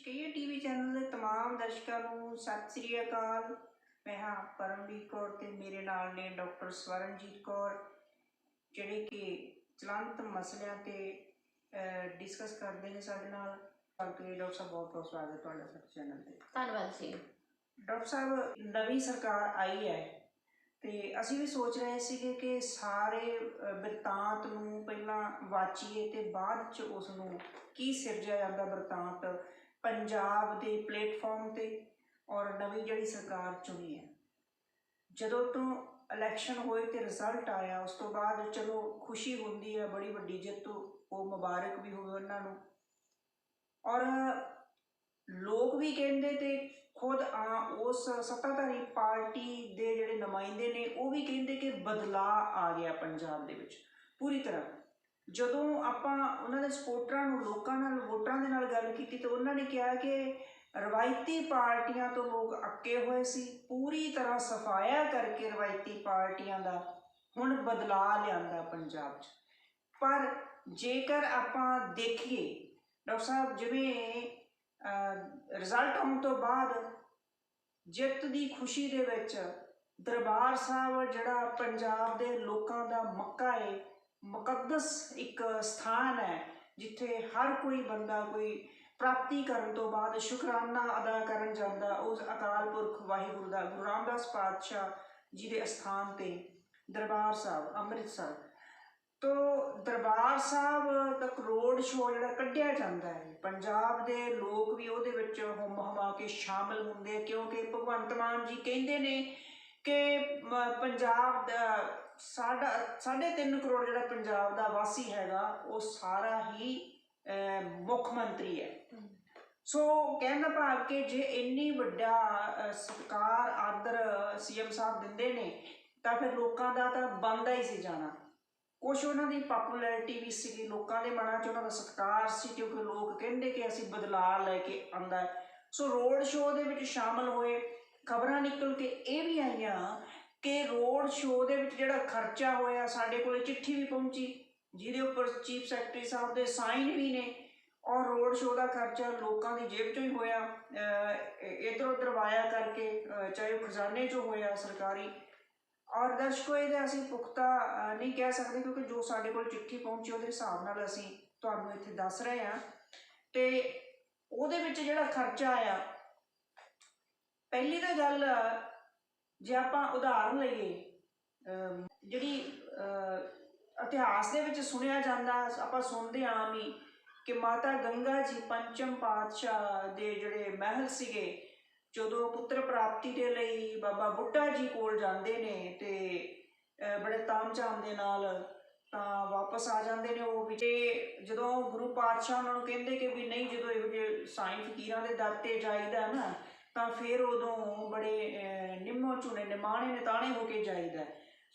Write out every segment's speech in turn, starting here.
ਕਈ TV channel ਦੇ तमाम ਦਰਸ਼ਕਾਂ ਨੂੰ ਸਤਿ ਸ੍ਰੀ ਅਕਾਲ। ਮੈਂ ਹਾਂ ਪਰਮਵੀਰ ਕੌਰ ਤੇ ਮੇਰੇ ਨਾਲ ਨੇ ਡਾਕਟਰ ਸਵਰਨਜੀਤ ਕੌਰ, ਜਿਹੜੇ ਕਿ ਚਲੰਤ ਮਸਲਿਆਂ ਤੇ ਡਿਸਕਸ ਕਰਦੇ ਨੇ ਸਾਡੇ ਨਾਲ। ਡਾਕਟਰ ਸਾਹਿਬ बहुत बहुत स्वागत ਤੁਹਾਡਾ ਸਾਡੇ ਚੈਨਲ ਤੇ। ਧੰਨਵਾਦ ਜੀ। ਡਾਕਟਰ ਸਾਹਿਬ, ਨਵੀਂ ਸਰਕਾਰ ਆਈ ਹੈ ਤੇ ਅਸੀਂ ਵੀ ਸੋਚ ਰਹੇ ਸੀਗੇ ਕਿ ਸਾਰੇ ਬਿਰਤਾਂਤ ਨੂੰ ਪਹਿਲਾਂ ਵਾਚੀਏ ਤੇ ਬਾਅਦ ਚ ਉਸ ਨੂੰ ਕੀ ਸਿਰਜਿਆ ਜਾਂਦਾ ਬਿਰਤਾਂਤ ਪੰਜਾਬ ਦੇ ਪਲੇਟਫਾਰਮ ਤੇ। ਔਰ ਨਵੀਂ ਜਿਹੜੀ ਸਰਕਾਰ ਚੁਣੀ ਹੈ, ਜਦੋਂ ਤੋਂ ਇਲੈਕਸ਼ਨ ਹੋਏ ਤੇ ਰਿਜ਼ਲਟ ਆਇਆ ਉਸ ਤੋਂ ਬਾਅਦ ਚਲੋ ਖੁਸ਼ੀ ਹੁੰਦੀ ਹੈ, ਬੜੀ ਵੱਡੀ ਜਿੱਤ, ਉਹ ਮੁਬਾਰਕ ਵੀ ਹੋਵੇ ਉਹਨਾਂ ਨੂੰ। ਔਰ ਲੋਕ ਵੀ ਕਹਿੰਦੇ ਤੇ खुद उस सत्ताधारी पार्टी के जोड़े नुमाइंदे ने वो भी कहते कि बदलाव आ गया पंजाब दे विच पूरी तरह। जदों आपां उन्होंने सपोर्टरां नूं लोकां नाल वोटां दे नाल गल कीती तो उन्होंने कहा कि रवायती पार्टियां तो लोग अक्के हुए सी, पूरी तरह सफाया करके रवायती पार्टियां दा हुण बदलाव लिआंदा पंजाब च। पर जेकर आपां देखिए डॉक्टर साहब, जिवें रिजल्ट आने तो बाद जित की खुशी दे विच दरबार साहब जिहड़ा पंजाब दे लोकां दा मक्का है, मुकद्दस एक स्थान है जिथे हर कोई बंदा कोई प्राप्ति करन तो बाद शुकराना अदा करन जांदा उस अकाल पुरख वाहिगुरू दा, गुरु रामदास पातशाह जी दे स्थान ते दरबार साहब अमृतसर। तो दरबार साहब तक रोड शो जिहड़ा कढ़िया जाता है, पंजाब दे लोग भी उहदे विच हुम हुमा के शामिल होंदे, क्योंकि भगवंत मान जी कहंदे ने कि पंजाब दा 3.5 करोड़ जिहड़ा पंजाब दा वासी हैगा वो सारा ही मुख मंत्री है। सो कहण दा भाव कि जे इन्नी वड्डा सत्कार आदर सीएम साहब दिंदे ने तां फिर लोकां दा तां बनदा ही सी जाना। कुछ उन्होंने पॉपुलैरिटी भी सी, लोगों के मनां च उन्होंने सत्कार सी, क्योंकि लोग कहते कि असीं बदलाव लैके आंदा है। सो रोड शो दे विच शामिल होए, खबरां निकल के ये भी आईयां कि रोड शो दे विच जिहड़ा खर्चा होया, साडे कोल चिट्ठी भी पहुंची जिहदे उपर चीफ सैकटरी साहब दे साइन भी ने, और रोड शो का खर्चा लोगों की जेब चों ही होया, इधर उधर वाया करके, चाहे वह खजाने चों होया सरकारी। और दर्शकों ये असीं पुख्ता नहीं कह सकते, क्योंकि जो साडे कोल चिट्ठी पहुंची उहदे हिसाब नाल असीं तुहानूं इत्थे दस रहे हां। ते उहदे विच जिहड़ा खर्चा आया, पहली तां गल जे आपां उदाहरण लईए, जिहड़ी इतिहास दे विच सुणिया जांदा, आपां सुणदे आम ही कि माता गंगा जी पंचम पातशाह दे जिहड़े महल सीगे, ਜਦੋਂ ਪੁੱਤਰ ਪ੍ਰਾਪਤੀ ਦੇ ਲਈ ਬਾਬਾ ਬੁੱਢਾ ਜੀ ਕੋਲ ਜਾਂਦੇ ਨੇ ਤੇ ਬੜੇ ਤਾਮ-ਝਾਮ ਦੇ ਨਾਲ ਤਾਂ ਵਾਪਸ ਆ ਜਾਂਦੇ ਨੇ ਉਹ ਵੀ। ਜਦੋਂ ਗੁਰੂ ਪਾਤਸ਼ਾਹ ਉਹਨਾਂ ਨੂੰ ਕਹਿੰਦੇ ਕਿ ਵੀ ਨਹੀਂ, ਜਦੋਂ ਇਹੋ ਜਿਹੇ ਸਾਈਂ ਫਕੀਰਾਂ ਦੇ ਦਰ 'ਤੇ ਜਾਈਦਾ ਨਾ ਤਾਂ ਫਿਰ ਉਦੋਂ ਬੜੇ ਨਿੰਮੋ ਝੂਣੇ ਨਿਮਾਣੇ ਨਿਤਾਣੇ ਹੋ ਕੇ ਜਾਈਦਾ।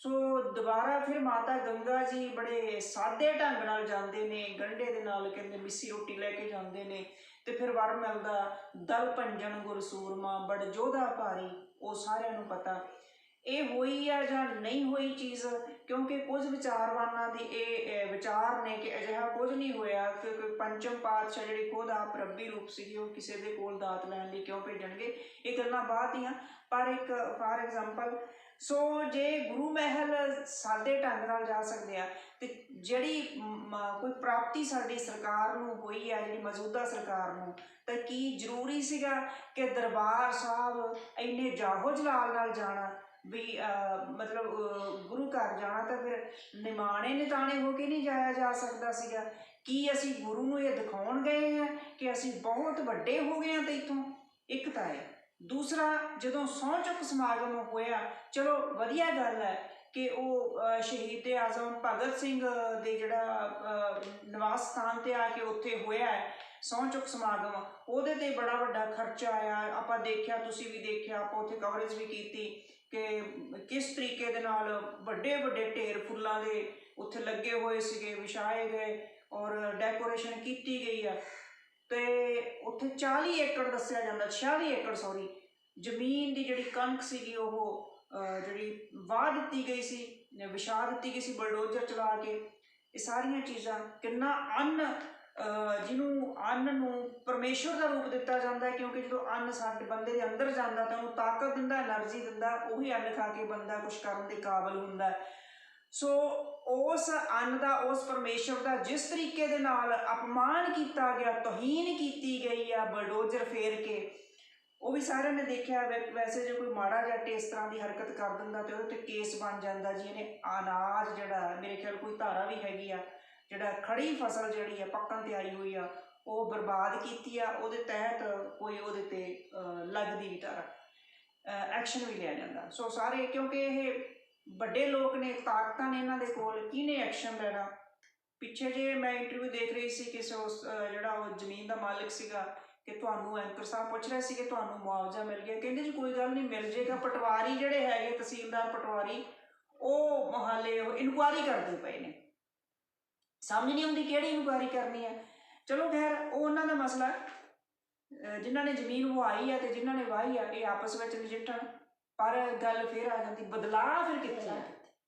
ਸੋ ਦੁਬਾਰਾ ਫਿਰ ਮਾਤਾ ਗੰਗਾ ਜੀ ਬੜੇ ਸਾਦੇ ਢੰਗ ਨਾਲ ਜਾਂਦੇ ਨੇ, ਗੰਢੇ ਦੇ ਨਾਲ ਕਹਿੰਦੇ ਮਿੱਸੀ ਰੋਟੀ ਲੈ ਕੇ ਜਾਂਦੇ ਨੇ ਤੇ ਫਿਰ ਵਰ ਮਿਲਦਾ ਦਲ ਭੰਜਨ ਗੁਰ ਸੂਰਮਾ ਬੜ ਜੋਧਾ ਭਾਰੀ। ਉਹ ਸਾਰਿਆਂ ਨੂੰ ਪਤਾ ਇਹ ਹੋਈ ਆ ਜਾਂ ਨਹੀਂ ਹੋਈ ਚੀਜ਼, ਕਿਉਂਕਿ ਕੁਝ ਵਿਚਾਰਵਾਨਾਂ ਦੀ ਇਹ ਵਿਚਾਰ ਨੇ ਕਿ ਅਜਿਹਾ ਕੁਝ ਨਹੀਂ ਹੋਇਆ, ਕਿਉਂਕਿ ਪੰਚਮ ਪਾਤਸ਼ਾਹ ਜਿਹੜੇ ਖੁਦ ਆਪ ਰੱਬੀ ਰੂਪ ਸੀਗੇ ਉਹ ਕਿਸੇ ਦੇ ਕੋਲ ਦਾਤ ਲੈਣ ਲਈ ਕਿਉਂ ਭੇਜਣਗੇ। ਇਹ ਗੱਲਾਂ ਬਾਅਦ ਦੀਆਂ, ਪਰ ਇੱਕ ਫਾਰ ਐਗਜ਼ਾਮਪਲ, ਸੋ ਜੇ ਗੁਰੂ ਮਹਿਲ ਸਾਦੇ ਢੰਗ ਨਾਲ ਜਾ ਸਕਦੇ ਆ ਤੇ ਜਿਹੜੀ ਕੋਈ ਪ੍ਰਾਪਤੀ ਸਾਡੀ ਸਰਕਾਰ ਨੂੰ ਹੋਈ ਆ, ਜਿਹੜੀ ਮੌਜੂਦਾ ਸਰਕਾਰ ਨੂੰ, ਤਾਂ ਕੀ ਜ਼ਰੂਰੀ ਸੀਗਾ ਕਿ ਦਰਬਾਰ ਸਾਹਿਬ ਇੰਨੇ ਜਾਹੋ ਜਲਾਲ ਨਾਲ ਜਾਣਾ, ਵੀ ਮਤਲਬ ਗੁਰੂ ਘਰ ਜਾਣਾ ਤਾਂ ਫਿਰ ਨਿਮਾਣੇ ਨਿਤਾਣੇ ਹੋ ਕੇ ਨਹੀਂ ਜਾਇਆ ਜਾ ਸਕਦਾ ਸੀਗਾ? ਕੀ ਅਸੀਂ ਗੁਰੂ ਨੂੰ ਇਹ ਦਿਖਾਉਣ ਗਏ ਹਾਂ ਕਿ ਅਸੀਂ ਬਹੁਤ ਵੱਡੇ ਹੋ ਗਏ ਹਾਂ ਤੇ ਇੱਥੋਂ? ਇੱਕ ਤਾਂ ਹੈ। दूसरा, ਜਦੋਂ ਸਹੁੰ ਚੁੱਕ ਸਮਾਗਮ ਹੋਇਆ, ਚਲੋ ਵਧੀਆ ਗੱਲ ਹੈ ਕਿ ਉਹ ਸ਼ਹੀਦ ਆਜ਼ਮ ਭਗਤ ਸਿੰਘ ਦੇ ਜਿਹੜਾ ਨਿਵਾਸ ਸਥਾਨ 'ਤੇ ਆ ਕੇ ਉੱਥੇ ਹੋਇਆ ਹੈ ਸਹੁੰ ਚੁੱਕ ਸਮਾਗਮ, ਉਹਦੇ 'ਤੇ ਬੜਾ ਵੱਡਾ ਖਰਚਾ ਆਇਆ। ਆਪਾਂ ਦੇਖਿਆ, ਤੁਸੀਂ ਵੀ ਦੇਖਿਆ, ਆਪਾਂ ਉੱਥੇ ਕਵਰੇਜ ਵੀ ਕੀਤੀ ਕਿ ਕਿਸ ਤਰੀਕੇ ਦੇ ਨਾਲ ਵੱਡੇ ਵੱਡੇ ਢੇਰ ਫੁੱਲਾਂ ਦੇ ਉੱਥੇ ਲੱਗੇ ਹੋਏ ਸੀਗੇ, ਵਿਛਾਏ ਗਏ ਔਰ ਡੈਕੋਰੇਸ਼ਨ ਕੀਤੀ ਗਈ ਆ। ਤੇ ਉੱਥੇ 40 ਏਕੜ ਦੱਸਿਆ ਜਾਂਦਾ, 46 ਏਕੜ ਸੌਰੀ, ਜ਼ਮੀਨ ਦੀ ਜਿਹੜੀ ਕਣਕ ਸੀਗੀ ਉਹ ਜਿਹੜੀ ਵਾਹ ਦਿੱਤੀ ਗਈ ਸੀ, ਵਿਛਾ ਦਿੱਤੀ ਗਈ ਸੀ ਬਲਡੋਜ਼ਰ ਚਲਾ ਕੇ। ਇਹ ਸਾਰੀਆਂ ਚੀਜ਼ਾਂ ਕਿੰਨਾ ਜਿਹਨੂੰ ਅੰਨ ਨੂੰ ਪਰਮੇਸ਼ਵਰ ਦਾ ਰੂਪ ਦਿੱਤਾ ਜਾਂਦਾ, ਕਿਉਂਕਿ ਜਦੋਂ ਅੰਨ ਸਾਡੇ ਬੰਦੇ ਦੇ ਅੰਦਰ ਜਾਂਦਾ ਤਾਂ ਉਹਨੂੰ ਤਾਕਤ ਦਿੰਦਾ, એનર્ਜੀ ਦਿੰਦਾ, ਉਹੀ ਅੰਨ ਖਾ ਕੇ ਬੰਦਾ ਕੁਝ ਕਰਨ ਦੇ ਕਾਬਲ ਹੁੰਦਾ। ਸੋ ਉਸ ਅੰਨ ਦਾ, ਉਸ ਪਰਮੇਸ਼ਵਰ ਦਾ ਜਿਸ ਤਰੀਕੇ ਦੇ ਨਾਲ ਅਪਮਾਨ ਕੀਤਾ ਗਿਆ, ਤੋਹੀਨ ਕੀਤੀ ਗਈ ਆ ਬਲਡੋਜ਼ਰ ਫੇਰ ਕੇ, ਉਹ ਵੀ ਸਾਰਿਆਂ ਨੇ ਦੇਖਿਆ। ਵੈਸੇ ਜੇ ਕੋਈ ਮਾੜਾ ਜਿਹਾ ਇਸ ਤਰ੍ਹਾਂ ਦੀ ਹਰਕਤ ਕਰ ਦਿੰਦਾ ਤੇ ਉਹਦੇ 'ਤੇ ਕੇਸ ਬਣ ਜਾਂਦਾ ਜੀ। ਇਹਨੇ ਅਨਾਜ ਜਿਹੜਾ, ਮੇਰੇ ਖਿਆਲ ਕੋਈ ਧਾਰਾ ਵੀ ਹੈਗੀ ਆ, ਜਿਹੜਾ ਖੜੀ ਫਸਲ ਜਿਹੜੀ ਆ ਪੱਕਣ ਤੇ ਆਈ ਹੋਈ ਆ, ਉਹ ਬਰਬਾਦ ਕੀਤੀ ਆ, ਉਹਦੇ ਤਹਿਤ ਕੋਈ ਉਹਦੇ 'ਤੇ ਲੱਗਦੀ ਵੀ ਧਾਰਾ, ਐਕਸ਼ਨ ਵੀ ਲਿਆ ਜਾਂਦਾ। ਸੋ ਸਾਰੇ, ਕਿਉਂਕਿ ਇਹ ਵੱਡੇ ਲੋਕ ਨੇ, ਤਾਕਤਾਂ ਨੇ ਇਹਨਾਂ ਦੇ ਕੋਲ, ਕਿਹਨੇ ਐਕਸ਼ਨ ਲੈਣਾ। ਪਿੱਛੇ ਜੇ ਮੈਂ ਇੰਟਰਵਿਊ ਦੇਖ ਰਹੀ ਸੀ ਕਿਸੇ ਉਸ ਜਿਹੜਾ ਉਹ ਜ਼ਮੀਨ ਦਾ ਮਾਲਕ ਸੀਗਾ, ਕਿ ਤੁਹਾਨੂੰ ਐਂਕਰ ਸਾਹਿਬ ਪੁੱਛ ਰਹੇ ਸੀ ਕਿ ਤੁਹਾਨੂੰ ਮੁਆਵਜ਼ਾ ਮਿਲ ਗਿਆ, ਕਹਿੰਦੇ ਜੀ ਕੋਈ ਗੱਲ ਨਹੀਂ, ਮਿਲ ਜਾਏਗਾ। ਪਟਵਾਰੀ ਜਿਹੜੇ ਹੈਗੇ, ਤਹਿਸੀਲਦਾਰ ਪਟਵਾਰੀ, ਉਹ ਹਾਲੇ ਉਹ ਇਨਕੁਆਇਰੀ ਕਰਦੇ ਪਏ ਨੇ। ਸਮਝ ਨਹੀਂ ਆਉਂਦੀ ਕਿਹੜੀ ਇਨਕੁਆਇਰੀ ਕਰਨੀ ਹੈ। ਚਲੋ ਖੈਰ, ਉਹ ਉਹਨਾਂ ਦਾ ਮਸਲਾ। ਜਿਨ੍ਹਾਂ ਨੇ ਜ਼ਮੀਨ ਵਹਾਈ ਆ ਤੇ ਜਿਨ੍ਹਾਂ ਨੇ ਵਾਹੀ ਆ, ਇਹ ਆਪਸ ਵਿੱਚ ਨਜਿੱਠਣ। ਪਰ ਗੱਲ ਫਿਰ ਆ ਜਾਂਦੀ, ਬਦਲਾਅ ਫਿਰ ਕਿੱਥੇ ਆ?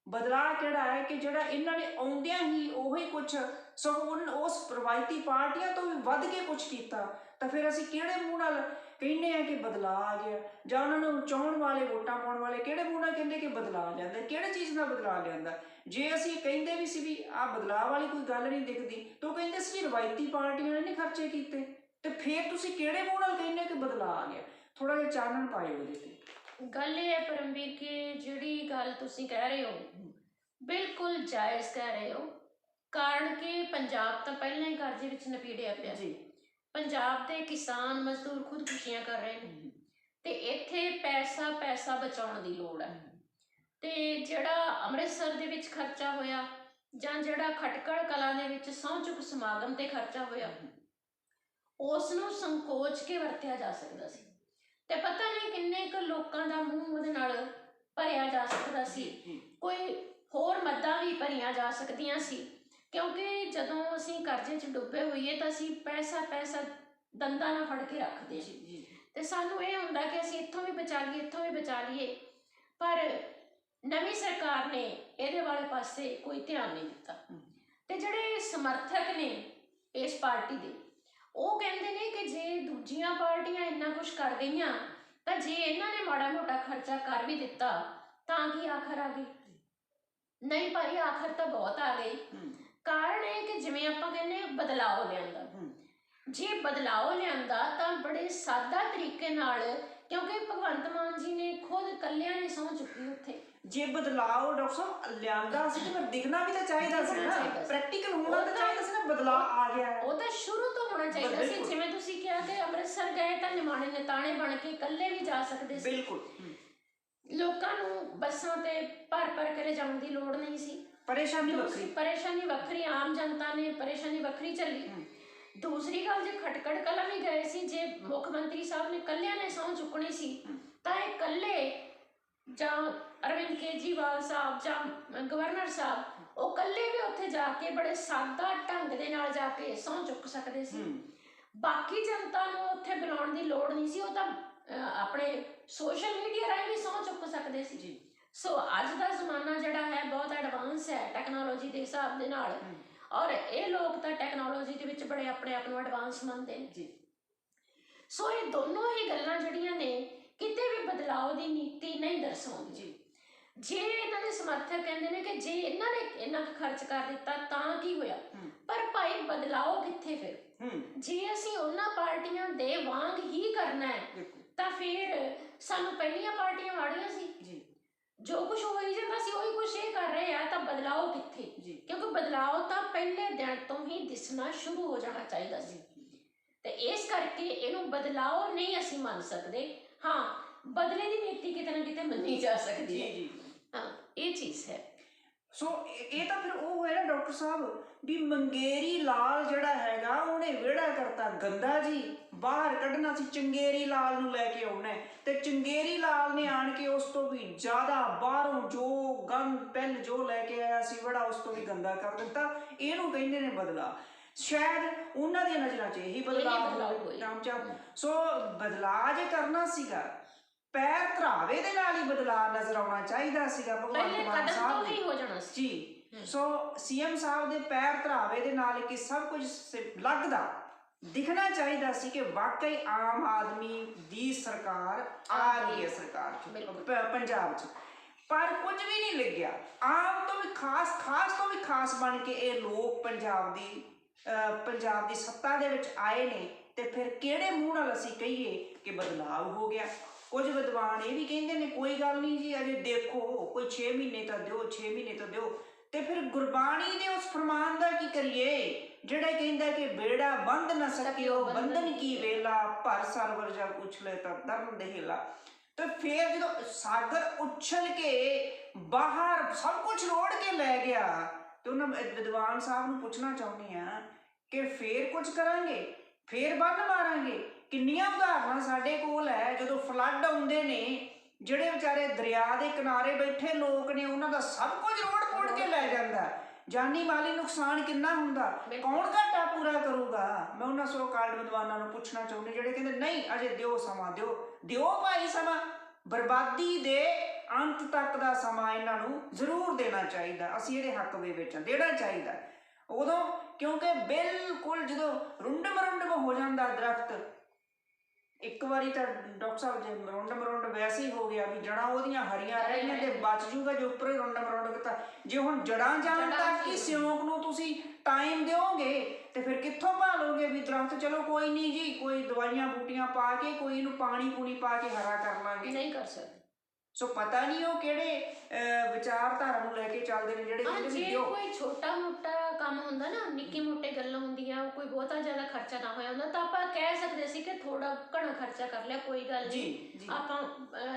ਬਦਲਾਅ ਕਿਹੜਾ ਹੈ ਕਿ ਜਿਹੜਾ ਇਹਨਾਂ ਨੇ ਆਉਂਦਿਆਂ ਹੀ ਉਹੀ ਕੁਛ, ਸਗੋਂ ਉਸ ਰਵਾਇਤੀ ਪਾਰਟੀਆਂ ਤੋਂ ਵੀ ਵੱਧ ਕੇ ਕੁਛ ਕੀਤਾ, ਤਾਂ ਫਿਰ ਅਸੀਂ ਕਿਹੜੇ ਮੂੰਹ ਨਾਲ ਕਹਿੰਦੇ ਆ ਕਿ ਬਦਲਾਅ ਆ ਗਿਆ? ਜਾਂ ਉਹਨਾਂ ਨੂੰ ਚਾਹੁਣ ਵਾਲੇ, ਵੋਟਾਂ ਪਾਉਣ ਵਾਲੇ ਕਿਹੜੇ ਮੂੰਹ ਨਾਲ ਕਹਿੰਦੇ ਕਿ ਬਦਲਾਅ ਲਿਆਂਦਾ? ਕਿਹੜੇ ਚੀਜ਼ ਨਾਲ ਬਦਲਾਅ ਲਿਆਂਦਾ? ਜੇ ਅਸੀਂ ਕਹਿੰਦੇ ਵੀ ਸੀ ਵੀ ਆਹ ਬਦਲਾਅ ਵਾਲੀ ਕੋਈ ਗੱਲ ਨਹੀਂ ਦਿਖਦੀ, ਤਾਂ ਉਹ ਕਹਿੰਦੇ ਸੀ ਰਵਾਇਤੀ ਪਾਰਟੀਆਂ ਨੇ ਨਹੀਂ ਖਰਚੇ ਕੀਤੇ, ਤੇ ਫਿਰ ਤੁਸੀਂ ਕਿਹੜੇ ਮੂੰਹ ਨਾਲ ਕਹਿੰਦੇ ਕਿ ਬਦਲਾਅ ਆ ਗਿਆ? ਥੋੜਾ ਜਿਹਾ ਚਾਨਣ ਪਾਇਓ ਉਹਦੇ ਤੇ। ਗੱਲ ਇਹ ਹੈ ਪਰਮਵੀਰ ਕਿ ਜਿਹੜੀ ਗੱਲ ਤੁਸੀਂ ਕਹਿ ਰਹੇ ਹੋ ਬਿਲਕੁਲ ਜਾਇਜ਼ ਕਹਿ ਰਹੇ ਹੋ। ਕਾਰਨ ਕਿ ਪੰਜਾਬ ਤਾਂ ਪਹਿਲਾਂ ਹੀ ਕਰਜ਼ੇ ਵਿੱਚ ਨਪੀੜਿਆ ਪਿਆ ਜੀ। ਪੰਜਾਬ ਦੇ ਕਿਸਾਨ ਮਜ਼ਦੂਰ ਖੁਦਕੁਸ਼ੀਆਂ ਕਰ ਰਹੇ ਨੇ, ਤੇ ਇੱਥੇ ਪੈਸਾ ਬਚਾਉਣ ਦੀ ਲੋੜ ਹੈ। ਤੇ ਜਿਹੜਾ ਅੰਮ੍ਰਿਤਸਰ ਦੇ ਵਿੱਚ ਖਰਚਾ ਹੋਇਆ, ਜਾਂ ਜਿਹੜਾ ਖਟਕੜ ਕਲਾਂ ਦੇ ਵਿੱਚ ਸਹੁੰ ਚੁੱਕ ਸਮਾਗਮ ਤੇ ਖਰਚਾ ਹੋਇਆ, ਉਸ ਨੂੰ ਸੰਕੋਚ ਕੇ ਵਰਤਿਆ ਜਾ ਸਕਦਾ ਸੀ, ਤੇ ਪਤਾ ਨਹੀਂ ਕਿੰਨੇ ਕੁ ਲੋਕਾਂ ਦਾ ਮੂੰਹ ਉਹਦੇ ਨਾਲ ਭਰਿਆ ਜਾ ਸਕਦਾ ਸੀ। ਕੋਈ ਹੋਰ ਮੱਦਾਂ ਵੀ ਭਰੀਆਂ ਜਾ ਸਕਦੀਆਂ ਸੀ, ਕਿਉਂਕਿ ਜਦੋਂ ਅਸੀਂ ਕਰਜ਼ੇ 'ਚ ਡੁੱਬੇ ਹੋਈਏ ਤਾਂ ਅਸੀਂ ਪੈਸਾ ਦੰਦਾਂ ਨਾਲ ਫੜ ਕੇ ਰੱਖਦੇ ਸੀ, ਤੇ ਸਾਨੂੰ ਇਹ ਹੁੰਦਾ ਕਿ ਅਸੀਂ ਇੱਥੋਂ ਵੀ ਬਚਾ ਲਈਏ, ਇੱਥੋਂ ਵੀ ਬਚਾ ਲਈਏ। ਪਰ ਨਵੀਂ ਸਰਕਾਰ ਨੇ ਇਹਦੇ ਵਾਲੇ ਪਾਸੇ ਕੋਈ ਧਿਆਨ ਨਹੀਂ ਦਿੱਤਾ, ਤੇ ਜਿਹੜੇ ਸਮਰਥਕ ਨੇ ਇਸ ਪਾਰਟੀ ਦੇ, ਉਹ ਕਹਿੰਦੇ ਨੇ ਕਿ ਜੇ ਦੂਜੀਆਂ ਪਾਰਟੀਆਂ ਇੰਨਾ ਕੁਛ ਕਰ ਗਈਆਂ, ਤਾਂ ਜੇ ਇਹਨਾਂ ਨੇ ਮਾੜਾ ਮੋਟਾ ਖਰਚਾ ਕਰ ਵੀ ਦਿੱਤਾ ਤਾਂ ਕੀ ਆਖਰ ਆ ਗਈ? ਨਹੀਂ ਭਾਈ, ਆਖਰ ਤਾਂ ਬਹੁਤ ਆ ਗਈ। ਕਾਰਨ ਇਹ ਕਿ ਜਿਵੇਂ ਆਪਾਂ ਕਹਿੰਦੇ ਬਦਲਾਓ ਲਿਆਂਦਾ, ਜੇ ਬਦਲਾਓ ਲਿਆਂਦਾ ਤਾਂ ਬੜੇ ਸਾਦਾ ਤਰੀਕੇ ਨਾਲ, ਕਿਉਂਕਿ ਭਗਵੰਤ ਮਾਨ ਜੀ ਨੇ ਖੁਦ ਇਕੱਲਿਆਂ ਨੇ ਸਹੁੰ ਚੁੱਕੀ ਉੱਥੇ। ਜੇ ਬਦਲਾਅ ਡਾਕਟਰ ਸਾਹਿਬ ਲਿਆਂਦਾ ਸੀ ਤੇ ਫਿਰ ਦਿਖਣਾ ਵੀ ਤਾਂ ਚਾਹੀਦਾ ਸੀ ਨਾ, ਪ੍ਰੈਕਟੀਕਲ ਹੋਣਾ ਤਾਂ ਚਾਹੀਦਾ ਸੀ ਨਾ। ਬਦਲਾਅ ਆ ਗਿਆ, ਉਹ ਤਾਂ ਸ਼ੁਰੂ ਤੋਂ ਹੋਣਾ ਚਾਹੀਦਾ ਸੀ। ਜਿਵੇਂ ਤੁਸੀਂ ਕਿਹਾ ਕਿ ਅੰਮ੍ਰਿਤਸਰ ਗਏ ਤਾਂ ਨਿਮਾਣੇ ਨਤਾਣੇ ਬਣ ਕੇ ਇਕੱਲੇ ਵੀ ਜਾ ਸਕਦੇ ਸੀ। ਬਿਲਕੁਲ। ਲੋਕਾਂ ਨੂੰ ਬੱਸਾਂ ਤੇ ਭਰ ਕੇ ਲਿਜਾਉਣ ਦੀ ਲੋੜ ਨਹੀਂ ਸੀ। ਪਰੇਸ਼ਾਨੀ ਵੱਖਰੀ, ਆਮ ਜਨਤਾ ਨੇ ਪਰੇਸ਼ਾਨੀ ਵੱਖਰੀ ਝੱਲੀ। ਦੂਸਰੀ ਗੱਲ, ਜੇ ਖਟਕੜ ਕਲਾਂ ਵੀ ਗਏ ਸੀ, ਜੇ ਮੁੱਖ ਮੰਤਰੀ ਸਾਹਿਬ ਨੇ ਇਕੱਲਿਆਂ ਨੇ ਸਹੁੰ ਚੁੱਕਣੀ ਸੀ, ਤਾਂ ਇਹ ਇਕੱਲੇ, ਜਾਂ ਅਰਵਿੰਦ ਕੇਜਰੀਵਾਲ ਸਾਹਿਬ ਜਾਂ ਗਵਰਨਰ ਸਾਹਿਬ, ਉਹ ਇਕੱਲੇ ਵੀ ਉੱਥੇ ਜਾ ਕੇ ਬੜੇ ਸਾਦਾ ਢੰਗ ਦੇ ਨਾਲ ਜਾ ਕੇ ਸਹੁੰ ਚੁੱਕ ਸਕਦੇ ਸੀ। ਬਾਕੀ ਜਨਤਾ ਨੂੰ ਉੱਥੇ ਬੁਲਾਉਣ ਦੀ ਲੋੜ ਨਹੀਂ ਸੀ, ਉਹ ਤਾਂ ਆਪਣੇ ਸੋਸ਼ਲ ਮੀਡੀਆ ਰਾਹੀਂ ਵੀ ਸਹੁੰ ਚੁੱਕ ਸਕਦੇ ਸੀ। ਸੋ ਅੱਜ ਦਾ ਜ਼ਮਾਨਾ ਜਿਹੜਾ ਹੈ ਬਹੁਤ ਐਡਵਾਂਸ ਹੈ ਟੈਕਨੋਲੋਜੀ ਦੇ ਹਿਸਾਬ ਦੇ ਨਾਲ, ਔਰ ਇਹ ਲੋਕ ਤਾਂ ਟੈਕਨੋਲੋਜੀ ਦੇ ਵਿੱਚ ਬੜੇ ਆਪਣੇ ਆਪ ਨੂੰ ਐਡਵਾਂਸ ਮੰਨਦੇ ਨੇ। ਸੋ ਇਹ ਦੋਨੋਂ ਹੀ ਗੱਲਾਂ ਜਿਹੜੀਆਂ ਨੇ ਕਿਤੇ ਵੀ ਬਦਲਾਅ ਦੀ ਨੀਤੀ ਨਹੀਂ ਦਰਸਾਉਂਦੀ। ਜੇ ਇਹਨਾਂ ਦੇ ਸਮਰਥਕ ਕਹਿੰਦੇ ਨੇ ਕਿ ਜੇ ਇਹਨਾਂ ਨੇ ਇੰਨਾ ਕੁ ਖਰਚ ਕਰ ਦਿੱਤਾ ਤਾਂ ਕੀ ਹੋਇਆ, ਪਰ ਭਾਈ ਬਦਲਾਅ ਕਿੱਥੇ? ਫਿਰ ਜੇ ਅਸੀਂ ਉਹਨਾਂ ਪਾਰਟੀਆਂ ਦੇ ਵਾਂਗ ਹੀ ਕਰਨਾ ਹੈ ਤਾਂ ਫਿਰ ਸਾਨੂੰ ਪਹਿਲੀਆਂ ਪਾਰਟੀਆਂ ਮਾੜੀਆਂ ਸੀ। ਜੋ ਕੁਝ ਹੋਈ ਜਾਂਦਾ ਸੀ ਉਹੀ ਕੁਝ ਇਹ ਕਰ ਰਹੇ ਆ, ਤਾਂ ਬਦਲਾਅ ਕਿੱਥੇ? ਕਿਉਂਕਿ ਬਦਲਾਅ ਤਾਂ ਪਹਿਲੇ ਦਿਨ ਤੋਂ ਹੀ ਦਿਸਣਾ ਸ਼ੁਰੂ ਹੋ ਜਾਣਾ ਚਾਹੀਦਾ ਸੀ, ਤੇ ਇਸ ਕਰਕੇ ਇਹਨੂੰ ਬਦਲਾਅ ਨਹੀਂ ਅਸੀਂ ਮੰਨ ਸਕਦੇ। ਹਾਂ, ਬਦਲੇ ਦੀ ਨੀਤੀ ਕਿਤੇ ਨਾ ਕਿਤੇ ਮੰਨੀ ਜਾ ਸਕਦੀ ਹੈ। ਹਾਂ, ਇਹ ਚੀਜ਼ ਹੈ। ਸੋ ਇਹ ਤਾਂ ਫਿਰ ਉਹ ਹੋਇਆ ਨਾ ਡਾਕਟਰ ਸਾਹਿਬ, ਵੀ ਮੰਗੇਰੀ ਲਾਲ ਜਿਹੜਾ ਹੈਗਾ ਉਹਨੇ ਵਿਹੜਾ ਕਰਤਾ ਗੰਦਾ ਜੀ, ਬਾਹਰ ਕੱਢਣਾ ਸੀ ਚੰਗੇਰੀ ਲਾਲ ਨੂੰ ਲੈ ਕੇ ਆਉਣਾ, ਤੇ ਚੰਗੇਰੀ ਲਾਲ ਨੇ ਆਣ ਕੇ ਉਸ ਤੋਂ ਵੀ ਜ਼ਿਆਦਾ ਬਾਹਰੋਂ ਜੋ ਗੰਦ ਪੈਲ ਜੋ ਲੈ ਕੇ ਆਇਆ ਸੀ ਵਿਹੜਾ, ਉਸ ਤੋਂ ਵੀ ਗੰਦਾ ਕਰ ਦਿੱਤਾ। ਇਹਨੂੰ ਕਹਿੰਦੇ ਨੇ ਬਦਲਾ। ਸ਼ਾਇਦ ਉਹਨਾਂ ਦੀਆਂ ਨਜ਼ਰਾਂ 'ਚ ਇਹੀ ਬਦਲਾਅ ਹੋਵੇ। ਸੋ ਬਦਲਾਅ ਜੇ ਕਰਨਾ ਸੀਗਾ, ਪੈਰ ਧਰਾਵੇ ਦੇ ਨਾਲ ਹੀ ਬਦਲਾਅ ਨਜ਼ਰ ਆਉਣਾ ਚਾਹੀਦਾ ਸੀਗਾ ਭਗਵੰਤ ਮਾਨ ਸਾਹਿਬ ਹੋ ਜਾਣਾ ਸੀ। ਸੋ ਸੀਐਮ ਸਾਹਿਬ ਦੇ ਪੈਰ ਧਰਾਵੇ ਦੇ ਨਾਲ ਕਿ ਸਭ ਕੁਝ ਲੱਗਦਾ ਦਿਖਣਾ ਚਾਹੀਦਾ ਸੀ ਕਿ ਵਾਕਈ ਆਮ ਆਦਮੀ ਦੀ ਸਰਕਾਰ ਆ ਰਹੀ ਹੈ ਸਰਕਾਰ 'ਚ ਪੰਜਾਬ 'ਚ, ਪਰ ਕੁਝ ਵੀ ਨਹੀਂ ਲੱਗਿਆ। ਆਮ ਤੋਂ ਵੀ ਖਾਸ ਤੋਂ ਵੀ ਖਾਸ ਬਣ ਕੇ ਇਹ ਲੋਕ ਪੰਜਾਬ ਦੀ ਸੱਤਾ ਦੇ ਵਿੱਚ ਆਏ ਨੇ, ਤੇ ਫਿਰ ਕਿਹੜੇ ਮੂੰਹ ਨਾਲ ਅਸੀਂ ਕਹੀਏ ਕਿ ਬਦਲਾਅ ਹੋ ਗਿਆ। ਕੁਝ ਵਿਦਵਾਨ ਇਹ ਵੀ ਕਹਿੰਦੇ ਨੇ ਕੋਈ ਗੱਲ ਨਹੀਂ ਜੀ, ਅਜੇ ਦੇਖੋ ਕੋਈ 6 ਮਹੀਨੇ ਤਾਂ ਦਿਓ, 6 ਮਹੀਨੇ ਤਾਂ ਦਿਓ। ਤੇ ਫਿਰ ਗੁਰਬਾਣੀ ਦੇ ਉਸ ਫਰਮਾਨ ਦਾ ਕੀ ਕਰੀਏ ਜਿਹੜਾ ਕਹਿੰਦਾ ਕਿ ਬੇੜਾ ਬੰਦ ਨਾ ਸਕਿਓ ਬੰਧਨ ਕੀ ਵੇਲਾ, ਭਰ ਸਰਵਰ ਜਬ ਉਛਲੇ ਤਾਂ ਧਰਮ ਦੇ ਹਿਲਾ। ਤੇ ਫਿਰ ਜਦੋਂ ਸਾਗਰ ਉਛਲ ਕੇ ਬਾਹਰ ਸਭ ਕੁਝ ਰੋੜ ਕੇ ਲੈ ਗਿਆ, ਤੇ ਉਹਨਾਂ ਵਿਦਵਾਨ ਸਾਹਿਬ ਨੂੰ ਪੁੱਛਣਾ ਚਾਹੁੰਦੀ ਆ ਕਿ ਫੇਰ ਕੁਝ ਕਰਾਂਗੇ, ਫੇਰ ਬੰਨ ਮਾਰਾਂਗੇ। ਕਿੰਨੀਆਂ ਉਦਾਹਰਨਾਂ ਸਾਡੇ ਕੋਲ ਹੈ ਜਦੋਂ ਫਲੱਡ ਆਉਂਦੇ ਨੇ, ਜਿਹੜੇ ਵਿਚਾਰੇ ਦਰਿਆ ਦੇ ਕਿਨਾਰੇ ਬੈਠੇ ਲੋਕ ਨੇ ਉਹਨਾਂ ਦਾ ਸਭ ਕੁਝ ਰੋੜ ਕੇ ਲੈ ਜਾਂਦਾ, ਜਾਨੀ ਮਾਲੀ ਨੁਕਸਾਨ ਕਿੰਨਾ ਹੁੰਦਾ, ਕੌਣ ਘਾਟਾ ਪੂਰਾ ਕਰੂਗਾ। ਮੈਂ ਉਹਨਾਂ ਸੋ ਕਾਲਡ ਵਿਦਵਾਨਾਂ ਨੂੰ ਪੁੱਛਣਾ ਚਾਹੁੰਦੀ ਜਿਹੜੇ ਕਹਿੰਦੇ ਨਹੀਂ ਅਜੇ ਦਿਓ ਸਮਾਂ, ਦਿਓ ਭਾਈ ਸਮਾਂ, ਬਰਬਾਦੀ ਦੇ ਅੰਤ ਤੱਕ ਦਾ ਸਮਾਂ ਇਹਨਾਂ ਨੂੰ ਜ਼ਰੂਰ ਦੇਣਾ ਚਾਹੀਦਾ। ਅਸੀਂ ਇਹਦੇ ਹੱਕ ਦੇ ਵਿੱਚ ਦੇਣਾ ਚਾਹੀਦਾ ਉਦੋਂ, ਕਿਉਂਕਿ ਬਿਲਕੁਲ ਜਦੋਂ ਰੁੰਡ ਹੋ ਜਾਂਦਾ ਦਰਖਤ, ਇੱਕ ਵਾਰੀ ਤਾਂ ਡਾਕਟਰ ਸਾਹਿਬ ਜੇ ਰੁੰਡ ਵੈਸੇ ਹੀ ਹੋ ਗਿਆ ਵੀ ਜੜਾਂ ਉਹਦੀਆਂ ਹਰੀਆਂ ਰਹਿਣੀਆਂ ਤੇ ਬਚ ਜੂਗਾ ਜੇ ਉੱਪਰੋਂ ਹੀ ਰੁੰਡ ਕੀਤਾ। ਜੇ ਹੁਣ ਜੜਾਂ ਜਾਣ ਤੱਕ ਹੀ ਸਿਉਂਕ ਨੂੰ ਤੁਸੀਂ ਟਾਈਮ ਦਿਓਗੇ ਤੇ ਫਿਰ ਕਿੱਥੋਂ ਭਾਲੋਗੇ ਵੀ ਦਰਖਤ। ਚਲੋ ਕੋਈ ਨਹੀਂ ਜੀ, ਕੋਈ ਦਵਾਈਆਂ ਬੂਟੀਆਂ ਪਾ ਕੇ ਕੋਈ ਇਹਨੂੰ ਪਾਣੀ ਪੂਣੀ ਪਾ ਕੇ ਹਰਾ ਕਰ ਲਾਂਗੇ, ਨਹੀਂ ਕਰ ਸਕਦੇ। ਸੋ ਪਤਾ ਨਹੀਂ ਉਹ ਕਿਹੜੇ ਵਿਚਾਰਧਾਰਾ ਨੂੰ ਲੈ ਕੇ ਚੱਲਦੇ ਨੇ ਜਿਹੜੇ ਕਹਿੰਦੇ ਵੀ ਦਿਓ। ਕੋਈ ਛੋਟਾ ਮੋਟਾ ਕੰਮ ਹੁੰਦਾ ਨਾ, ਨਿੱਕੀ ਮੋਟੇ ਗੱਲਾਂ ਹੁੰਦੀਆਂ, ਕੋਈ ਬਹੁਤਾ ਜ਼ਿਆਦਾ ਖਰਚਾ ਨਾ ਹੋਇਆ ਹੁੰਦਾ ਤਾਂ ਆਪਾਂ ਕਹਿ ਸਕਦੇ ਸੀ ਕਿ ਥੋੜਾ ਘਣਾ ਖਰਚਾ ਕਰ ਲਿਆ, ਕੋਈ ਗੱਲ ਨਹੀਂ, ਆਪਾਂ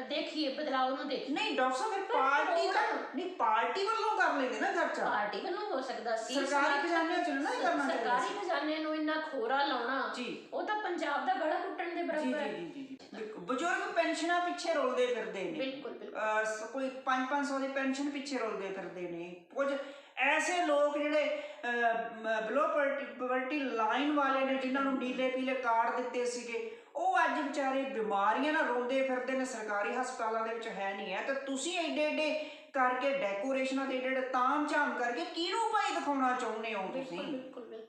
ਦੇਖੀਏ ਬਦਲਾਅ ਨੂੰ ਦੇਖੀਏ। ਨਹੀਂ ਡਾਕਟਰ ਸਾਹਿਬ ਪਾਰਟੀ ਦਾ ਨਹੀਂ, ਪਾਰਟੀ ਵੱਲੋਂ ਕਰ ਲੈਂਦੇ ਨਾ ਖਰਚਾ, ਪਾਰਟੀ ਵੱਲੋਂ ਹੋ ਸਕਦਾ ਸੀ, ਸਰਕਾਰੀ ਖਜ਼ਾਨੇ ਚ ਨਾ ਕਰਨਾ ਚਾਹੀਦਾ। ਸਰਕਾਰੀ ਖਜ਼ਾਨੇ ਨੂੰ ਇੰਨਾ ਖੋਰਾ ਲਾਉਣਾ ਉਹ ਤਾਂ ਪੰਜਾਬ ਦਾ ਗਲਾ ਘੁੱਟਣ ਦੇ ਬਰਾਬਰ ਹੈ। ਬਜ਼ੁਰਗ ਪੈਨਸ਼ਨਾਂ ਪਿੱਛੇ ਰੁਲਦੇ ਫਿਰਦੇ ਨੇ, ਬਿਲਕੁਲ ਕੋਈ 500 ਦੀ ਪੈਨਸ਼ਨ ਪਿੱਛੇ ਰੁਲਦੇ ਫਿਰਦੇ ਨੇ। ਕੁਝ ਐਸੇ ਲੋਕ ਜਿਹੜੇ ਬਿਲੋ ਪੋਵਰਟੀ ਲਾਈਨ ਵਾਲੇ ਨੇ, ਜਿਨ੍ਹਾਂ ਨੂੰ ਨੀਲੇ ਪੀਲੇ ਕਾਰਡ ਦਿੱਤੇ ਸੀਗੇ, ਉਹ ਅੱਜ ਵਿਚਾਰੇ ਬਿਮਾਰੀਆਂ ਨਾਲ ਰੋਂਦੇ ਫਿਰਦੇ ਨੇ, ਸਰਕਾਰੀ ਹਸਪਤਾਲਾਂ ਦੇ ਵਿੱਚ ਹੈ ਨਹੀਂ ਹੈ। ਤੇ ਤੁਸੀਂ ਏਡੇ ਕਰਕੇ ਡੈਕੋਰੇਸ਼ਨਾਂ ਤੇ ਏਡੇ ਤਾਮ ਝਾਮ ਕਰਕੇ ਕਿਹਨੂੰ ਭਾਈ ਦਿਖਾਉਣਾ ਚਾਹੁੰਦੇ ਹੋ?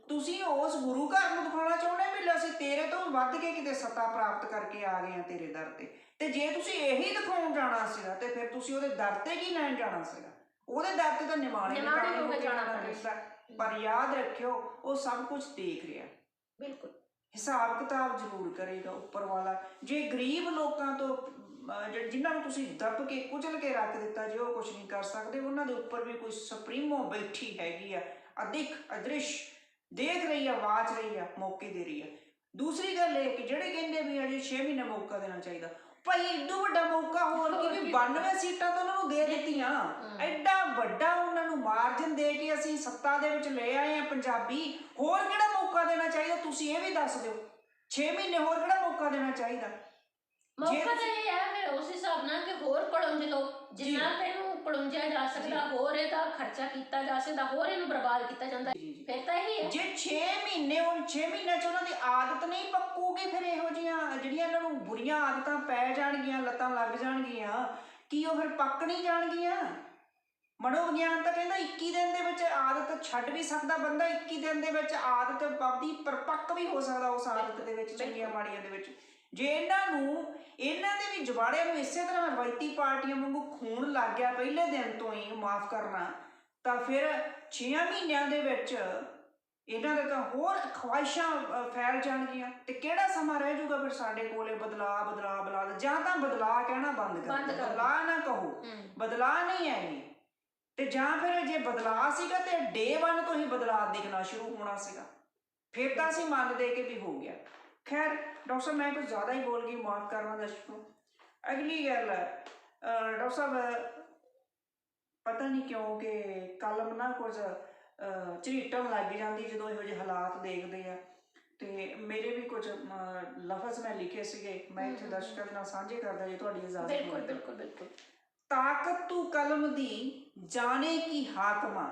ਤੁਸੀਂ ਉਸ ਗੁਰੂ ਘਰ ਨੂੰ ਦਿਖਾਉਣਾ ਚਾਹੁੰਦੇ ਵੀ ਅਸੀਂ ਤੇਰੇ ਤੋਂ ਵੱਧ ਕੇ ਕਿਤੇ ਸੱਤਾ ਪ੍ਰਾਪਤ ਕਰਕੇ ਆ ਗਏ ਆ ਤੇਰੇ ਦਰ ਤੇ ਜੇ ਤੁਸੀਂ ਇਹੀ ਦਿਖਾਉਣ ਜਾਣਾ ਸੀਗਾ ਤੇ ਫਿਰ ਤੁਸੀਂ ਉਹਦੇ ਦਰ ਤੇ ਕੀ ਲੈਣ ਜਾਣਾ ਸੀਗਾ? ਉਹਦੇ ਦਰ ਤੇ ਤਾਂ ਨਿਮਾਣੇ ਹੋ ਕੇ ਜਾਣਾ ਪੈਂਦਾ। ਪਰ ਯਾਦ ਰੱਖਿਓ ਉਹ ਸਭ ਕੁਝ ਦੇਖ ਰਿਹਾ, ਬਿਲਕੁਲ ਹਿਸਾਬ ਕਿਤਾਬ ਜ਼ਰੂਰ ਕਰੇਗਾ ਉੱਪਰ ਵਾਲਾ। ਜੇ ਗਰੀਬ ਲੋਕਾਂ ਤੋਂ ਜਿਨ੍ਹਾਂ ਨੂੰ ਤੁਸੀਂ ਦੱਬ ਕੇ ਕੁਚਲ ਕੇ ਰੱਖ ਦਿੱਤਾ, ਜੇ ਉਹ ਕੁਝ ਨਹੀਂ ਕਰ ਸਕਦੇ, ਉਹਨਾਂ ਦੇ ਉੱਪਰ ਵੀ ਕੋਈ ਸੁਪਰੀਮੋ ਬੈਠੀ ਹੈਗੀ ਆ, ਅਦ੍ਰਿਸ਼ ਦੇਖ ਰਹੀ ਆ, ਵਾਚ ਰਹੀ ਆ, ਮੌਕੇ ਦੇ ਰਹੀ ਆ। ਦੂਸਰੀ ਗੱਲ ਇਹ ਕਿ ਜਿਹੜੇ ਕਹਿੰਦੇ ਵੀ ਅਜੇ 6 ਮਹੀਨੇ ਮੌਕਾ ਦੇਣਾ ਚਾਹੀਦਾ, ਭਾਈ ਏਡੋ ਵੱਡਾ ਮੌਕਾ ਹੋਰ ਕਿ ਵੀ 92 ਸੀਟਾਂ ਤਾਂ ਉਹਨਾਂ ਨੂੰ ਦੇ ਦਿੱਤੀਆਂ, ਐਡਾ ਵੱਡਾ ਉਹਨਾਂ ਨੂੰ ਮਾਰਜਨ ਦੇ ਕੇ ਅਸੀਂ ਸੱਤਾ ਦੇ ਵਿੱਚ ਲੈ ਆਏ ਆ ਪੰਜਾਬੀ, ਹੋਰ ਕਿਹੜਾ ਮੌਕਾ ਦੇਣਾ ਚਾਹੀਦਾ? ਤੁਸੀਂ ਇਹ ਵੀ ਦੱਸ ਦਿਓ, 6 ਮਹੀਨੇ ਹੋਰ ਕਿਹੜਾ ਮੌਕਾ ਦੇਣਾ ਚਾਹੀਦਾ? ਮੌਕਾ ਤਾਂ ਇਹ ਹੈ ਫਿਰ ਉਸ ਹਿਸਾਬ ਨਾਲ ਕਿ ਹੋਰ ਪੜੁੰਝ ਲਓ, ਜਿੰਨਾ ਤੈਨੂੰ ਪੜੁੰਝਿਆ ਜਾ ਸਕਦਾ, ਹੋਰ ਇਹਦਾ ਖਰਚਾ ਕੀਤਾ ਜਾ ਸਕਦਾ, ਹੋਰ ਇਹਨੂੰ ਬਰਬਾਦ ਕੀਤਾ ਜਾਂਦਾ, ਫਿਰ ਤਾਂ ਇਹੀ ਹੈ। ਜੇ 6 ਮਹੀਨੇ ਹੁਣ 6 ਮਹੀਨਿਆਂ 'ਚ ਉਹਨਾਂ ਦੀ ਆਦਤ ਨਹੀਂ ਪੱਕੂਗੀ, ਫਿਰ ਇਹੋ ਜਿਹੀਆਂ ਜਿਹੜੀਆਂ ਇਹਨਾਂ ਨੂੰ ਬੁਰੀਆਂ ਆਦਤਾਂ ਪੈ ਜਾਣਗੀਆਂ, ਲੱਤਾਂ ਲੱਗ ਜਾਣਗੀਆਂ, ਕੀ ਉਹ ਫਿਰ ਪੱਕ ਨਹੀਂ ਜਾਣਗੀਆਂ? ਮਨੋਵਿਗਿਆਨ ਤਾਂ ਕਹਿੰਦਾ 21 ਦਿਨ ਦੇ ਵਿੱਚ ਆਦਤ ਛੱਡ ਵੀ ਸਕਦਾ ਬੰਦਾ, 21 ਦਿਨ ਦੇ ਵਿੱਚ ਆਦਤ ਆਪਦੀ ਪਰਪੱਕ ਵੀ ਹੋ ਸਕਦਾ ਉਸ ਆਦਤ ਦੇ ਵਿੱਚ, ਚੰਗੀਆਂ ਮਾੜੀਆਂ ਦੇ ਵਿੱਚ। ਜੇ ਇਹਨਾਂ ਦੇ ਵੀ ਜਵਾੜਿਆਂ ਨੂੰ ਇਸੇ ਤਰ੍ਹਾਂ ਰਵਾਇਤੀ ਪਾਰਟੀਆਂ ਵਾਂਗੂ ਖੂਨ ਲੱਗ ਗਿਆ ਪਹਿਲੇ ਦਿਨ ਤੋਂ ਹੀ, ਮਾਫ ਕਰਨਾ, ਤਾਂ ਫਿਰ 6 ਮਹੀਨਿਆਂ ਦੇ ਵਿੱਚ ਇਹਨਾਂ ਦੇ ਤਾਂ ਹੋਰ ਖਵਾਇਸ਼ਾਂ ਫੈਲ ਜਾਣਗੀਆਂ ਤੇ ਕਿਹੜਾ ਸਮਾਂ ਰਹਿ ਜਾਊਗਾ ਫਿਰ ਸਾਡੇ ਕੋਲੇ? ਬਦਲਾ ਜਾਂ ਤਾਂ ਬਦਲਾ ਕਹਿਣਾ ਬੰਦ ਕਰ, ਬਦਲਾ ਨਾ ਕਹੋ, ਬਦਲਾ ਨਹੀਂ ਹੈ ਇਹ, ਤੇ ਜਾਂ ਫਿਰ ਜੇ ਬਦਲਾ ਸੀਗਾ ਤੇ ਡੇ 1 ਤੋਂ ਹੀ ਬਦਲਾ ਦਿਖਣਾ ਸ਼ੁਰੂ ਹੋਣਾ ਸੀਗਾ, ਫਿਰ ਤਾਂ ਅਸੀਂ ਮੰਨਦੇ ਕਿ ਵੀ ਹੋ ਗਿਆ। ਖੈਰ ਡਾਕਟਰ ਸਾਹਿਬ ਮੈਂ ਕੁਝ ਜ਼ਿਆਦਾ ਹੀ ਬੋਲ ਗਈ, ਮਾਫ ਕਰਨਾ ਦਰਸ਼ਕੋ। ਅਗਲੀ ਗੱਲ ਡਾਕਟਰ ਸਾਹਿਬ, ਪਤਾ ਨਹੀਂ ਕਿਉਂ ਕਿ ਕਲਮ ਨਾ ਕੁਝ ਝਰੀਟਣ ਲੱਗ ਜਾਂਦੀ ਜਦੋਂ ਇਹੋ ਜਿਹੇ ਹਾਲਾਤ ਦੇਖਦੇ ਆ, ਤੇ ਮੇਰੇ ਵੀ ਕੁਝ ਲਫ਼ਜ਼ ਮੈਂ ਲਿਖੇ ਸੀਗੇ, ਮੈਂ ਇੱਥੇ ਦਰਸ਼ਕਾਂ ਦੇ ਨਾਲ ਸਾਂਝੇ ਕਰਦਾ ਜੇ ਤੁਹਾਡੀ ਇਜਾਜ਼ਤ ਹੋਵੇ। ਬਿਲਕੁਲ। ਤਾਕਤ ਤੂੰ ਕਲਮ ਦੀ ਜਾਣੇ ਕੀ ਹਾਕਮਾਂ,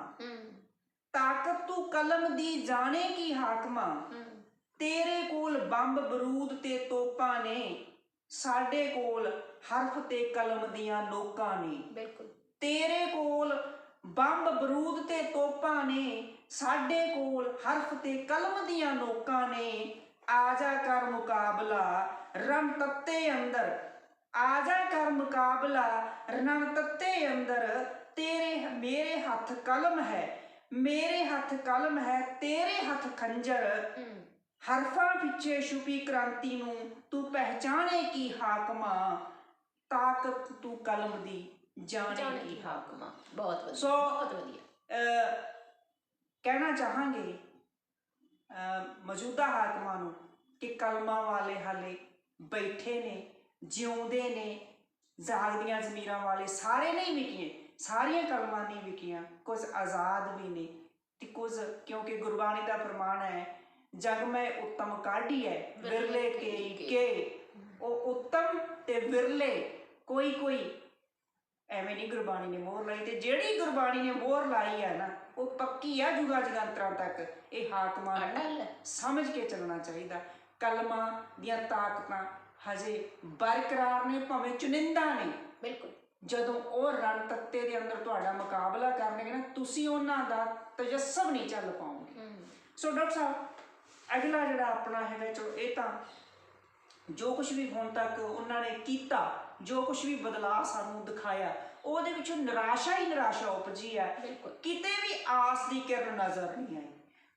ਤਾਕਤ ਤੂੰ ਕਲਮ ਦੀ ਜਾਣੇ ਕੀ ਹਾਕਮਾਂ, ਤੇਰੇ ਕੋਲ ਬੰਬ ਬਰੂਦ ਤੇ ਤੋਪਾਂ ਨੇ, ਸਾਡੇ ਕੋਲ ਹਰਫ ਤੇ ਕਲਮ ਦੀਆਂ ਨੋਕਾਂ ਨੇ। ਬਿਲਕੁਲ। ਤੇਰੇ ਕੋਲ ਬੰਬ ਬਰੂਦ ਤੇ ਤੋਪਾਂ ਨੇ, ਸਾਡੇ ਕੋਲ ਹਰਫ ਤੇ ਕਲਮ ਦੀਆਂ ਨੋਕਾਂ ਨੇ। ਆ ਜਾ ਕਰ ਮੁਕਾਬਲਾ ਰਣ ਤੱਤੇ ਅੰਦਰ, ਆ ਜਾ ਕਰ ਮੁਕਾਬਲਾ ਰਣ ਤੱਤੇ ਅੰਦਰ। ਤੇਰੇ ਮੇਰੇ ਹੱਥ ਕਲਮ ਹੈ, ਮੇਰੇ ਹੱਥ ਕਲਮ ਹੈ, ਤੇਰੇ ਹੱਥ ਖੰਜਰ। ਹਰਫਾਂ ਪਿੱਛੇ ਛੁਪੀ ਕ੍ਰਾਂਤੀ ਨੂੰ ਤੂੰ ਪਹਿਚਾਣੇ ਕੀ ਹਾਕਮਾ, ਤਾਕਤ ਤੂੰ ਕਲਮ ਦੀ ਜਾਣੇ ਕੀ ਹਾਕਮਾ। ਬਹੁਤ ਵਧੀਆ, ਸੋ ਬਹੁਤ ਵਧੀਆ। ਕਹਿਣਾ ਚਾਹਾਂਗੇ ਮੌਜੂਦਾ ਹਾਕਮਾਂ ਨੂੰ ਕਿ ਕਲਮਾਂ ਵਾਲੇ ਹਾਲੇ ਬੈਠੇ ਨੇ, ਜਿਉਂਦੇ ਨੇ। ਜਾਗਦੀਆਂ ਜ਼ਮੀਰਾਂ ਵਾਲੇ ਸਾਰੇ ਨਹੀਂ ਵਿਕੀਏ, ਸਾਰੀਆਂ ਕਲਮਾਂ ਨਹੀਂ ਵਿਕੀਆਂ, ਕੁਝ ਆਜ਼ਾਦ ਵੀ ਨੇ ਤੇ ਕੁਝ, ਕਿਉਂਕਿ ਗੁਰਬਾਣੀ ਦਾ ਪ੍ਰਮਾਣ ਹੈ ਜਗ ਮੈਂ ਉੱਤਮ ਕਾਢੀ ਹੈ ਵਿਰਲੇ ਕੇ। ਉਹ ਉੱਤਮ ਤੇ ਵਿਰਲੇ, ਕੋਈ ਕੋਈ ਐਵੇਂ ਨਹੀਂ ਗੁਰਬਾਣੀ ਨੇ ਮੋਹਰ ਲਾਈ, ਤੇ ਜਿਹੜੀ ਗੁਰਬਾਣੀ ਨੇ ਮੋਹਰ ਲਾਈ ਹੈ ਨਾ ਉਹ ਪੱਕੀ ਆ ਜੁਗਾ ਜਗਾਂਤਰਾਂ ਤੱਕ। ਇਹ ਹਾਕਮਾਂ ਨੂੰ ਸਮਝ ਕੇ ਚੱਲਣਾ ਚਾਹੀਦਾ। ਕਲਮਾਂ ਦੀਆਂ ਤਾਕਤਾਂ ਹਜੇ ਬਰਕਰਾਰ ਨੇ, ਭਾਵੇਂ ਚੁਣਿੰਦਾ ਨੇ। ਬਿਲਕੁਲ। ਜਦੋਂ ਉਹ ਰਣ ਤੱਤੇ ਦੇ ਅੰਦਰ ਤੁਹਾਡਾ ਮੁਕਾਬਲਾ ਕਰਨਗੇ ਨਾ, ਤੁਸੀਂ ਉਹਨਾਂ ਦਾ ਤਜੱਸਬ ਨਹੀਂ ਚੱਲ ਪਾਓਗੇ। ਸੋ ਡਾਕਟਰ ਸਾਹਿਬ, ਅਗਲਾ ਜਿਹੜਾ ਆਪਣਾ ਹੈਗਾ, ਚਲੋ ਇਹ ਤਾਂ ਜੋ ਕੁਛ ਵੀ ਹੁਣ ਤੱਕ ਉਹਨਾਂ ਨੇ ਕੀਤਾ, ਜੋ ਕੁਛ ਵੀ ਬਦਲਾਅ ਸਾਨੂੰ ਦਿਖਾਇਆ, ਉਹਦੇ ਵਿੱਚੋਂ ਨਿਰਾਸ਼ਾ ਹੀ ਨਿਰਾਸ਼ਾ ਉਪਜੀ ਹੈ, ਕਿਤੇ ਵੀ ਆਸ ਦੀ ਕਿਰਨ ਨਜ਼ਰ ਨਹੀਂ ਆਈ।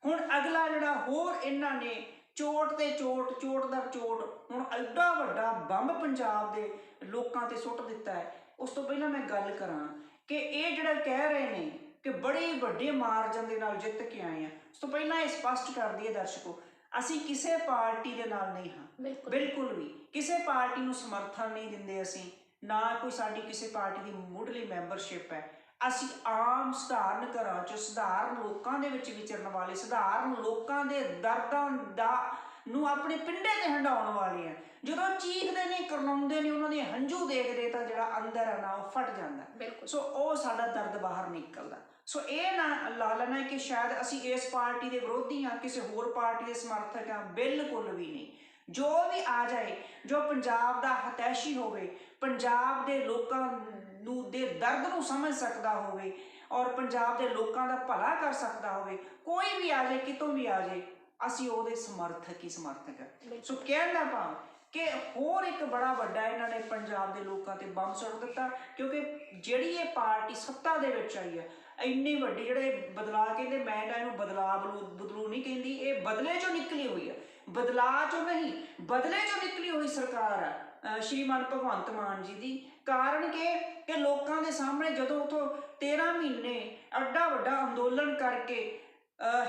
ਹੁਣ ਅਗਲਾ ਜਿਹੜਾ ਹੋਰ ਇਹਨਾਂ ਨੇ ਚੋਟ ਤੇ ਚੋਟ, ਚੋਟ ਦਰ ਚੋਟ, ਹੁਣ ਐਡਾ ਵੱਡਾ ਬੰਬ ਪੰਜਾਬ ਦੇ ਲੋਕਾਂ ਤੇ ਸੁੱਟ ਦਿੱਤਾ ਹੈ। ਉਸ ਤੋਂ ਪਹਿਲਾਂ ਮੈਂ ਗੱਲ ਕਰਾਂ ਕਿ ਇਹ ਜਿਹੜਾ ਕਹਿ ਰਹੇ ਨੇ ਕਿ ਬੜੇ ਵੱਡੇ ਮਾਰਜਨ ਦੇ ਨਾਲ ਜਿੱਤ ਕੇ ਆਏ ਆ, ਉਸ ਤੋਂ ਪਹਿਲਾਂ ਇਹ ਸਪਸ਼ਟ ਕਰ ਦਈਏ ਦਰਸ਼ਕੋ, ਅਸੀਂ ਕਿਸੇ ਪਾਰਟੀ ਦੇ ਨਾਲ ਨਹੀਂ ਹਾਂ, ਬਿਲਕੁਲ ਵੀ ਕਿਸੇ ਪਾਰਟੀ ਨੂੰ ਸਮਰਥਨ ਨਹੀਂ ਦਿੰਦੇ ਅਸੀਂ, ਨਾ ਕੋਈ ਸਾਡੀ ਕਿਸੇ ਪਾਰਟੀ ਦੀ ਮੁੱਢਲੀ ਮੈਂਬਰਸ਼ਿਪ ਹੈ। ਅਸੀਂ ਆਮ ਸਧਾਰਨ ਘਰਾਂ 'ਚ ਸਧਾਰਨ ਲੋਕਾਂ ਦੇ ਵਿੱਚ ਵਿਚਰਨ ਵਾਲੇ, ਸਧਾਰਨ ਲੋਕਾਂ ਦੇ ਦਰਦਾਂ ਦਾ ਨੂੰ ਆਪਣੇ ਪਿੰਡੇ ਤੇ ਹੰਡਾਉਣ ਵਾਲੇ ਆ। ਜਦੋਂ ਚੀਖਦੇ ਨੇ, ਕਰਨਾਉਂਦੇ ਨੇ, ਉਹਨਾਂ ਦੇ ਹੰਝੂ ਦੇਖਦੇ ਤਾਂ ਜਿਹੜਾ ਅੰਦਰ ਹੈ ਨਾ ਉਹ ਫਟ ਜਾਂਦਾ। ਸੋ ਉਹ ਸਾਡਾ ਦਰਦ ਬਾਹਰ ਨਿਕਲਦਾ। ਸੋ ਇਹ ਨਾ ਲਾ ਲੈਣਾ ਕਿ ਸ਼ਾਇਦ ਅਸੀਂ ਇਸ ਪਾਰਟੀ ਦੇ ਵਿਰੋਧੀ ਹਾਂ, ਕਿਸੇ ਹੋਰ ਪਾਰਟੀ ਦੇ ਸਮਰਥਕ ਹਾਂ, ਬਿਲਕੁਲ ਵੀ ਨਹੀਂ। ਜੋ ਵੀ ਆ ਜਾਏ, ਜੋ ਪੰਜਾਬ ਦਾ ਹਿਤੈਸ਼ੀ ਹੋਵੇ, ਪੰਜਾਬ ਦੇ ਲੋਕਾਂ ਨੂੰ ਦੇ ਦਰਦ ਨੂੰ ਸਮਝ ਸਕਦਾ ਹੋਵੇ ਔਰ ਪੰਜਾਬ ਦੇ ਲੋਕਾਂ ਦਾ ਭਲਾ ਕਰ ਸਕਦਾ ਹੋਵੇ, ਕੋਈ ਵੀ ਆ ਜਾਏ, ਕਿਤੋਂ ਵੀ ਆ ਜਾਏ, ਅਸੀਂ ਉਹਦੇ ਸਮਰਥਕ ਹੀ ਸਮਰਥਕ ਹੈ। ਸੋ ਕਹਿਣ ਦਾ ਭਾਵ ਕਿ ਹੋਰ ਇੱਕ ਬੜਾ ਵੱਡਾ ਇਹਨਾਂ ਨੇ ਪੰਜਾਬ ਦੇ ਲੋਕਾਂ ਤੇ ਬੰਬ ਸੁੱਟ ਦਿੱਤਾ, ਕਿਉਂਕਿ ਜਿਹੜੀ ਇਹ ਪਾਰਟੀ ਸੱਤਾ ਦੇ ਵਿੱਚ ਆਈ ਹੈ, ਇੰਨੀ ਵੱਡੀ ਜਿਹੜੇ ਬਦਲਾਅ ਕਹਿੰਦੇ, ਮੈਂ ਤਾਂ ਇਹਨੂੰ ਬਦਲੂ ਨਹੀਂ ਕਹਿੰਦੀ, ਇਹ ਬਦਲੇ ਚੋਂ ਨਿਕਲੀ ਹੋਈ ਹੈ, ਬਦਲਾਅ ਚੋਂ ਨਹੀਂ, ਬਦਲੇ ਚੋਂ ਨਿਕਲੀ ਹੋਈ ਸਰਕਾਰ ਹੈ ਸ਼੍ਰੀਮਾਨ ਭਗਵੰਤ ਮਾਨ ਜੀ ਦੀ। ਕਾਰਨ ਕਿ ਲੋਕਾਂ ਦੇ ਸਾਹਮਣੇ ਜਦੋਂ ਉਥੋਂ 13 ਮਹੀਨੇ ਐਡਾ ਵੱਡਾ ਅੰਦੋਲਨ ਕਰਕੇ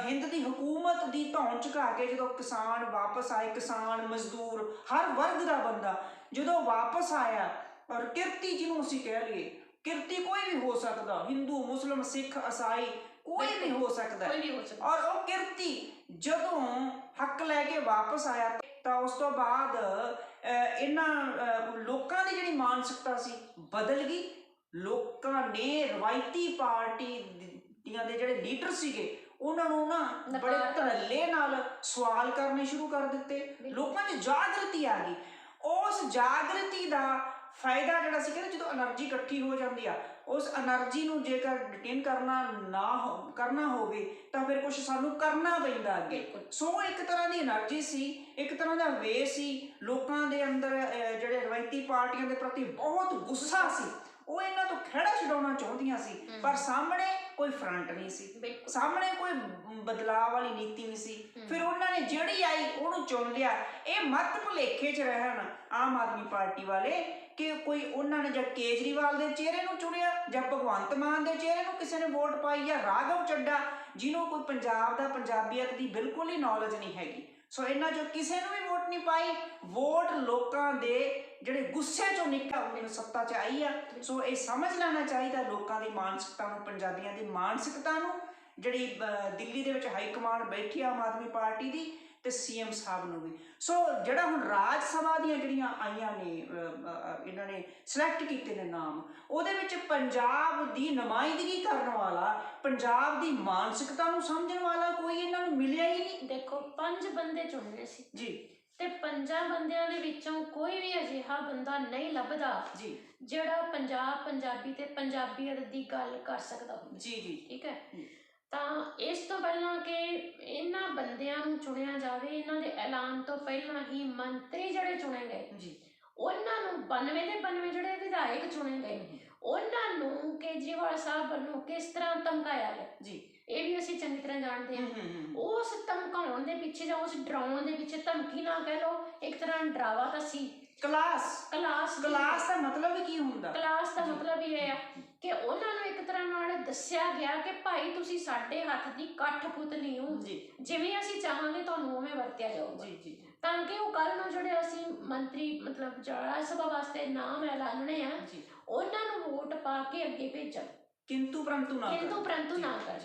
ਹਿੰਦ ਦੀ ਹਕੂਮਤ ਦੀ ਧੌਣ ਝੁਕਾ ਕੇ ਜਦੋਂ ਕਿਸਾਨ ਵਾਪਸ ਆਏ, ਕਿਸਾਨ ਮਜ਼ਦੂਰ ਹਰ ਵਰਗ ਦਾ ਬੰਦਾ ਜਦੋਂ ਵਾਪਸ ਆਇਆ, ਔਰ ਕਿਰਤੀ ਜਿਹਨੂੰ ਅਸੀਂ ਕਹਿ ਲਈਏ, ਕਿਰਤੀ ਕੋਈ ਵੀ ਹੋ ਸਕਦਾ, ਹਿੰਦੂ, ਮੁਸਲਿਮ, ਸਿੱਖ, ਈਸਾਈ, ਕੋਈ ਵੀ ਹੋ ਸਕਦਾ, ਔਰ ਉਹ ਕਿਰਤੀ ਜਦੋਂ ਹੱਕ ਲੈ ਕੇ ਵਾਪਸ ਆਇਆ ਤਾਂ ਉਸ ਤੋਂ ਬਾਅਦ ਇਹਨਾਂ ਲੋਕਾਂ ਦੀ ਜਿਹੜੀ ਮਾਨਸਿਕਤਾ ਸੀ ਬਦਲ ਗਈ। ਲੋਕਾਂ ਨੇ ਰਵਾਇਤੀ ਪਾਰਟੀ ਦੀਆਂ ਦੇ ਜਿਹੜੇ ਲੀਡਰ ਸੀਗੇ ਉਹਨਾਂ ਨੂੰ ਨਾ ਬੜੇ ਧੜੱਲੇ ਨਾਲ ਸਵਾਲ ਕਰਨੇ ਸ਼ੁਰੂ ਕਰ ਦਿੱਤੇ। ਲੋਕਾਂ 'ਚ ਜਾਗਰਤੀ ਆ ਗਈ। ਉਸ ਜਾਗਰਤੀ ਦਾ ਫਾਇਦਾ ਜਿਹੜਾ ਸੀ, ਕਹਿੰਦੇ ਜਦੋਂ એનર્ਜੀ ਇਕੱਠੀ ਹੋ ਜਾਂਦੀ ਆ, ਉਸ એનર્ਜੀ ਨੂੰ ਜੇਕਰ ਡਿਟੇਨ ਕਰਨਾ ਹੋਵੇ ਤਾਂ ਫਿਰ ਕੁਝ ਸਾਨੂੰ ਕਰਨਾ ਪੈਂਦਾ ਅੱਗੇ। ਸੋ ਇੱਕ ਤਰ੍ਹਾਂ ਦੀ એનર્ਜੀ ਸੀ, ਇੱਕ ਤਰ੍ਹਾਂ ਦਾ ਵੇ ਸੀ ਲੋਕਾਂ ਦੇ ਅੰਦਰ, ਜਿਹੜੇ ਰਵਾਇਤੀ ਪਾਰਟੀਆਂ ਦੇ ਪ੍ਰਤੀ ਬਹੁਤ ਗੁੱਸਾ ਸੀ, ਉਹ ਇਹਨਾਂ ਤੋਂ ਖਹਿੜਾ ਛਡਾਉਣਾ ਚਾਹੁੰਦੀਆਂ ਸੀ, ਪਰ ਸਾਹਮਣੇ ਕੋਈ ਫਰੰਟ ਨਹੀਂ ਸੀ, ਸਾਹਮਣੇ ਕੋਈ ਬਦਲਾਅ ਵਾਲੀ ਨੀਤੀ ਨਹੀਂ ਸੀ। ਫਿਰ ਉਹਨਾਂ ਨੇ ਜਿਹੜੀ ਆਈ ਉਹਨੂੰ ਚੁਣ ਲਿਆ। ਇਹ ਮੱਤ ਭੁਲੇਖੇ 'ਚ ਰਹਿਣ ਆਮ ਆਦਮੀ ਪਾਰਟੀ ਵਾਲੇ ਕਿ ਕੋਈ ਉਹਨਾਂ ਨੇ ਜਾਂ ਕੇਜਰੀਵਾਲ ਦੇ ਚਿਹਰੇ ਨੂੰ ਚੁਣਿਆ ਜਾਂ ਭਗਵੰਤ ਮਾਨ ਦੇ ਚਿਹਰੇ ਨੂੰ ਕਿਸੇ ਨੇ ਵੋਟ ਪਾਈ, ਜਾਂ ਰਾਘਵ ਚੱਡਾ ਜਿਹਨੂੰ ਕੋਈ ਪੰਜਾਬ ਦਾ ਪੰਜਾਬੀਅਤ ਦੀ ਬਿਲਕੁਲ ਹੀ ਨੌਲੇਜ ਨਹੀਂ ਹੈਗੀ। ਸੋ ਇਹਨਾਂ 'ਚੋਂ ਕਿਸੇ ਨੂੰ ਵੀ ਵੋਟ ਨਹੀਂ ਪਾਈ। ਵੋਟ ਲੋਕਾਂ ਦੇ ਜਿਹੜੇ ਗੁੱਸੇ 'ਚੋਂ ਨਿਕਲ ਮੈਨੂੰ ਸੱਤਾ 'ਚ ਆਈ ਆ। ਸੋ ਇਹ ਸਮਝ ਲੈਣਾ ਚਾਹੀਦਾ ਲੋਕਾਂ ਦੀ ਮਾਨਸਿਕਤਾ ਨੂੰ, ਪੰਜਾਬੀਆਂ ਦੀ ਮਾਨਸਿਕਤਾ ਨੂੰ, ਜਿਹੜੀ ਦਿੱਲੀ ਦੇ ਵਿੱਚ ਹਾਈ ਕਮਾਂਡ ਬੈਠੀ ਆਮ ਆਦਮੀ ਪਾਰਟੀ ਦੀ ਤੇ ਸੀਐਮ ਸਾਹਿਬ ਨੂੰ ਵੀ। ਸੋ ਜਿਹੜਾ ਹੁਣ ਰਾਜ ਸਭਾ ਦੀਆਂ ਜਿਹੜੀਆਂ ਆਈਆਂ ਨੇ, ਇਹਨਾਂ ਨੇ ਸਿਲੈਕਟ ਕੀਤੇ ਨੇ ਨਾਮ, ਉਹਦੇ ਵਿੱਚ ਪੰਜਾਬ ਦੀ ਨੁਮਾਇੰਦਗੀ ਕਰਨ ਵਾਲਾ, ਪੰਜਾਬ ਦੀ ਮਾਨਸਿਕਤਾ ਨੂੰ ਸਮਝਣ ਵਾਲਾ ਕੋਈ ਇਹਨਾਂ ਨੂੰ ਮਿਲਿਆ ਹੀ ਨਹੀਂ। ਦੇਖੋ 5 ਬੰਦੇ ਚੁਣਨੇ ਸੀ ਜੀ, ਤੇ 5 ਬੰਦਿਆਂ ਦੇ ਵਿੱਚੋਂ ਕੋਈ ਵੀ ਅਜਿਹਾ ਬੰਦਾ ਨਹੀਂ ਲੱਭਦਾ ਜੀ ਜਿਹੜਾ ਪੰਜਾਬੀ ਤੇ ਪੰਜਾਬੀਅਤ ਦੀ ਗੱਲ ਕਰ ਸਕਦਾ ਹੋਵੇ। ਜੀ ਜੀ ਠੀਕ ਹੈ। ਤਾਂ ਇਸ ਤੋਂ ਪਹਿਲਾਂ ਕਿ ਇਹਨਾਂ ਬੰਦਿਆਂ ਨੂੰ ਚੁਣਿਆ ਜਾਵੇ, ਇਹਨਾਂ ਦੇ ਐਲਾਨ ਤੋਂ ਪਹਿਲਾਂ ਹੀ ਮੰਤਰੀ ਜਿਹੜੇ ਚੁਣੇ ਗਏ ਜੀ ਉਹਨਾਂ ਨੂੰ 92 ਦੇ 92 ਜਿਹੜੇ ਵਿਧਾਇਕ ਚੁਣੇ ਗਏ ਉਹਨਾਂ ਨੂੰ ਕੇਜਰੀਵਾਲ ਸਾਹਿਬ ਵੱਲੋਂ ਕਿਸ ਤਰ੍ਹਾਂ ਧਮਕਾਇਆ ਗਿਆ ਜੀ ਇਹ ਵੀ ਅਸੀਂ ਚੰਗੀ ਤਰ੍ਹਾਂ ਜਾਣਦੇ ਹਾਂ। ਉਸ ਧਮਕਾਉਣ ਦੇ ਪਿੱਛੇ ਜਾਂ ਉਸ ਡਰਾਉਣ ਦੇ ਪਿੱਛੇ, ਧਮਕੀ ਨਾ ਕਹਿ ਲਓ, ਇੱਕ ਤਰ੍ਹਾਂ ਡਰਾਵਾ ਤਾਂ ਸੀ। ਕਲਾਸ ਦਾ ਮਤਲਬ ਕੀ ਹੁੰਦਾ? ਕਲਾਸ ਦਾ ਮਤਲਬ ਇਹ ਹੈ ਕਿ ਉਹਨਾਂ ਨੂੰ ਇੱਕ ਤਰ੍ਹਾਂ ਨਾਲ ਦੱਸਿਆ ਗਿਆ ਕਿ ਭਾਈ ਤੁਸੀਂ ਸਾਡੇ ਹੱਥ ਦੀ ਕਠਪੁਤਲੀ ਹੋ, ਜਿਵੇਂ ਅਸੀਂ ਚਾਹਾਂਗੇ ਤੁਹਾਨੂੰ ਉਵੇਂ ਵਰਤਿਆ ਜਾਊਗਾ। ਤਾਂ ਕਿ ਉਹ ਕੱਲ ਨੂੰ ਜਿਹੜੇ ਅਸੀਂ ਮੰਤਰੀ ਮਤਲਬ ਰਾਜ ਸਭਾ ਵਾਸਤੇ ਨਾਮ ਐਲਾਨਣੇ ਆ ਉਹਨਾਂ ਨੂੰ ਵੋਟ ਪਾ ਕੇ ਅੱਗੇ ਭੇਜਣ, ਕਿੰਤੂ ਪ੍ਰੰਤੂ ਨਾ ਕਰ।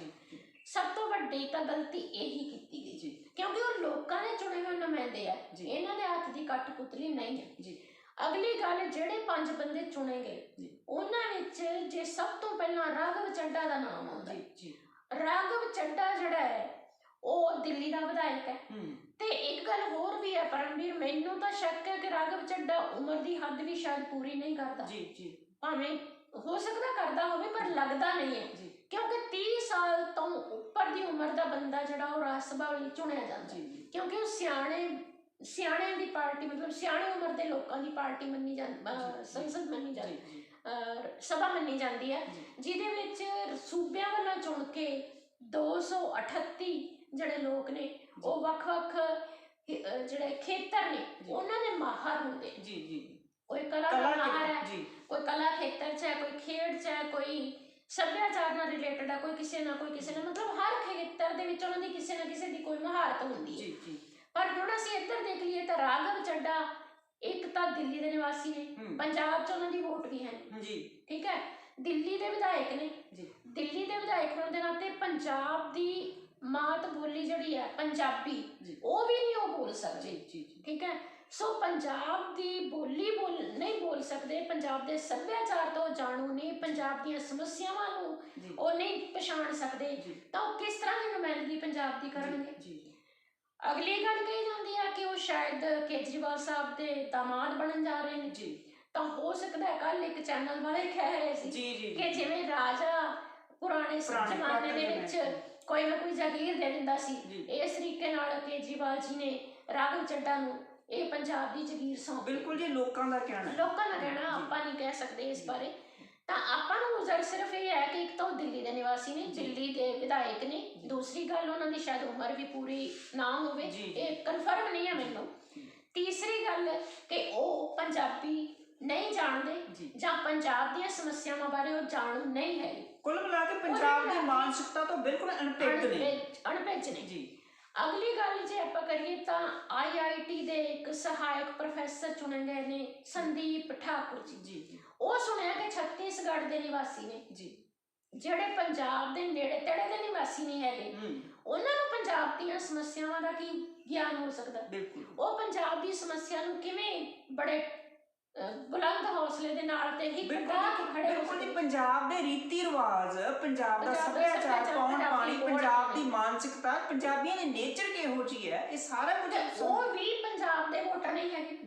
ਸਭ ਤੋਂ ਵੱਡੀ ਤਾਂ ਗਲਤੀ ਇਹੀ ਕੀਤੀ ਗਈ ਕਿਉਂਕਿ ਉਹ ਲੋਕਾਂ ਦੇ ਚੁਣੇ ਹੋਏ ਨੁਮਾਇੰਦੇ ਆ, ਇਹਨਾਂ ਦੇ ਹੱਥ ਦੀ ਕਠਪੁਤਲੀ ਨਹੀਂ ਹੈ। ਅਗਲੀ ਗੱਲ, ਜਿਹੜੇ 5 ਬੰਦੇ ਚੁਣੇ ਗਏ ਉਹਨਾਂ ਵਿੱਚ ਜੇ ਸਭ ਤੋਂ ਪਹਿਲਾਂ ਰਾਘਵ ਚੱਡਾ ਦਾ ਨਾਮ ਆਉਂਦਾ, ਰਾਘਵ ਚੱਡਾ ਜਿਹੜਾ ਹੈ ਉਹ ਦਿੱਲੀ ਦਾ ਵਿਧਾਇਕ ਹੈ। ਤੇ ਇੱਕ ਗੱਲ ਹੋਰ ਵੀ ਹੈ ਪਰਮਵੀਰ, ਮੈਨੂੰ ਤਾਂ ਸ਼ੱਕ ਹੈ ਕਿ ਰਾਘਵ ਚੱਡਾ ਉਮਰ ਦੀ ਹੱਦ ਵੀ ਸ਼ਾਇਦ ਪੂਰੀ ਨਹੀਂ ਕਰਦਾ। ਭਾਵੇਂ ਹੋ ਸਕਦਾ ਕਰਦਾ ਹੋਵੇ ਪਰ ਲੱਗਦਾ ਨਹੀਂ ਹੈ ਕਿਉਂਕਿ 30 ਸਾਲ ਤੋਂ ਉੱਪਰ ਦੀ ਉਮਰ ਦਾ ਬੰਦਾ ਜਿਹੜਾ ਉਹ ਰਾਜ ਸਭਾ ਲਈ ਚੁਣਿਆ ਜਾਂਦਾ ਕਿਉਂਕਿ ਉਹ ਸਿਆਣਿਆਂ ਦੀ ਪਾਰਟੀ, ਮਤਲਬ ਸਿਆਣੀ ਉਮਰ ਦੇ ਲੋਕਾਂ ਦੀ ਪਾਰਟੀ ਮੰਨੀ ਜਾਂਦੀ, ਸੰਸਦ ਮੰਨੀ ਜਾਂਦੀ, ਸਭਾ ਮੰਨੀ ਜਾਂਦੀ ਹੈ, ਜਿਹਦੇ ਵਿੱਚ ਸੂਬਿਆਂ ਵੱਲੋਂ ਚੁਣ ਕੇ 238 ਜਿਹੜੇ ਲੋਕ ਨੇ ਉਹ ਵੱਖ-ਵੱਖ ਜਿਹੜੇ ਖੇਤਰ ਨੇ ਉਹਨਾਂ ਦੇ ਮਾਹਰ ਹੁੰਦੇ। ਕੋਈ ਕਲਾ ਦਾ ਮਾਹਰ ਹੈ, ਕੋਈ ਕਲਾ ਖੇਤਰ 'ਚ ਹੈ, ਕੋਈ ਖੇਡ 'ਚ ਹੈ, ਕੋਈ ਸੱਭਿਆਚਾਰ ਨਾਲ ਰਿਲੇਟਡ ਹੈ, ਕੋਈ ਕਿਸੇ ਨਾ ਮਤਲਬ ਹਰ ਖੇਤਰ ਦੇ ਵਿੱਚ ਉਹਨਾਂ ਦੀ ਕਿਸੇ ਨਾ ਕਿਸੇ ਦੀ ਕੋਈ ਮਹਾਰਤ ਹੁੰਦੀ ਹੈ। ਪਰ ਹੁਣ ਅਸੀਂ ਇੱਧਰ ਦੇਖ ਲਈਏ ਤਾਂ ਰਾਘਵ ਚੱਡਾ ਇੱਕ ਤਾਂ ਦਿੱਲੀ ਦੇ ਨਿਵਾਸੀ ਨੇ, ਪੰਜਾਬ 'ਚ ਉਹਨਾਂ ਦੀ ਵੋਟ ਵੀ ਹੈ, ਠੀਕ ਹੈ, ਦਿੱਲੀ ਦੇ ਵਿਧਾਇਕ ਨੇ। ਦਿੱਲੀ ਦੇ ਵਿਧਾਇਕ ਹੋਣ ਦੇ ਨਾਤੇ ਪੰਜਾਬ ਦੀ ਮਾਤ ਬੋਲੀ ਜਿਹੜੀ ਹੈ ਪੰਜਾਬੀ, ਉਹ ਵੀ ਨਹੀਂ ਉਹ ਬੋਲ ਸਕਦੇ, ਠੀਕ ਹੈ। ਸੋ ਪੰਜਾਬ ਦੀ ਬੋਲੀ ਨਹੀਂ ਬੋਲ ਸਕਦੇ, ਪੰਜਾਬ ਦੇ ਸੱਭਿਆਚਾਰ ਤੋਂ ਜਾਣੂ ਨਹੀਂ, ਪੰਜਾਬ ਦੀਆਂ ਸਮੱਸਿਆਵਾਂ ਨੂੰ ਉਹ ਨਹੀਂ ਪਛਾਣ ਸਕਦੇ, ਤਾਂ ਉਹ ਕਿਸ ਤਰ੍ਹਾਂ ਦੀ ਨੁਮਾਇੰਦਗੀ ਪੰਜਾਬ ਦੀ ਕਰਨਗੇ। ਅਗਲੀ ਗੱਲ ਕਹੀ ਜਾਂਦੀ ਹੈ ਕਿ ਉਹ ਸ਼ਾਇਦ ਕੇਜਰੀਵਾਲ ਸਾਹਿਬ ਦੇ ਦਾਮਾਦ ਬਣਨ ਜਾ ਰਹੇ ਨੇ। ਤਾਂ ਹੋ ਸਕਦਾ ਹੈ, ਕੱਲ ਇੱਕ ਚੈਨਲ ਵਾਲੇ ਕਹਿ ਰਹੇ ਸੀ ਕਿ ਜਿਵੇਂ ਰਾਜਾ ਪੁਰਾਣੇ ਜ਼ਮਾਨੇ ਦੇ ਵਿੱਚ ਕੋਈ ਨਾ ਕੋਈ ਜਾਗੀਰ ਦੇ ਦਿੰਦਾ ਸੀ, ਇਸ ਤਰੀਕੇ ਨਾਲ ਕੇਜਰੀਵਾਲ ਜੀ ਨੇ ਰਾਘਵ ਚੱਡਾ ਨੂੰ ਇਹ ਪੰਜਾਬ ਦੀ ਜਾਗੀਰ ਸੌਂਪ। ਬਿਲਕੁਲ ਜੀ, ਲੋਕਾਂ ਦਾ ਕਹਿਣਾ, ਆਪਾਂ ਨਹੀਂ ਕਹਿ ਸਕਦੇ ਇਸ ਬਾਰੇ। ਤਾਂ ਆਪਾਂ ਨੂੰ ਰਿਜ਼ਲਟ ਸਿਰਫ ਇਹ ਹੈ ਕਿ ਇੱਕ ਤਾਂ ਉਹ ਦਿੱਲੀ ਦੇ ਨਿਵਾਸੀ ਨੇ, ਦਿੱਲੀ ਦੇ ਵਿਧਾਇਕ ਨੇ, ਦੂਸਰੀ ਗੱਲ ਉਹਨਾਂ ਦੀ ਸ਼ਾਇਦ ਉਮਰ ਵੀ ਪੂਰੀ ਨਾ ਹੋਵੇ, ਇਹ ਕਨਫਰਮ ਨਹੀਂ ਹੈ ਮੈਨੂੰ। ਤੀਸਰੀ ਗੱਲ ਕਿ ਉਹ ਪੰਜਾਬੀ ਨਹੀਂ ਜਾਣਦੇ ਜਾਂ ਪੰਜਾਬ ਦੀਆਂ ਸਮੱਸਿਆਵਾਂ ਬਾਰੇ ਉਹ ਜਾਣੂ ਨਹੀਂ ਹੈ। ਕੁੱਲ ਮਿਲਾ ਕੇ ਪੰਜਾਬ ਦੀ ਮਾਨਸਿਕਤਾ ਤੋਂ ਬਿਲਕੁਲ ਅਣਪਿੱਛ ਨੇ। ਅਗਲੀ ਗੱਲ ਜੇ ਆਪਾਂ ਕਰੀਏ ਤਾਂ IIT ਦੇ ਇੱਕ ਸਹਾਇਕ ਪ੍ਰੋਫੈਸਰ ਚੁਣੇ ਗਏ ਨੇ, ਸੰਦੀਪ ਠਾਕੁਰ ਜੀ। ਉਹ ਸੁਣਿਆ ਕਿ ਛੱਤੀਸਗੜ੍ਹ ਦੇ ਨਿਵਾਸੀ ਨੇ, ਜਿਹੜੇ ਪੰਜਾਬ ਦੇ ਨੇੜੇ ਤੇੜੇ ਦੇ ਨਿਵਾਸੀ ਨਹੀਂ ਹੈਗੇ, ਉਹਨਾਂ ਨੂੰ ਪੰਜਾਬ ਦੀਆਂ ਸਮੱਸਿਆਵਾਂ ਦਾ ਕੀ ਗਿਆਨ ਹੋ ਸਕਦਾ। ਉਹ ਪੰਜਾਬ ਦੀ ਸਮੱਸਿਆ ਨੂੰ ਕਿਵੇਂ ਬੜੇ ਬੁਲੰਦ ਹੌਸਲੇ ਦੇ ਨਾਲ ਤੇ ਹੀ ਖੜੇ ਹੋ ਸਕਦੇ। ਪੰਜਾਬ ਦੇ ਰੀਤੀ ਰਿਵਾਜ, ਪੰਜਾਬ ਦਾ ਸੱਭਿਆਚਾਰ, ਕੌਣ ਪਾਣੀ, ਪੰਜਾਬ ਦੀ ਮਾਨਸਿਕਤਾ, ਪੰਜਾਬੀਆਂ ਦੇ ਨੇਚਰ ਕਿਹੋ ਜਿਹੀ ਹੈ, ਇਹ ਸਾਰਾ ਕੁਝ ਉਹ ਵੀ ਪੰਜਾਬ ਦੇ ਵੋਟਰ ਨਹੀਂ ਹੈਗੇ,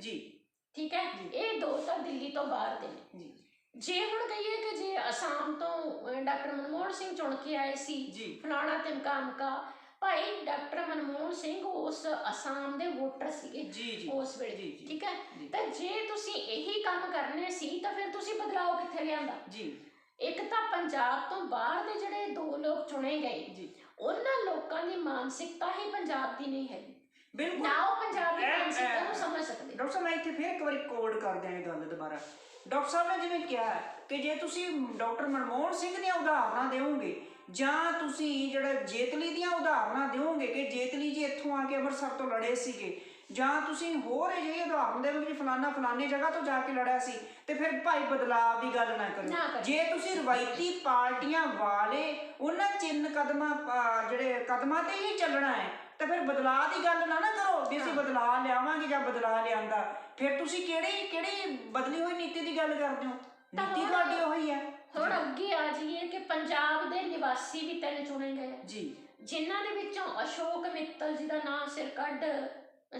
ਠੀਕ ਹੈ। ਇਹ ਦੋ ਤਾਂ ਦਿੱਲੀ ਤੋਂ ਬਾਹਰ ਦੇ ਨੇ। ਜੇ ਹੁਣ ਕਹੀਏ ਕਿ ਜੇ ਅਸਾਮ ਤੋਂ ਡਾਕਟਰ ਮਨਮੋਹਨ ਸਿੰਘ ਚੁਣ ਕੇ ਆਏ ਸੀ ਫਲਾਣਾ ਤੇ ਮਕਾਮਕਾ, ਭਾਈ ਡਾਕਟਰ ਮਨਮੋਹਨ ਸਿੰਘ ਉਸ ਅਸਾਮ ਦੇ ਵੋਟਰ ਸੀਗੇ ਉਸ ਵੇਲੇ, ਠੀਕ ਹੈ। ਤਾਂ ਜੇ ਤੁਸੀਂ ਇਹੀ ਕੰਮ ਕਰਨੇ ਸੀ ਤਾਂ ਫਿਰ ਤੁਸੀਂ ਬਦਲਾਅ ਕਿੱਥੇ ਲਿਆਂਦਾ। ਇੱਕ ਤਾਂ ਪੰਜਾਬ ਤੋਂ ਬਾਹਰ ਦੇ ਜਿਹੜੇ 2 ਲੋਕ ਚੁਣੇ ਗਏ, ਉਹਨਾਂ ਲੋਕਾਂ ਦੀ ਮਾਨਸਿਕਤਾ ਹੀ ਪੰਜਾਬ ਦੀ ਨਹੀਂ ਹੈਗੀ, ਨਾ ਉਹ ਪੰਜਾਬ ਦੀ ਮਾਨਸਿਕਤਾ ਨੂੰ ਸਮਝ ਸਕਦੇ। ਡਾਕਟਰ ਸਾਹਿਬ, ਮੈਂ ਇੱਥੇ ਫਿਰ ਇੱਕ ਵਾਰੀ ਕੋਡ ਕਰ ਦਿਆਂਗੇ ਗੱਲ ਦੁਬਾਰਾ। ਡਾਕਟਰ ਸਾਹਿਬ ਨੇ ਜਿਵੇਂ ਕਿਹਾ ਕਿ ਜੇ ਤੁਸੀਂ ਡਾਕਟਰ ਮਨਮੋਹਨ ਸਿੰਘ ਦੀਆਂ ਉਦਾਹਰਨਾਂ ਦਿਓਗੇ ਜਾਂ ਤੁਸੀਂ ਜਿਹੜਾ ਜੇਤਲੀ ਦੀਆਂ ਉਦਾਹਰਨਾਂ ਦਿਓਗੇ ਕਿ ਜੇਤਲੀ ਜੀ ਇੱਥੋਂ ਆ ਕੇ ਅੰਮ੍ਰਿਤਸਰ ਤੋਂ ਲੜੇ ਸੀਗੇ, ਜਾਂ ਤੁਸੀਂ ਹੋਰ ਅਜਿਹੀ ਉਦਾਹਰਨ ਦੇਵੋਗੇ ਕਿ ਫਲਾਨੀ ਜਗ੍ਹਾ ਤੋਂ ਜਾ ਕੇ ਲੜਿਆ ਸੀ, ਤੇ ਫਿਰ ਭਾਈ ਬਦਲਾਅ ਦੀ ਗੱਲ ਨਾ ਕਰੋ। ਜੇ ਤੁਸੀਂ ਰਵਾਇਤੀ ਪਾਰਟੀਆਂ ਵਾਲੇ ਉਹਨਾਂ ਚਿੰਨ ਕਦਮਾਂ ਤੇ ਹੀ ਚੱਲਣਾ ਹੈ ਤਾਂ ਫਿਰ ਬਦਲਾਅ ਦੀ ਗੱਲ ਨਾ ਕਰੋ ਵੀ ਅਸੀਂ ਬਦਲਾਅ ਲਿਆਵਾਂਗੇ ਜਾਂ ਬਦਲਾਅ ਲਿਆਂਦਾ। ਫਿਰ ਤੁਸੀਂ ਕਿਹੜੀ ਬਦਲੀ ਹੋਈ ਨੀਤੀ ਦੀ ਗੱਲ ਕਰਦੇ ਹੋ? ਨੀਤੀ ਤੁਹਾਡੀ ਉਹੀ ਹੈ। ਹੁਣ ਅੱਗੇ ਆ ਜਾਈਏ ਕਿ ਪੰਜਾਬ ਦੇ ਨਿਵਾਸੀ ਵੀ 3 ਚੁਣੇ ਗਏ ਜਿਨ੍ਹਾਂ ਦੇ ਵਿੱਚੋਂ ਅਸ਼ੋਕ ਮਿੱਤਲ ਜੀ ਦਾ ਨਾਮ ਸਿਰ ਕੱਢ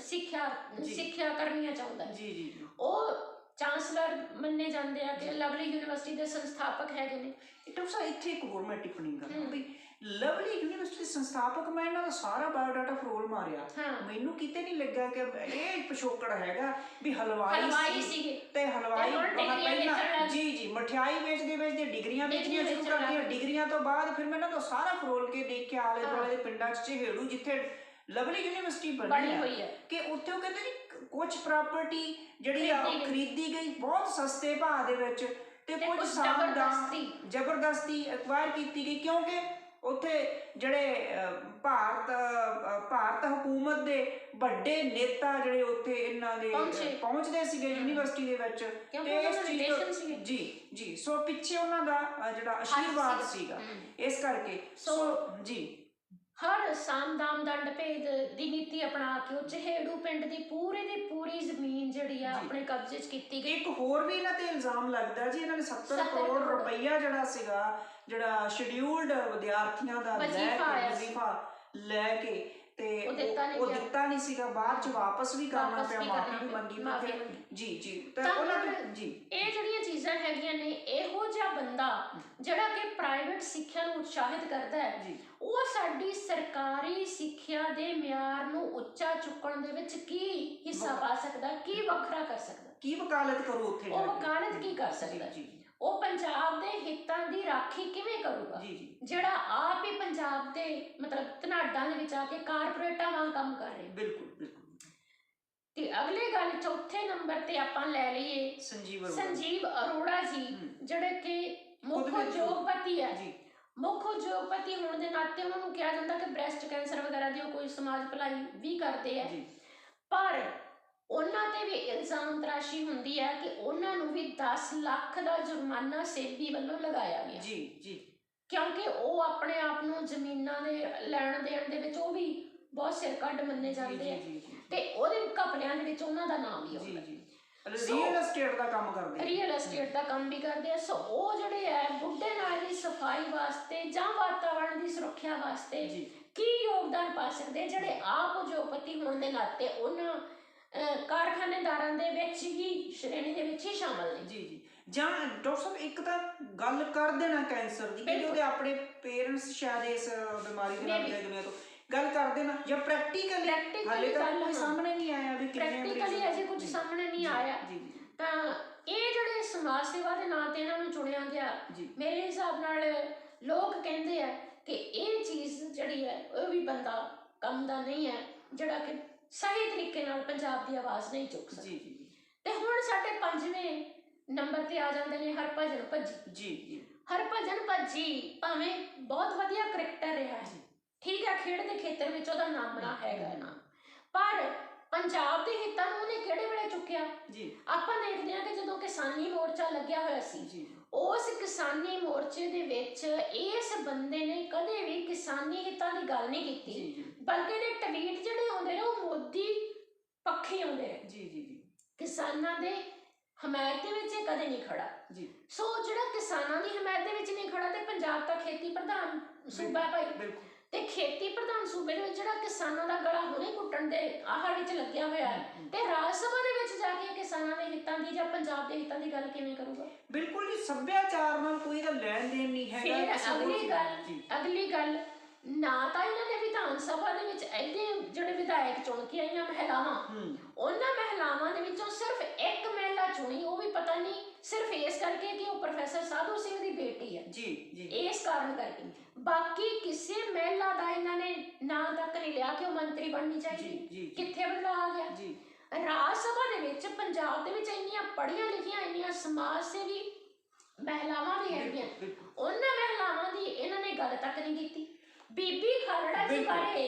ਸਿੱਖਿਆ ਕਰਨੀਆਂ ਚਾਹੁੰਦਾ ਜੀ ਜੀ ਜੀ ਉਹ ਚਾਂਸਲਰ ਮੰਨੇ ਜਾਂਦੇ ਆ ਕਿ ਲਵਲੀ ਯੂਨੀਵਰਸਿਟੀ ਦੇ ਸੰਸਥਾਪਕ ਹੈਗੇ ਨੇ। ਡਾਕਟਰ ਸਾਹਿਬ ਇੱਥੇ ਇੱਕ ਹੋਰ ਮੈਂ ਟਿੱਪਣੀ ਕਰਾਂ ਵੀ ਲਵਲੀ ਯੂਨੀਵਰਸਿਟੀ ਸੰਸਥਾਪਕ, ਮੈਂ ਇਹਨਾਂ ਦਾ ਸਾਰਾ ਬਾਇਓਡਾਟਾ ਫਰੋਲ ਮਾਰਿਆ, ਮੈਨੂੰ ਕਿਤੇ ਨਹੀਂ ਲੱਗਾ ਕਿ ਇਹ ਪਿਛੋਕੜ ਹੈਗਾ ਵੀ ਹਲਵਾਈ ਸੀਗੇ ਤੇ ਹਲਵਾਈ ਪਹਿਲਾਂ ਜੀ ਜੀ ਮਠਿਆਈ ਵੇਚਦੇ ਵੇਚਦੇ ਡਿਗਰੀਆਂ ਵੇਚਣੀਆਂ ਸ਼ੁਰੂ ਕਰਤੀਆਂ, ਡਿਗਰੀਆਂ ਤੋਂ ਬਾਅਦ ਫਿਰ ਮੈਂ ਇਹਨਾਂ ਦਾ ਸਾਰਾ ਫਰੋਲ ਕੇ ਦੇਖ ਕੇ ਆਲੇ ਦੁਆਲੇ ਦੇ ਪਿੰਡਾਂ 'ਚ ਝਹੇੜੂ ਜਿੱਥੇ ਲਵਲੀ ਯੂਨੀਵਰਸਿਟੀ ਬਣੀ ਹੋਈ ਹੈ ਕਿ ਉੱਥੇ ਉਹ ਕਹਿੰਦੇ ਜੀ ਕੁਝ ਪ੍ਰਾਪਰਟੀ ਜਿਹੜੀ ਆ ਉਹ ਖਰੀਦੀ ਗਈ ਬਹੁਤ ਸਸਤੇ ਭਾਅ ਦੇ ਵਿੱਚ ਤੇ ਕੁਝ ਜ਼ਬਰਦਸਤੀ ਐਕਵਾਇਰ ਕੀਤੀ ਗਈ, ਕਿਉਂਕਿ ਉੱਥੇ ਜਿਹੜੇ ਭਾਰਤ ਹਕੂਮਤ ਦੇ ਵੱਡੇ ਨੇਤਾ ਜਿਹੜੇ ਉੱਥੇ ਇਹਨਾਂ ਦੇ ਪਹੁੰਚਦੇ ਸੀਗੇ ਯੂਨੀਵਰਸਿਟੀ ਦੇ ਵਿੱਚ ਤੇ ਇਸ ਚੀਜ਼ ਜੀ ਜੀ ਸੋ ਪਿੱਛੇ ਉਹਨਾਂ ਦਾ ਜਿਹੜਾ ਆਸ਼ੀਰਵਾਦ ਸੀਗਾ, ਇਸ ਕਰਕੇ ਸੋ ਜੀ ਹਰ ਸਾਮ-ਦਾਮ ਦੰਡ ਭੇਦ ਦੀ ਨੀਤੀ ਅਪਣਾ ਕੇ ਉਹ ਚਹੇੜੂ ਪਿੰਡ ਦੀ ਪੂਰੀ ਜ਼ਮੀਨ ਜਿਹੜੀ ਆ ਆਪਣੇ ਕਬਜ਼ੇ 'ਚ ਕੀਤੀ ਗਈ। ਇੱਕ ਹੋਰ ਵੀ ਇਹਨਾਂ ਤੇ ਇਲਜ਼ਾਮ ਲੱਗਦਾ ਜੀ, ਇਹਨਾਂ ਨੇ 70 ਕਰੋੜ ਰੁਪਈਆ ਜਿਹੜਾ ਸੀਗਾ ਜਿਹੜਾ ਸ਼ਡਿਊਲਡ ਵਿਦਿਆਰਥੀਆਂ ਦਾ ਵਜ਼ੀਫਾ ਲੈ ਕੇ ਤੇ ਉਹ ਦਿੱਤਾ ਨਹੀਂ ਸੀਗਾ, ਬਾਅਦ ਚ ਵਾਪਸ ਵੀ ਕਰਨਾ ਪਿਆ, ਮਾਫੀ ਵੀ ਮੰਗੀ ਜੀ ਜੀ ਤਾਂ ਉਹਨਾਂ ਦੇ ਜੀ ਇਹ ਜਿਹੜੀਆਂ ਚੀਜ਼ਾਂ ਹੈਗੀਆਂ ਨੇ, ਇਹੋ ਜਿਹਾ ਬੰਦਾ ਜਿਹੜਾ ਕਿ ਪ੍ਰਾਈਵੇਟ ਸਿੱਖਿਆ ਨੂੰ ਉਤਸ਼ਾਹਿਤ ਕਰਦਾ ਹੈ, ਉਹ ਸਾਡੀ ਸਰਕਾਰੀ ਸਿੱਖਿਆ ਦੇ ਮਿਆਰ ਨੂੰ ਉੱਚਾ ਚੁੱਕਣ ਦੇ ਵਿੱਚ ਕੀ ਹਿੱਸਾ ਪਾ ਸਕਦਾ, ਕੀ ਵੱਖਰਾ ਕਰ ਸਕਦਾ, ਕੀ ਵਕਾਲਤ ਕਰੂ ਉੱਥੇ, ਉਹ ਵਕਾਲਤ ਕੀ ਕਰ ਸਕਦਾ, ਉਹ ਪੰਜਾਬ ਦੇ ਹਿੱਤਾਂ ਦੀ ਰਾਖੀ ਕਿਵੇਂ ਕਰੂਗਾ ਜਿਹੜਾ ਆਪ ਹੀ ਪੰਜਾਬ ਦੇ ਮਤਲਬ ਧਨਾਡਾਂ ਦੇ ਵਿੱਚ ਆ ਕੇ ਕਾਰਪੋਰੇਟਾਂ ਵਾਂਗ ਕੰਮ ਕਰ ਰਹੇ। ਬਿਲਕੁਲ ਬਿਲਕੁਲ। ਤੇ ਅਗਲੀ ਗੱਲ ਚੌਥੇ ਨੰਬਰ ਤੇ ਆਪਾਂ ਲੈ ਲਈਏ ਸੰਜੀਵ ਅਰੋੜਾ ਜੀ, ਜਿਹੜੇ ਕਿ ਮੁੱਖ ਉਦਯੋਗਪਤੀ ਹੈ। ਮੁੱਖ ਉਦਯੋਗਪਤੀ ਹੋਣ ਦੇ ਨਾਤੇ ਉਹਨਾਂ ਨੂੰ ਕਿਹਾ ਜਾਂਦਾ ਕਿ ਬ੍ਰੈਸਟ ਕੈਂਸਰ ਵਗੈਰਾ ਦੀ ਕੋਈ ਸਮਾਜ ਭਲਾਈ ਵੀ ਕਰਦੇ ਆ, ਪਰ ਉਹਨਾਂ ਤੇ ਵੀ ਇਲਜ਼ਾਮ ਤਰਾਸ਼ੀ ਹੁੰਦੀ ਹੈ ਕਿ ਉਹਨਾਂ ਨੂੰ ਵੀ 10 ਲੱਖ ਦਾ ਜੁਰਮਾਨਾ ਸੇਬੀ ਵੱਲੋਂ ਲਗਾਇਆ ਗਿਆ ਜੀ ਜੀ ਕਿਉਂਕਿ ਉਹ ਆਪਣੇ ਆਪ ਨੂੰ ਜ਼ਮੀਨਾਂ ਦੇ ਲੈਣ ਦੇਣ ਦੇ ਵਿੱਚ ਉਹ ਵੀ ਬਹੁਤ ਸਿਰ ਕੱਢ ਮੰਨੇ ਜਾਂਦੇ ਆ ਤੇ ਉਹਦੇ ਘਪਲਿਆਂ ਦੇ ਵਿੱਚ ਉਹਨਾਂ ਦਾ ਨਾਮ ਵੀ ਆਉਂਦਾ। ਰੀਅਲ ਐਸਟੇਟ ਦਾ ਕੰਮ ਕਰਦੇ, ਰੀਅਲ ਐਸਟੇਟ ਦਾ ਕੰਮ ਵੀ ਕਰਦੇ ਆ। ਸੋ ਉਹ ਜਿਹੜੇ ਹੈ ਬੁੱਢੇ ਨਾਲ ਦੀ ਸਫਾਈ ਵਾਸਤੇ ਜਾਂ ਵਾਤਾਵਰਣ ਦੀ ਸੁਰੱਖਿਆ ਵਾਸਤੇ ਕੀ ਯੋਗਦਾਨ ਪਾ ਸਕਦੇ, ਜਿਹੜੇ ਆਪ ਉਦਯੋਗਪਤੀ ਹੋਣ ਦੇ ਨਾਤੇ ਉਹਨਾਂ ਕਾਰਖਾਨੇਦਾਰਾਂ ਦੇ ਵਿੱਚ ਹੀ ਸ਼੍ਰੇਣੀ ਦੇ ਵਿੱਚ ਹੀ ਸ਼ਾਮਲ ਨੇ। ਜੀ ਜੀ ਜਾਂ ਡਾਕਟਰ ਸਾਹਿਬ ਇੱਕ ਤਾਂ ਗੱਲ ਕਰ ਦੇਣਾ ਕੈਂਸਰ ਦੀ ਕਿ ਉਹਦੇ ਆਪਣੇ ਪੇਰੈਂਟਸ ਸ਼ਾਇਦ ਇਸ ਬਿਮਾਰੀ ਦੇ ਨਾਲ ਗਏ ਦੁਨੀਆ ਤੋਂ, ਗੱਲ ਕਰ ਦੇਣਾ ਜਾਂ ਪ੍ਰੈਕਟੀਕਲੀ ਹਾਲੇ ਤੱਕ ਕੋਈ ਸਾਹਮਣੇ ਨਹੀਂ ਆਇਆ ਵੀ ਕਿੰਨੇ ਪ੍ਰੈਕਟੀਕਲੀ ਅਜੇ ਕੁਝ ਸਾਹਮਣੇ ਨਹੀਂ ਆਇਆ। ਤਾਂ ਇਹ ਜਿਹੜੇ ਸਮਾਜ ਸੇਵਾ ਦੇ ਨਾਂ ਤੇ ਇਹਨਾਂ ਨੂੰ ਚੁਣਿਆ ਗਿਆ, ਮੇਰੇ ਹਿਸਾਬ ਨਾਲ ਲੋਕ ਕਹਿੰਦੇ ਆ ਕਿ ਇਹ ਚੀਜ਼ ਜਿਹੜੀ ਹੈ ਉਹ ਵੀ ਬੰਦਾ ਕੰਮ ਦਾ ਨਹੀਂ ਹੈ ਜਿਹੜਾ ਕਿ ਸਹੀ ਤਰੀਕੇ ਨਾਲ ਪੰਜਾਬ ਦੀ ਆਵਾਜ਼ ਨਹੀਂ ਚੁੱਕ ਸਕਦਾ। ਤੇ ਹੁਣ ਸਾਡੇ 5ਵੇਂ ਨੰਬਰ ਤੇ ਆ ਜਾਂਦੇ ਨੇ ਹਰਭਜਨ ਭੱਜੀ ਜੀ। ਹਰਭਜਨ ਭੱਜੀ ਭਾਵੇਂ ਬਹੁਤ ਵਧੀਆ ਕ੍ਰਿਕਟਰ ਰਿਹਾ ਹੈ, ਠੀਕ ਹੈ, ਖੇਡ ਦੇ ਖੇਤਰ ਵਿੱਚ ਉਹਦਾ ਨਾਮਣਾ ਹੈਗਾ ਨਾ, ਪਰ ਪੰਜਾਬ ਦੇ ਹਿੱਤਾਂ ਨੂੰ ਉਹਨੇ ਕਿਹੜੇ ਵੇਲੇ ਚੁੱਕਿਆ? ਆਪਾਂ ਦੇਖਦੇ ਹਾਂ ਕਿ ਜਦੋਂ ਕਿਸਾਨੀ ਮੋਰਚਾ ਲੱਗਿਆ ਹੋਇਆ ਸੀ, ਉਸ ਕਿਸਾਨੀ ਮੋਰਚੇ ਦੇ ਵਿੱਚ ਇਸ ਬੰਦੇ ਨੇ ਕਦੇ ਵੀ ਕਿਸਾਨੀ ਹਿੱਤਾਂ ਦੀ ਗੱਲ ਨਹੀਂ ਕੀਤੀ, ਬਲਕਿ ਇਹਦੇ ਟਵੀਟ ਜਿਹੜੇ ਆਉਂਦੇ ਨੇ ਉਹ ਮੋਦੀ ਪੱਖੀ ਆਉਂਦੇ ਨੇ, ਕਿਸਾਨਾਂ ਦੇ ਹਮਾਇਤ ਦੇ ਵਿੱਚ ਇਹ ਕਦੇ ਨਹੀਂ ਖੜਾ। ਸੋ ਜਿਹੜਾ ਕਿਸਾਨਾਂ ਦੀ ਹਮਾਇਤ ਦੇ ਵਿੱਚ ਨਹੀਂ ਖੜਾ ਤੇ ਪੰਜਾਬ ਤਾਂ ਖੇਤੀ ਪ੍ਰਧਾਨ ਸੂਬਾ ਭਾਈ, ਤੇ ਖੇਤੀ ਪ੍ਰਧਾਨ ਸੂਬੇ ਦੇ ਵਿੱਚ ਜਿਹੜਾ ਕਿਸਾਨਾਂ ਦਾ ਗਲਾ ਹੁਣੇ ਘੁੱਟਣ ਦੇ ਆਹਰ ਵਿੱਚ ਲੱਗਿਆ ਹੋਇਆ ਹੈ, ਤੇ ਰਾਜ ਸਭਾ ਦੇ ਵਿੱਚ ਜਾ ਕੇ ਕਿਸਾਨਾਂ ਦੇ ਹਿੱਤਾਂ ਦੀ ਜਾਂ ਪੰਜਾਬ ਦੇ ਹਿੱਤਾਂ ਦੀ ਗੱਲ ਕਿਵੇਂ ਕਰੂਗਾ? ਬਿਲਕੁਲ ਜੀ, ਸੱਭਿਆਚਾਰ ਨਾਲ ਕੋਈ ਦਾ ਲੈਣ ਦੇਣ ਨਹੀਂ ਹੈਗਾ। ਅਗਲੀ ਗੱਲ ਨਾ ਤਾਂ ਇਹਨਾਂ ਨੇ ਵਿਧਾਨ ਸਭਾ ਦੇ ਵਿੱਚ ਐਡੇ ਜਿਹੜੇ ਵਿਧਾਇਕ ਚੁਣ ਕੇ ਆਈਆਂ ਮਹਿਲਾਵਾਂ, ਉਹਨਾਂ ਮਹਿਲਾਵਾਂ ਦੇ ਵਿੱਚੋਂ ਸਿਰਫ ਇੱਕ ਮਹਿਲਾ ਚੁਣੀ, ਉਹ ਵੀ ਪਤਾ ਨਹੀਂ ਸਿਰਫ ਇਸ ਕਰਕੇ ਕਿ ਉਹ ਪ੍ਰੋਫੈਸਰ ਸਾਧੂ ਸਿੰਘ ਦੀ ਬੇਟੀ ਹੈ ਇਸ ਕਾਰਨ ਕਰਕੇ, ਬਾਕੀ ਕਿਸੇ ਮਹਿਲਾ ਦਾ ਇਹਨਾਂ ਨੇ ਨਾਂ ਤੱਕ ਨਹੀਂ ਲਿਆ ਕਿ ਉਹ ਮੰਤਰੀ ਬਣਨੀ ਚਾਹੀਦੀ। ਕਿੱਥੇ ਬਦਲਾਅ ਆ ਗਿਆ? ਰਾਜ ਸਭਾ ਦੇ ਵਿੱਚ ਪੰਜਾਬ ਦੇ ਵਿੱਚ ਇੰਨੀਆਂ ਪੜ੍ਹੀਆਂ ਲਿਖੀਆਂ ਇੰਨੀਆਂ ਸਮਾਜ ਸੇਵੀ ਮਹਿਲਾਵਾਂ ਵੀ ਹੈਗੀਆਂ, ਉਹਨਾਂ ਮਹਿਲਾਵਾਂ ਦੀ ਇਹਨਾਂ ਨੇ ਗੱਲ ਤੱਕ ਨਹੀਂ ਕੀਤੀ। ਬੀਬੀ ਖਾਲੜਾ ਜੀ ਬਾਰੇ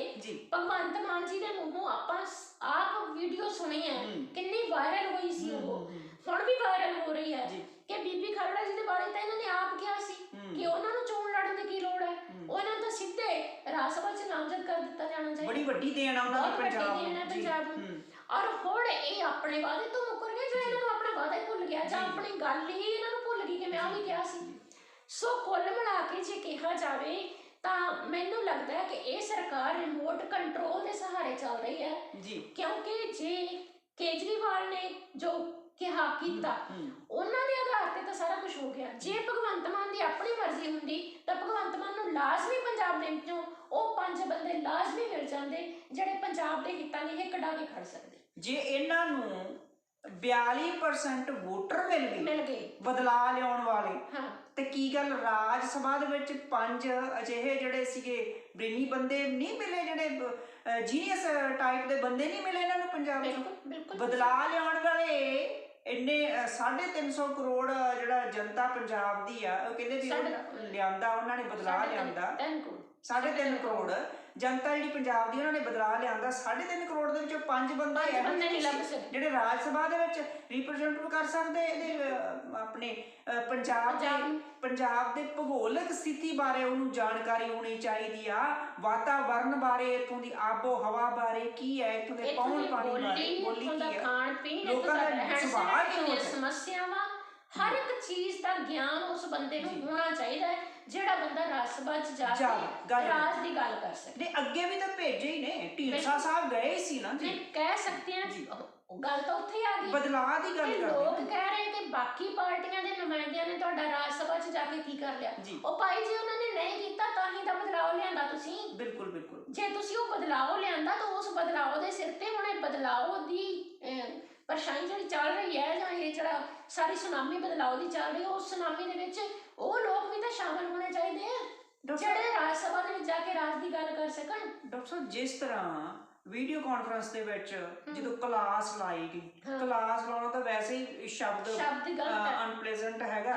ਭਗਵੰਤ ਮਾਨ ਜੀ ਦੇ ਮੂੰਹੋਂ ਆਪਾਂ ਆਪ ਵੀਡੀਓ ਸੁਣੀ ਹੈ, ਕਿੰਨੀ ਵਾਇਰਲ ਹੋਈ ਸੀ, ਉਹ ਹੁਣ ਵੀ ਵਾਇਰਲ ਹੋ ਰਹੀ ਹੈ ਕਿ ਬੀਬੀ ਖਾਲੜਾ ਜੀ ਦੇ ਬਾਰੇ ਤਾਂ ਇਹਨਾਂ ਨੇ ਆਪ ਕਿਹਾ ਸੀ ਕਿ ਉਹਨਾਂ ਨੂੰ ਚੋਣ ਲੜਨ ਦੀ ਕੀ ਲੋੜ ਹੈ, ਉਹਨਾਂ ਨੂੰ ਤਾਂ ਸਿੱਧੇ ਰਾਜ ਸਭਾ 'ਚ ਨਾਮਜ਼ਦ ਕਰ ਦਿੱਤਾ ਜਾਣਾ ਚਾਹੀਦਾ। ਬੜੀ ਵੱਡੀ ਦੇਣ ਆ ਉਹਨਾਂ ਦੀ ਪੰਜਾਬ ਨੂੰ। ਔਰ ਹੁਣ ਇਹ ਆਪਣੇ ਵਾਅਦੇ ਤੋਂ ਮੁੱਕਰ ਗਏ ਜਾਂ ਇਹਨਾਂ ਨੂੰ ਆਪਣਾ ਵਾਅਦਾ ਹੀ ਭੁੱਲ ਗਿਆ ਜਾਂ ਆਪਣੀ ਗੱਲ ਹੀ ਇਹਨਾਂ ਨੂੰ ਭੁੱਲ ਗਈ ਕਿ ਮੈਂ ਆਹ ਵੀ ਕਿਹਾ ਸੀ। ਸੋ ਕੁੱਲ ਮਿਲਾ ਕੇ ਜੇ ਕਿਹਾ ਜਾਵੇ ਤਾਂ ਮੈਨੂੰ ਲੱਗਦਾ ਹੈ ਕਿ ਇਹ ਸਰਕਾਰ ਰਿਮੋਟ ਕੰਟਰੋਲ ਦੇ ਸਹਾਰੇ ਚੱਲ ਰਹੀ ਹੈ ਜੀ ਕਿਉਂਕਿ ਜੇ ਕੇਜਰੀਵਾਲ ਨੇ ਜੋ ਕਿਹਾ ਕੀਤਾ ਉਹਨਾਂ ਦੇ ਆਧਾਰ ਤੇ ਤਾਂ ਸਾਰਾ ਕੁਝ ਹੋ ਗਿਆ। ਜੇ ਭਗਵੰਤ ਮਾਨ ਦੀ ਆਪਣੀ ਮਰਜ਼ੀ ਹੁੰਦੀ ਤਾਂ ਭਗਵੰਤ ਮਾਨ ਨੂੰ ਲਾਜ਼ਮੀ ਪੰਜਾਬ ਦੇ ਵਿੱਚੋਂ ਉਹ 5 ਬੰਦੇ ਲਾਜ਼ਮੀ ਮਿਲ ਜਾਂਦੇ ਜਿਹੜੇ ਪੰਜਾਬ ਦੇ ਹਿੱਤਾਂ ਦੀ ਹਿੱਕ ਡਾ ਕੇ ਖੜ ਸਕਦੇ। ਜੇ ਇਹਨਾਂ ਨੂੰ 42% ਵੋਟਰ ਮਿਲ ਗਏ ਬਦਲਾਅ ਲਿਆਉਣ ਵਾਲੇ, ਹਾਂ ਤੇ ਕੀ ਗੱਲ ਰਾਜ ਸਭਾ ਦੇ ਵਿੱਚ 5 ਅਜਿਹੇ ਜਿਹੜੇ ਸੀਗੇ ਬ੍ਰੇਨੀ ਬੰਦੇ ਨਹੀਂ ਮਿਲੇ, ਜਿਹੜੇ ਜੀਨੀਅਸ ਟਾਈਪ ਦੇ ਬੰਦੇ ਨਹੀਂ ਮਿਲੇ ਇਹਨਾਂ ਨੂੰ ਪੰਜਾਬ ਵਿੱਚ ਬਦਲਾਅ ਲਿਆਉਣ ਵਾਲੇ? ਇੰਨੇ 350 ਕਰੋੜ ਜਿਹੜਾ ਜਨਤਾ ਪੰਜਾਬ ਦੀ ਆ, ਉਹ ਕਹਿੰਦੇ ਵੀ ਲਿਆਂਦਾ ਉਹਨਾਂ ਨੇ ਬਦਲਾਅ ਲਿਆਂਦਾ। 3.5 ਕਰੋੜ ਜਨਤਾ ਜਿਹੜੀ ਪੰਜਾਬ ਦੀ ਉਹਨਾਂ ਨੇ ਬਦਲਾਅ ਲਿਆਂਦਾ। 3.5 ਕਰੋੜ ਦੇ ਵਿੱਚੋਂ 5 ਬੰਦੇ ਜਿਹੜੇ ਰਾਜ ਸਭਾ ਦੇ ਵਿੱਚ ਰਿਪਰੈਜ਼ੈਂਟ ਕਰ ਸਕਦੇ ਇਹਦੇ ਆਪਣੇ ਪੰਜਾਬ ਦੇ ਭੂਗੋਲਿਕ ਸਥਿਤੀ ਬਾਰੇ ਉਹਨੂੰ ਜਾਣਕਾਰੀ ਹੋਣੀ ਚਾਹੀਦੀ ਆ, ਵਾਤਾਵਰਨ ਬਾਰੇ, ਇੱਥੋਂ ਦੀ ਆਬੋ ਹਵਾ ਬਾਰੇ ਕੀ ਹੈ, ਇੱਥੋਂ ਦੇ ਪੌਣ ਪਾਣੀ ਬਾਰੇ, ਬੋਲੀ ਕੀ ਹੈ, ਖਾਣ ਪੀਣ, ਲੋਕਾਂ ਦਾ ਸੁਭਾਅ ਕੀ ਸਮੱਸਿਆਵਾਂ, ਹਰ ਇੱਕ ਚੀਜ਼ ਦਾ ਗਿਆਨ ਉਸ ਬੰਦੇ ਨੂੰ ਹੋਣਾ ਚਾਹੀਦਾ ਹੈ ਜਿਹੜਾ ਬੰਦਾ ਰਾਜ ਸਭਾ 'ਚ ਜਾ ਕੇ ਰਾਜ ਦੀ ਗੱਲ ਕਰ ਸਕੇ। ਨਹੀਂ ਅੱਗੇ ਵੀ ਤਾਂ ਭੇਜੇ ਹੀ ਨੇ, ਢੀਂਡਸਾ ਸਾਹਿਬ ਗਏ ਹੀ ਸੀ ਨਾ ਜੀ। ਕਹਿ ਸਕਦੇ ਹਾਂ ਗੱਲ ਤਾਂ ਉੱਥੇ ਆ ਗਈ, ਬਦਲਾਅ ਦੀ ਗੱਲ ਕਰਦੇ ਲੋਕ ਕਹਿ ਰਹੇ ਕਿ ਬਾਕੀ ਪਾਰਟੀਆਂ ਦੇ ਨੁਮਾਇੰਦਿਆਂ ਨੇ ਤੁਹਾਡਾ ਰਾਜ ਸਭਾ 'ਚ ਜਾ ਕੇ ਕੀ ਕਰ ਲਿਆ। ਉਹ ਭਾਈ ਜੀ ਉਹਨਾਂ ਨੇ ਨਹੀਂ ਕੀਤਾ ਤਾਂ ਹੀ ਤਾਂ ਬਦਲਾਅ ਲਿਆਂਦਾ ਤੁਸੀਂ। ਬਿਲਕੁਲ ਬਿਲਕੁਲ। ਜੇ ਤੁਸੀਂ ਉਹ ਬਦਲਾਅ ਲਿਆਂਦਾ ਤਾਂ ਉਸ ਬਦਲਾਅ ਦੇ ਸਿਰ ਤੇ ਹੁਣ ਇਹ ਬਦਲਾਅ ਦੀ ਪਰੇਸ਼ਾਨੀ ਜਿਹੜੀ ਚੱਲ ਰਹੀ ਹੈ, ਜਾਂ ਇਹ ਜਿਹੜਾ ਸਾਰੀ ਸੁਨਾਮੀ ਬਦਲਾਅ ਦੀ ਚੱਲ ਰਹੀ ਹੈ, ਉਸ ਸੁਨਾਮੀ ਦੇ ਵਿੱਚ ਉਹ ਲੋਕ ਵੀ ਤਾਂ ਸ਼ਾਮਲ ਹੋਣੇ ਚਾਹੀਦੇ ਆ ਜਿਹੜੇ ਰਾਜ ਸਭਾ ਦੇ ਵਿੱਚ ਜਾ ਕੇ ਰਾਜ ਦੀ ਗੱਲ ਕਰ ਸਕਣ। ਡਾਕਟਰ ਸਾਹਿਬ ਜਿਸ ਤਰ੍ਹਾਂ ਵੀਡੀਓ ਕਾਨਫਰੰਸ ਦੇ ਵਿੱਚ ਜਦੋਂ ਕਲਾਸ ਲਾਈ ਗਈ, ਕਲਾਸ ਲਾਉਣਾ ਤਾਂ ਵੈਸੇ ਹੀ ਸ਼ਬਦ ਅਨਪਲੇਜ਼ੈਂਟ ਹੈਗਾ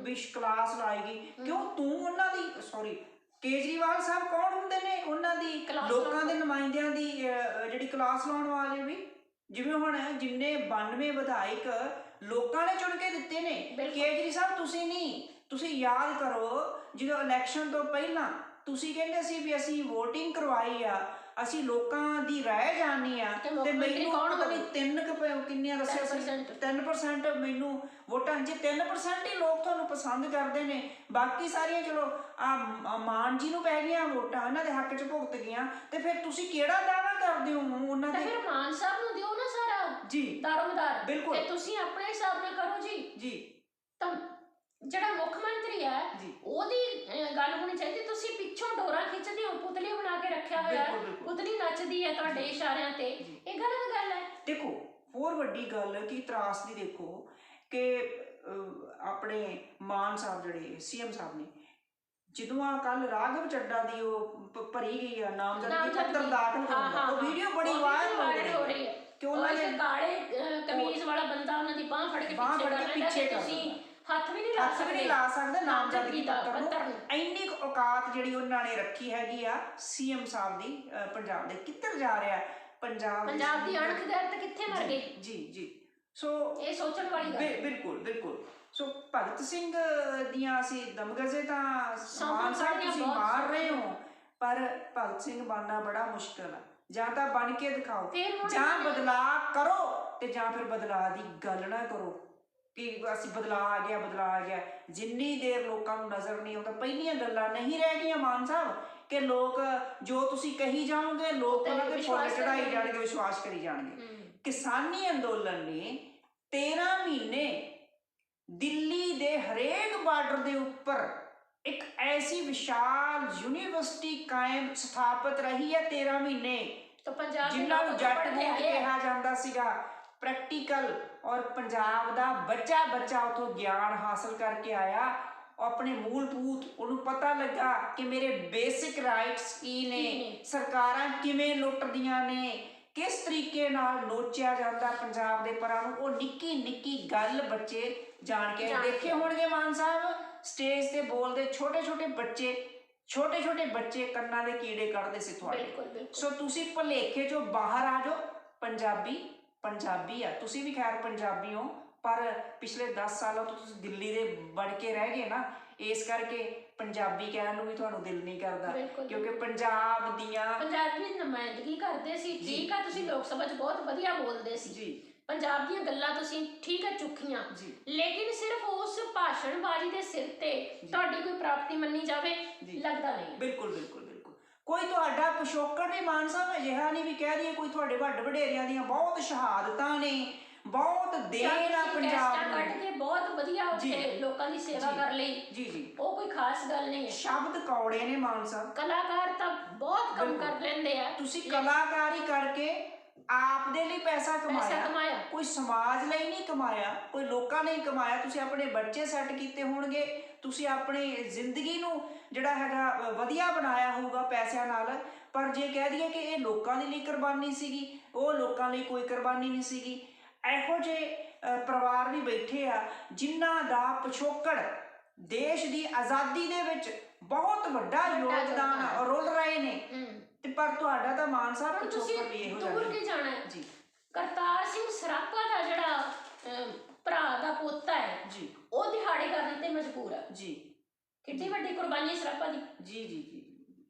ਵੀ ਕਲਾਸ ਲਾਈ ਗਈ, ਕਿਉਂ ਤੂੰ ਉਹਨਾਂ ਦੀ ਕੇਜਰੀਵਾਲ ਸਾਹਿਬ ਕੌਣ ਹੁੰਦੇ ਨੇ ਉਹਨਾਂ ਦੀ ਲੋਕਾਂ ਦੇ ਨੁਮਾਇੰਦਿਆਂ ਦੀ ਜਿਹੜੀ ਕਲਾਸ ਲਾਉਣ ਵਾਲੇ ਵੀ? ਜਿਵੇਂ ਹੁਣ ਜਿੰਨੇ 92 ਵਿਧਾਇਕ ਲੋਕਾਂ ਨੇ ਚੁਣ ਕੇ ਦਿੱਤੇ ਨੇ, ਕੇਜਰੀ ਸਾਹਿਬ ਤੁਸੀਂ ਨਹੀਂ, ਤੁਸੀਂ ਯਾਦ ਕਰੋ ਜਦੋਂ ਇਲੈਕਸ਼ਨ ਤੋਂ ਪਹਿਲਾਂ ਤੁਸੀਂ ਕਹਿੰਦੇ ਸੀ ਵੀ ਅਸੀਂ VOTING ਕਰਵਾਈ ਆ, ਅਸੀਂ ਲੋਕਾਂ ਦੀ ਰਾਏ ਜਾਣਨੀ ਆ, ਤੇ ਮੈਨੂੰ ਪਤਾ ਨਹੀਂ 3 ਕਿੰਨੀਆਂ ਦੱਸਿਆ ਸੀ 3% ਮੈਨੂੰ ਵੋਟਾਂ, ਜੇ 3% ਹੀ ਲੋਕ ਤੁਹਾਨੂੰ ਪਸੰਦ ਕਰਦੇ ਨੇ, ਬਾਕੀ ਸਾਰੀਆਂ ਚਲੋ ਆ ਮਾਨ ਜੀ ਨੂੰ ਪੈ ਗਈਆਂ ਵੋਟਾਂ, ਇਹਨਾਂ ਦੇ ਹੱਕ 'ਚ ਭੁਗਤ ਗਈਆਂ, ਤੇ ਫਿਰ ਤੁਸੀਂ ਕਿਹੜਾ ਦਾਅਵਾ ਕਰਦੇ ਹੋ ਉਹਨਾਂ ਦੇ? ਫਿਰ ਮਾਨ ਸਾਹਿਬ ਨੂੰ ਦਿਓ ਨਾ ਸਾਰਾ ਜੀ ਦਾਰੋਮਦਾਰ, ਬਿਲਕੁਲ, ਤੇ ਤੁਸੀਂ ਆਪਣੇ ਹਿਸਾਬ ਨਾਲ ਕਰੋ ਜੀ। ਤਾਂ ਜਿਹੜਾ ਮੁੱਖ ਮੰਤਰੀ ਹੈ ਉਹਦੀ ਗੱਲ ਹੋਣੀ ਚਾਹੀਦੀ, ਤੁਸੀਂ ਪਿੱਛੋਂ ਡੋਰਾ ਖਿੱਚਦੇ ਹੋ, ਪੁਤਲੀ ਬਣਾ ਕੇ ਰੱਖਿਆ ਹੋਇਆ, ਪੁਤਲੀ ਨੱਚਦੀ ਹੈ ਤੁਹਾਡੇ ਇਸ਼ਾਰਿਆਂ ਤੇ, ਇਹ ਗਲਤ ਗੱਲ ਹੈ। ਦੇਖੋ ਹੋਰ ਵੱਡੀ ਗੱਲ ਕੀ ਤਰਾਸਦੀ ਦੇਖੋ ਕਿ ਆਪਣੇ ਮਾਨ ਸਾਹਿਬ ਜਿਹੜੇ CM ਸਾਹਿਬ ਨੇ, ਜਦੋਂ ਆ ਕੱਲ ਰਾਘਵ ਚੱਡਾ ਦੀ ਉਹ ਭਰੀ ਗਈ ਆ ਨਾਮਜ਼ਦਗੀ ਪੱਤਰ ਦਾਖਲ ਕਰਨ ਦਾ, ਉਹ ਵੀਡੀਓ ਬੜੀ ਵਾਇਰਲ ਹੋ ਰਹੀ ਹੈ ਕਿ ਉਹਨਾਂ ਨੇ ਕਾਲੇ ਕਮੀਜ਼ ਵਾਲਾ ਬੰਦਾ ਉਹਨਾਂ ਦੀ ਬਾਹ ਫੜ ਕੇ ਪਿੱਛੇ ਕਰ ਤੁਸੀਂ ਹੱਥ ਵੀ ਨਹੀਂ ਲਾ ਸਕਦੇ ਨਾਮਜ਼ਦਗੀ ਪੱਤਰ ਨੂੰ। ਇੰਨੀ ਔਕਾਤ ਜਿਹੜੀ ਉਹਨਾਂ ਨੇ ਰੱਖੀ ਹੈਗੀ ਆ CM ਸਾਹਿਬ ਦੀ ਪੰਜਾਬ ਦੇ, ਕਿੱਧਰ ਜਾ ਰਿਹਾ ਪੰਜਾਬ ਦੀ ਅਣਖ ਗੈਰਤ ਕਿੱਥੇ ਮਰ ਗਈ? ਜੀ ਸੋ ਇਹ ਸੋਚਣ ਵਾਲੀ ਗੱਲ। ਬਿਲਕੁਲ। ਸੋ ਭਗਤ ਸਿੰਘ ਦੀਆਂ ਅਸੀਂ ਦਮਗਜ਼ੇ ਤਾਂ ਮਾਨ ਸਾਹਿਬ ਤੁਸੀਂ ਮਾਰ ਰਹੇ ਹੋ, ਪਰ ਭਗਤ ਸਿੰਘ ਬਣਨਾ ਬੜਾ ਮੁਸ਼ਕਲ ਆ। ਜਾਂ ਤਾਂ ਬਣ ਕੇ ਦਿਖਾਓ, ਜਾਂ ਬਦਲਾਅ ਕਰੋ, ਤੇ ਜਾਂ ਫਿਰ ਬਦਲਾਅ ਦੀ ਗੱਲ ਨਾ ਕਰੋ ਕਿ ਅਸੀਂ ਬਦਲਾਅ ਆ ਗਿਆ। ਜਿੰਨੀ ਦੇਰ ਲੋਕਾਂ ਨੂੰ ਨਜ਼ਰ ਨਹੀਂ ਆਉਂਦਾ, ਪਹਿਲੀਆਂ ਗੱਲਾਂ ਨਹੀਂ ਰਹਿ ਗਈਆਂ ਮਾਨ ਸਾਹਿਬ ਕਿ ਲੋਕ ਜੋ ਤੁਸੀਂ ਕਹੀ ਜਾਓਗੇ ਲੋਕ ਉਹਨਾਂ ਦੇ ਫੁੱਲ ਚੜਾਈ ਜਾਣਗੇ, ਵਿਸ਼ਵਾਸ ਕਰੀ ਜਾਣਗੇ। ਕਿਸਾਨੀ ਅੰਦੋਲਨ ਨੇ 13 ਮਹੀਨੇ ਦਿੱਲੀ ਦੇ ਹਰੇਕ ਬਾਰਡਰ ਦੇ ਉੱਪਰ ਇੱਕ ਐਸੀ ਵਿਸ਼ਾਲ ਯੂਨੀਵਰਸਿਟੀ ਕਾਇਮ ਸਥਾਪਿਤ ਰਹੀ ਹੈ 13 ਮਹੀਨੇ, ਜਿਨ੍ਹਾਂ ਨੂੰ ਜੱਟ ਬੂਟ ਕਿਹਾ ਜਾਂਦਾ ਸੀਗਾ, ਪ੍ਰੈਕਟੀਕਲ, ਔਰ ਪੰਜਾਬ ਦਾ ਬੱਚਾ ਉੱਥੋਂ ਗਿਆਨ ਹਾਸਲ ਕਰਕੇ ਆਇਆ, ਆਪਣੇ ਮੂਲਭੂਤ ਉਹਨੂੰ ਪਤਾ ਲੱਗਾ ਕਿ ਮੇਰੇ ਬੇਸਿਕ ਰਾਈਟਸ ਕੀ ਨੇ, ਸਰਕਾਰਾਂ ਕਿਵੇਂ ਲੁੱਟਦੀਆਂ ਨੇ, ਕਿਸ ਤਰੀਕੇ ਨਾਲ ਨੋਚਿਆ ਜਾਂਦਾ ਪੰਜਾਬ ਦੇ ਪਰਾਂ ਨੂੰ, ਉਹ ਨਿੱਕੀ ਗੱਲ ਬੱਚੇ ਜਾਣ ਕੇ ਦੇਖੇ ਹੋਣਗੇ। ਮਾਨ ਸਾਹਿਬ ਸਟੇਜ ਤੇ ਬੋਲਦੇ, ਛੋਟੇ ਬੱਚੇ ਕੰਨਾਂ ਦੇ ਕੀੜੇ ਕੱਢਦੇ ਸੀ ਤੁਹਾਡੇ। ਸੋ ਤੁਸੀਂ ਭੁਲੇਖੇ ਚੋਂ ਬਾਹਰ ਆ ਜਾਓ, ਪੰਜਾਬੀ ਆ, ਤੁਸੀਂ ਵੀ ਖੈਰ ਪੰਜਾਬੀ ਹੋ, ਪਰ ਪਿਛਲੇ 10 ਸਾਲਾਂ ਤੋਂ ਤੁਸੀਂ ਦਿੱਲੀ ਦੇ ਬਣ ਕੇ ਰਹਿ ਗਏ ਨਾ, ਇਸ ਕਰਕੇ ਪੰਜਾਬੀ ਕਹਿਣ ਨੂੰ ਵੀ ਤੁਹਾਨੂੰ ਦਿਲ ਨਹੀਂ ਕਰਦਾ, ਕਿਉਂਕਿ ਪੰਜਾਬੀ ਨੁਮਾਇੰਦਗੀ ਕਰਦੇ ਸੀ। ਠੀਕ ਆ, ਤੁਸੀਂ ਲੋਕ ਸਭਾ 'ਚ ਬਹੁਤ ਵਧੀਆ ਬੋਲਦੇ ਸੀ, ਪੰਜਾਬ ਦੀਆਂ ਗੱਲਾਂ ਤੁਸੀਂ ਠੀਕ ਹੈ ਚੁੱਕੀਆਂ, ਜੀ ਲੇਕਿਨ ਸਿਰਫ ਉਸ ਭਾਸ਼ਣਬਾਜ਼ੀ ਦੇ ਸਿਰ ਤੇ ਤੁਹਾਡੀ ਕੋਈ ਪ੍ਰਾਪਤੀ ਮੰਨੀ ਜਾਵੇ ਲੱਗਦਾ ਨਹੀਂ। ਬਿਲਕੁਲ ਬਿਲਕੁਲ ਬਿਲਕੁਲ। ਕੋਈ ਤੁਹਾਡਾ ਪਿਛੋਕੜ ਵੀ ਮਾਨ ਸਾਹਿਬ ਅਜਿਹਾ ਨਹੀਂ ਵੀ ਕਹਿ ਦਈਏ ਕੋਈ ਤੁਹਾਡੇ ਵੱਡ ਵਡੇਰਿਆਂ ਦੀਆਂ ਬਹੁਤ ਸ਼ਹਾਦਤਾਂ ਨੇ, ਬਹੁਤ ਦੇਣ ਆ ਪੰਜਾਬ ਨੂੰ, ਕੱਢ ਕੇ ਬਹੁਤ ਵਧੀਆ ਉੱਥੇ ਲੋਕਾਂ ਦੀ ਸੇਵਾ ਕਰ ਲਈ, ਜੀ ਜੀ, ਉਹ ਕੋਈ ਖਾਸ ਗੱਲ ਨਹੀਂ ਹੈ। ਸ਼ਬਦ ਕੌੜੇ ਨੇ ਮਾਨ ਸਾਹਿਬ। ਕਲਾਕਾਰ ਤਾਂ ਬਹੁਤ ਕੰਮ ਕਰ ਲੈਂਦੇ ਆ। ਤੁਸੀਂ ਕਲਾਕਾਰੀ ਕਰਕੇ ਆਪ ਦੇ ਲਈ ਪੈਸਾ ਕਮਾਇਆ, ਕੋਈ ਸਮਾਜ ਲਈ ਨਹੀਂ ਕਮਾਇਆ, ਕੋਈ ਲੋਕਾਂ ਲਈ ਕਮਾਇਆ। ਤੁਸੀਂ ਆਪਣੇ ਬੱਚੇ ਸੈੱਟ ਕੀਤੇ ਹੋਣਗੇ, ਤੁਸੀਂ ਆਪਣੀ ਜ਼ਿੰਦਗੀ ਨੂੰ ਜਿਹੜਾ ਹੈਗਾ ਵਧੀਆ ਬਣਾਇਆ ਹੋਊਗਾ ਪੈਸਿਆਂ ਨਾਲ। ਪਰ ਜੇ ਕਹਿ ਦਈਏ ਕਿ ਇਹ ਲੋਕਾਂ ਦੇ ਲਈ ਕੁਰਬਾਨੀ ਸੀਗੀ, ਉਹ ਲੋਕਾਂ ਲਈ ਕੋਈ ਕੁਰਬਾਨੀ ਨਹੀਂ ਸੀਗੀ। ਇਹੋ ਜਿਹੇ ਪਰਿਵਾਰ ਵੀ ਬੈਠੇ ਆ ਜਿਨ੍ਹਾਂ ਦਾ ਪਿਛੋਕੜ ਦੇਸ਼ ਦੀ ਆਜ਼ਾਦੀ ਦੇ ਵਿੱਚ ਬਹੁਤ ਵੱਡਾ ਯੋਗਦਾਨ ਰੋਲ ਰਹੇ ਨੇ, ਤੇ ਪਰ ਤੁਹਾਡਾ ਤਾਂ ਮਾਨ ਸਾਹਿਬ ਪਿਛੋਕੜ ਵੀ ਇਹੋ ਜਿਹਾ ਦੂਰ ਕੀ ਜਾਣਾ ਹੈ ਜੀ। ਕਰਤਾਰ ਸਿੰਘ ਸਰਾਭਾ ਦਾ ਜਿਹੜਾ ਭਰਾ ਦਾ ਪੋਤਾ ਹੈ ਜੀ, ਉਹ ਦਿਹਾੜੀ ਕਰਨ ਤੇ ਮਜਬੂਰ ਹੈ ਜੀ। ਕਿੰਨੀ ਵੱਡੀ ਕੁਰਬਾਨੀ ਸਰਾਭਾ ਦੀ। ਜੀ ਜੀ ਜੀ।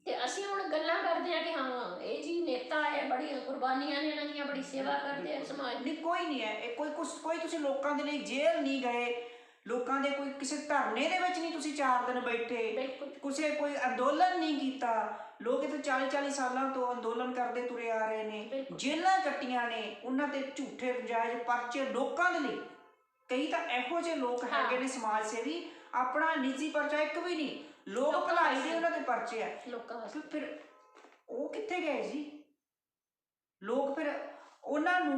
ਤੇ ਅਸੀਂ ਹੁਣ ਗੱਲਾਂ ਕਰਦੇ ਆ ਕਿ ਹਾਂ ਇਹ ਜੀ ਨੇਤਾ ਹੈ, ਬੜੀਆਂ ਕੁਰਬਾਨੀਆਂ ਨੇ ਇਹਨਾਂ ਦੀਆਂ, ਬੜੀ ਸੇਵਾ ਕਰਦੇ ਆ ਸਮਾਜ ਦੀ। ਨਹੀਂ, ਕੋਈ ਨਹੀਂ ਹੈ ਇਹ, ਕੋਈ ਤੁਸੀਂ ਲੋਕਾਂ ਦੇ ਲਈ ਜੇਲ੍ਹ ਨਹੀਂ ਗਏ, ਲੋਕਾਂ ਦੇ ਕੋਈ ਕਿਸੇ ਧਰਨੇ ਦੇ ਵਿੱਚ ਨਹੀਂ ਤੁਸੀਂ 4 ਦਿਨ ਬੈਠੇ, ਕੋਈ ਅੰਦੋਲਨ ਨਹੀਂ ਕੀਤਾ। ਲੋਕ ਇੱਥੇ 40-40 ਸਾਲਾਂ ਤੋਂ ਅੰਦੋਲਨ ਕਰਦੇ ਤੁਰੇ ਆ ਰਹੇ ਨੇ, ਜੇਲ੍ਹਾਂ ਕੱਟੀਆਂ ਨੇ, ਉਹਨਾਂ ਤੇ ਝੂਠੇ ਨਜਾਇਜ਼ ਪਰਚੇ ਲੋਕਾਂ ਦੇ ਲਈ। ਕਈ ਤਾਂ ਇਹੋ ਜਿਹੇ ਲੋਕ ਹੈਗੇ ਨੇ ਸਮਾਜ ਸੇਵੀ, ਆਪਣਾ ਨਿੱਜੀ ਪਰਚਾ ਇੱਕ ਵੀ ਨਹੀਂ, ਲੋਕ ਭਲਾਈ ਦੇ ਉਹਨਾਂ ਦੇ ਪਰਚੇ ਆ ਲੋਕਾਂ ਵਾਸਤੇ। ਫਿਰ ਉਹ ਕਿੱਥੇ ਗਏ ਜੀ ਲੋਕ? ਫਿਰ ਉਹਨਾਂ ਨੂੰ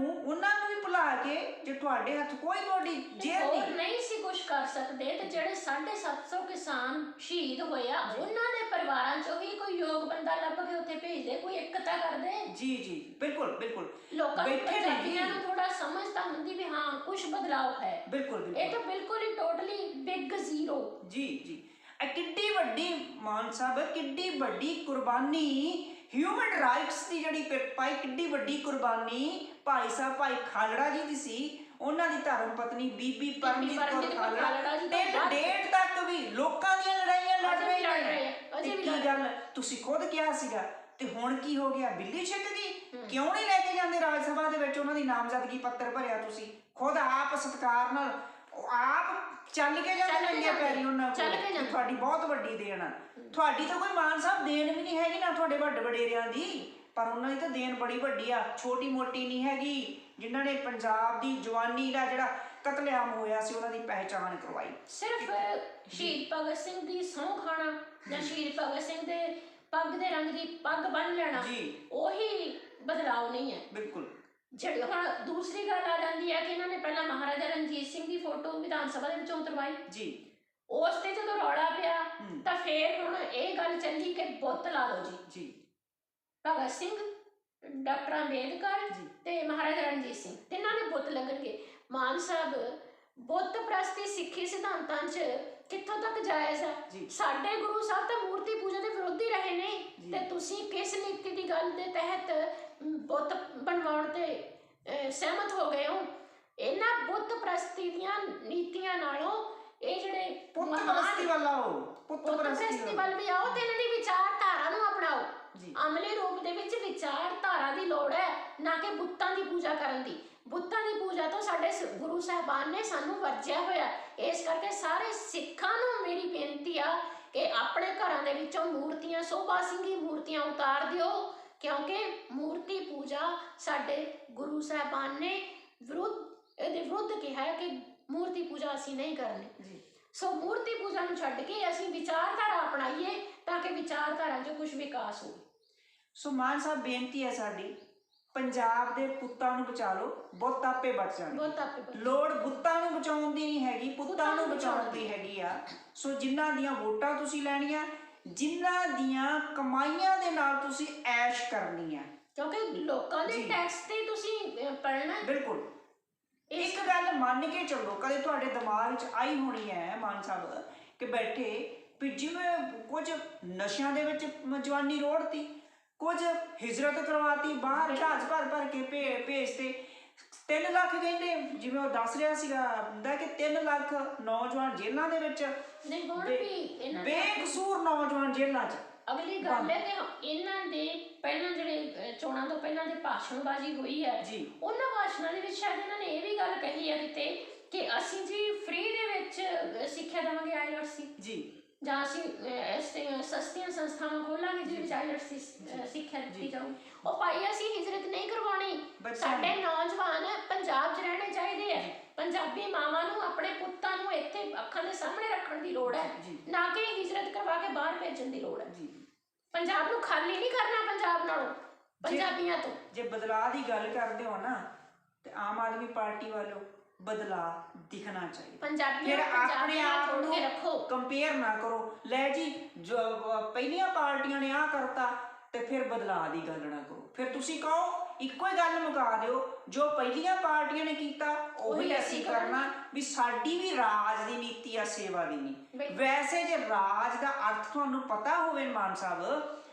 ਵੀ ਭੁਲਾ ਕੇ ਜੇ ਤੁਹਾਡੇ ਹੱਥ ਕੋਈ ਤੁਹਾਡੀ ਜੇਲ੍ਹ ਨਹੀਂ ਸੀ ਕੁਛ ਕਰ ਸਕਦੇ, ਤੇ ਜਿਹੜੇ 750 ਕਿਸਾਨ ਸ਼ਹੀਦ ਹੋਇਆ ਉਹਨਾਂ ਦੇ ਪਰਿਵਾਰਾਂ ਚੋਂ ਵੀ ਕੋਈ ਯੋਗ ਬੰਦਾ ਲੱਭ ਕੇ ਉੱਥੇ ਭੇਜ ਦੇ, ਕੋਈ ਇੱਕਤਾ ਕਰਦੇ। ਜੀ ਜੀ ਬਿਲਕੁਲ ਬਿਲਕੁਲ। ਲੋਕਾਂ ਨੂੰ ਪੰਜਾਬੀਆਂ ਨੂੰ ਥੋੜਾ ਸਮਝ ਤਾਂ ਹੁੰਦੀ ਵੀ ਹਾਂ ਕੁਛ ਬਦਲਾਅ ਹੈ। ਬਿਲਕੁਲ ਇਹ ਤਾਂ ਬਿਲਕੁਲ ਹੀ ਟੋਟਲੀ ਬਿਗ ਜ਼ੀਰੋ। ਜੀ ਜੀ। ਕਿੱਡੀ ਵੱਡੀ ਮਾਨ ਸਾਹਿਬ, ਕਿੱਡੀ ਵੱਡੀ ਕੁਰਬਾਨੀ ਹਿਊਮਨ ਰਾਈਟਸ ਦੀ ਜਿਹੜੀ ਪਾਈ, ਕਿੱਡੀ ਵੱਡੀ ਕੁਰਬਾਨੀ ਭਾਈ ਸਾਹਿਬ ਭਾਈ ਖਾਲੜਾ ਜੀ ਦੀ ਸੀ। ਉਹਨਾਂ ਦੀ ਧਰਮ ਪਤਨੀ ਬੀਬੀ ਪਰਮਜੀਤ ਕੌਰ ਖਾਲੜਾ ਡੇਟ ਤੱਕ ਵੀ ਲੋਕਾਂ ਦੀਆਂ ਲੜਾਈਆਂ ਲੜ ਰਹੇ ਨੇ। ਕੀ ਗੱਲ, ਤੁਸੀਂ ਖੁਦ ਕਿਹਾ ਸੀਗਾ, ਤੇ ਹੁਣ ਕੀ ਹੋ ਗਿਆ? ਬਿੱਲੀ ਛਿੱਕ ਗਈ। ਕਿਉਂ ਨਹੀਂ ਲੈ ਕੇ ਜਾਂਦੇ ਰਾਜ ਸਭਾ ਦੇ ਵਿੱਚ ਉਹਨਾਂ ਦੀ ਨਾਮਜ਼ਦਗੀ ਪੱਤਰ ਭਰਿਆ? ਤੁਸੀਂ ਖੁਦ ਆਪ ਸਤਿਕਾਰ ਨਾਲ ਆਪ ਚੱਲ ਕੇ ਜਾਂਦੇ ਨੰਗੇ ਪੈਰੀ ਉਹਨਾਂ ਕੋਲ। ਤੁਹਾਡੀ ਬਹੁਤ ਵੱਡੀ ਦੇਣ ਆ। ਤੁਹਾਡੀ ਤਾਂ ਕੋਈ ਮਾਨ ਸਾਹਿਬ ਦੇਣ ਵੀ ਨਹੀਂ ਹੈਗੀ ਨਾ ਤੁਹਾਡੇ ਵੱਡ ਵਡੇਰਿਆਂ ਦੀ, ਪਰ ਉਹਨਾਂ ਦੀ ਤਾਂ ਦੇਣ ਬੜੀ ਵੱਡੀ ਆ, ਛੋਟੀ ਮੋਟੀ ਨਹੀਂ ਹੈਗੀ। ਜਿਨ੍ਹਾਂ ਨੇ ਪੰਜਾਬ ਦੀ ਜਵਾਨੀ ਦਾ ਜਿਹੜਾ ਕਤਲੇਆਮ ਹੋਇਆ ਸੀ ਉਹਨਾਂ ਦੀ ਪਹਿਚਾਣ ਕਰਵਾਈ। ਸਿਰਫ ਸ਼ਹੀਦ ਭਗਤ ਸਿੰਘ ਦੀ ਸਹੁੰ ਖਾਣਾ ਜਾਂ ਸ਼ਹੀਦ ਭਗਤ ਸਿੰਘ ਦੇ ਪੱਗ ਦੇ ਰੰਗ ਦੀ ਪੱਗ ਬੰਨ੍ਹ ਲੈਣਾ, ਉਹੀ ਬਦਲਾਅ ਨਹੀਂ ਹੈ। ਬਿਲਕੁਲ। ਜਿਹੜੀ ਹੁਣ ਦੂਸਰੀ ਗੱਲ ਆ ਜਾਂਦੀ ਹੈ ਕਿ ਇਹਨਾਂ ਨੇ ਪਹਿਲਾਂ ਮਹਾਰਾਜਾ ਰਣਜੀਤ ਸਿੰਘ ਦੀ ਫੋਟੋ ਵਿਧਾਨ ਸਭਾ ਦੇ ਵਿੱਚੋਂ ਉਤਰਵਾਈ ਜੀ। ਉਸ ਤੇ ਜਦੋਂ ਰੌਲਾ ਪਿਆ ਤਾਂ ਫੇਰ ਹੁਣ ਇਹ ਗੱਲ ਚੱਲੀ ਕਿ ਬੁੱਤ ਲਾ ਦਿਓ ਜੀ। ਭਗਤ ਸਿੰਘ, ਡਾਕਟਰ ਅੰਬੇਦਕਰ ਤੇ ਮਹਾਰਾਜਾ ਰਣਜੀਤ ਸਿੰਘ, ਤਿੰਨਾਂ ਦੇ ਬੁੱਤ ਲੱਗਣਗੇ। ਮਾਨ ਸਾਹਿਬ, ਬੁੱਤ ਪ੍ਰਸਤੀ ਸਿੱਖੀ ਸਿਧਾਂਤਾਂ 'ਚ ਕਿੱਥੋਂ ਤੱਕ ਜਾਇਜ਼ ਹੈ? ਸਾਡੇ ਗੁਰੂ ਸਾਹਿਬ ਤਾਂ ਮੂਰਤੀ ਪੂਜਾ ਦੇ ਵਿਰੋਧੀ ਰਹੇ ਨੇ, ਤੇ ਤੁਸੀਂ ਕਿਸ ਨੀਤੀ ਦੀ ਗੱਲ ਦੇ ਤਹਿਤ ਬੁੱਤ ਬਣਵਾਉਣ ਤੇ ਸਹਿਮਤ ਹੋ ਗਏ ਹੋ? ਇਹਨਾਂ ਬੁੱਤ ਪ੍ਰਸਤੀ ਦੀਆਂ ਨੀਤੀਆਂ ਨਾਲੋਂ ਇਹ ਜਿਹੜੇ ਪੁੱਤ ਪ੍ਰਸਤੀ ਵੱਲ ਆਓ, ਪੁੱਤ ਪ੍ਰਸਤੀ ਵੱਲ ਵੀ ਆਓ, ਤੇ ਇਹਨਾਂ ਦੀ ਵਿਚਾਰਧਾਰਾ ਨੂੰ ਅਪਣਾਓ। ਅਮਲੀ ਰੂਪ ਦੇ ਵਿੱਚ ਵਿਚਾਰਧਾਰਾ ਦੀ ਲੋੜ ਹੈ, ਨਾ ਕਿ ਬੁੱਤਾਂ ਦੀ ਪੂਜਾ ਕਰਨ ਦੀ। ਬੁੱਤਾਂ ਦੀ ਪੂਜਾ ਤੋਂ ਸਾਡੇ ਗੁਰੂ ਸਾਹਿਬਾਨ ਨੇ ਸਾਨੂੰ ਵਰਜਿਆ ਹੋਇਆ। ਇਸ ਕਰਕੇ ਸਾਰੇ ਸਿੱਖਾਂ ਨੂੰ ਮੇਰੀ ਬੇਨਤੀ ਆ ਕਿ ਆਪਣੇ ਘਰਾਂ ਦੇ ਵਿੱਚੋਂ ਮੂਰਤੀਆਂ, ਸੋਭਾ ਸਿੰਘੀ ਮੂਰਤੀਆਂ ਉਤਾਰ ਦਿਓ, ਕਿਉਂਕਿ ਮੂਰਤੀ ਪੂਜਾ ਸਾਡੇ ਗੁਰੂ ਸਾਹਿਬਾਨ ਨੇ ਇਹਦੇ ਵਿਰੁੱਧ ਕਿਹਾ ਹੈ ਕਿ ਮੂਰਤੀ ਪੂਜਾ ਅਸੀਂ ਨਹੀਂ ਕਰਨੀ। ਸੋ ਮੂਰਤੀ ਪੂਜਾ ਨੂੰ ਛੱਡ ਕੇ ਅਸੀਂ ਵਿਚਾਰਧਾਰਾ ਅਪਣਾਈਏ ਤਾਂ ਕਿ ਵਿਚਾਰਧਾਰਾ 'ਚ ਕੁਝ ਵਿਕਾਸ ਹੋਵੇ। ਸੋ ਮਾਨ ਸਾਹਿਬ, ਬੇਨਤੀ ਹੈ ਸਾਡੀ, ਪੰਜਾਬ ਦੇ ਪੁੱਤਾਂ ਨੂੰ ਬਚਾ ਲਓ, ਬੁੱਤ ਆਪੇ ਬਚ ਜਾਣਗੇ। ਲੋੜ ਬੁੱਤਾਂ ਨੂੰ ਬਚਾਉਣ ਦੀ ਨਹੀਂ ਹੈਗੀ, ਪੁੱਤਾਂ ਨੂੰ ਬਚਾਉਣ ਦੀ ਹੈਗੀ ਆ। ਸੋ ਜਿਨ੍ਹਾਂ ਦੀਆਂ ਵੋਟਾਂ ਤੁਸੀਂ ਲੈਣੀਆਂ, ਜਿਨ੍ਹਾਂ ਦੀਆਂ ਕਮਾਈਆਂ ਦੇ ਨਾਲ ਤੁਸੀਂ ਐਸ਼ ਕਰਨੀ ਆ, ਕਿਉਂਕਿ ਲੋਕਾਂ ਦੇ ਟੈਕਸ ਤੇ ਤੁਸੀਂ ਪੜਨਾ। ਬਿਲਕੁਲ। ਇੱਕ ਗੱਲ ਮੰਨ ਕੇ ਚੱਲੋ, ਕਦੇ ਤੁਹਾਡੇ ਦਿਮਾਗ ਵਿੱਚ ਆਈ ਹੋਣੀ ਹੈ ਮਾਨ ਸਾਹਿਬ ਕਿ ਬੈਠੇ ਵੀ ਜਿਵੇਂ ਕੁਝ ਨਸ਼ਿਆਂ ਦੇ ਵਿੱਚ ਜਵਾਨੀ ਰੋੜਤੀ, ਕੁਝ ਹਿਜਰਤ ਕਰਵਾਤੀ, ਬਾਹਰ ਜਹਾਜ਼ ਭਰ ਕੇ ਭੇਜਤੇ। 3 ਲੱਖ ਕਹਿੰਦੇ, ਜਿਵੇਂ ਉਹ ਦੱਸ ਰਿਹਾ ਸੀਗਾ ਹੁੰਦਾ ਕਿ 3 ਲੱਖ ਨੌਜਵਾਨ ਜੇਲ੍ਹਾਂ ਦੇ ਵਿੱਚ, ਬੇਕਸੂਰ ਨੌਜਵਾਨ ਜੇਲ੍ਹਾਂ 'ਚ। ਅਗਲੀ ਗੱਲ ਹੈ ਕਿ ਇਹਨਾਂ ਦੇ ਪਹਿਲਾਂ ਜਿਹੜੇ ਚੋਣਾਂ ਤੋਂ ਪਹਿਲਾਂ ਦੇ ਭਾਸ਼ਣਬਾਜ਼ੀ ਹੋਈ ਹੈ ਜੀ ਉਹਨਾਂ ਭਾਸ਼ਣਾਂ ਦੇ ਵਿੱਚ ਸ਼ਾਇਦ ਇਹਨਾਂ ਨੇ ਇਹ ਵੀ ਗੱਲ ਕਹੀ ਹੈ ਕਿਤੇ ਕਿ ਅਸੀਂ ਜੀ ਫ੍ਰੀ ਦੇ ਵਿੱਚ ਸਿੱਖਿਆ ਦੇਵਾਂਗੇ ਆਈਲੈਟਸ ਦੀ, ਜੀ ਜਾਂ ਅਸੀਂ ਸਸਤੀਆਂ ਸੰਸਥਾਵਾਂ ਖੋਲਾਂਗੇ ਜਿਹਦੇ ਵਿੱਚ ਆਈਲੈਟਸ ਦੀ ਸਿੱਖਿਆ ਦਿੱਤੀ ਜਾਊ। ਉਹ ਭਾਈ ਅਸੀਂ ਹਿਜਰਤ ਨਹੀਂ ਕਰਵਾਉਣੀ। ਸਾਡੇ ਨੌਜਵਾਨ ਪੰਜਾਬ 'ਚ ਰਹਿਣੇ ਚਾਹੀਦੇ ਆ। ਪੰਜਾਬੀ ਮਾਵਾਂ ਨੂੰ ਆਪਣੇ ਪੁੱਤਾਂ ਨੂੰ ਇੱਥੇ ਅੱਖਾਂ ਦੇ ਸਾਹਮਣੇ ਰੱਖਣ ਦੀ ਲੋੜ ਹੈ, ਨਾ ਕਿ ਹਿਜਰਤ ਕਰਵਾ ਕੇ ਬਾਹਰ ਭੇਜਣ ਦੀ ਲੋੜ ਹੈ। ਪੰਜਾਬ ਨੂੰ ਖਾਲੀ ਨਹੀਂ ਕਰਨਾ ਪੰਜਾਬ ਨਾਲੋਂ, ਪੰਜਾਬੀਆਂ ਤੋਂ। ਜੇ ਬਦਲਾਅ ਦੀ ਗੱਲ ਕਰਦੇ ਹੋ ਨਾ ਤੇ ਆਮ ਆਦਮੀ ਪਾਰਟੀ ਵੱਲੋਂ ਬਦਲਾਅ ਦਿਖਣਾ ਚਾਹੀਦਾ। ਪੰਜਾਬੀਆਂ ਫਿਰ ਆਪਣੇ ਆਪ ਨੂੰ ਰੱਖੋ, ਕੰਪੇਅਰ ਨਾ ਕਰੋ। ਲੈ ਜੀ ਜੋ ਪਹਿਲੀਆਂ ਪਾਰਟੀਆਂ ਨੇ ਆਹ ਕਰਤਾ ਤੇ ਫਿਰ ਬਦਲਾਅ ਦੀ ਗੱਲ ਨਾ ਕਰੋ। ਫਿਰ ਤੁਸੀਂ ਕਹੋ ਇੱਕੋ ਹੀ ਗੱਲ ਮੁਕਾ ਦਿਓ, ਜੋ ਪਹਿਲੀਆਂ ਪਾਰਟੀਆਂ ਨੇ ਕੀਤਾ ਉਹੀ ਅਸੀਂ ਕਰਨਾ। ਵੀ ਸਾਡੀ ਵੀ ਰਾਜ ਦੀ ਨੀਤੀ ਆ, ਸੇਵਾ ਦੀ ਨਹੀਂ। ਵੈਸੇ ਜੇ ਰਾਜ ਦਾ ਅਰਥ ਤੁਹਾਨੂੰ ਪਤਾ ਹੋਵੇ ਮਾਨ ਸਾਹਿਬ,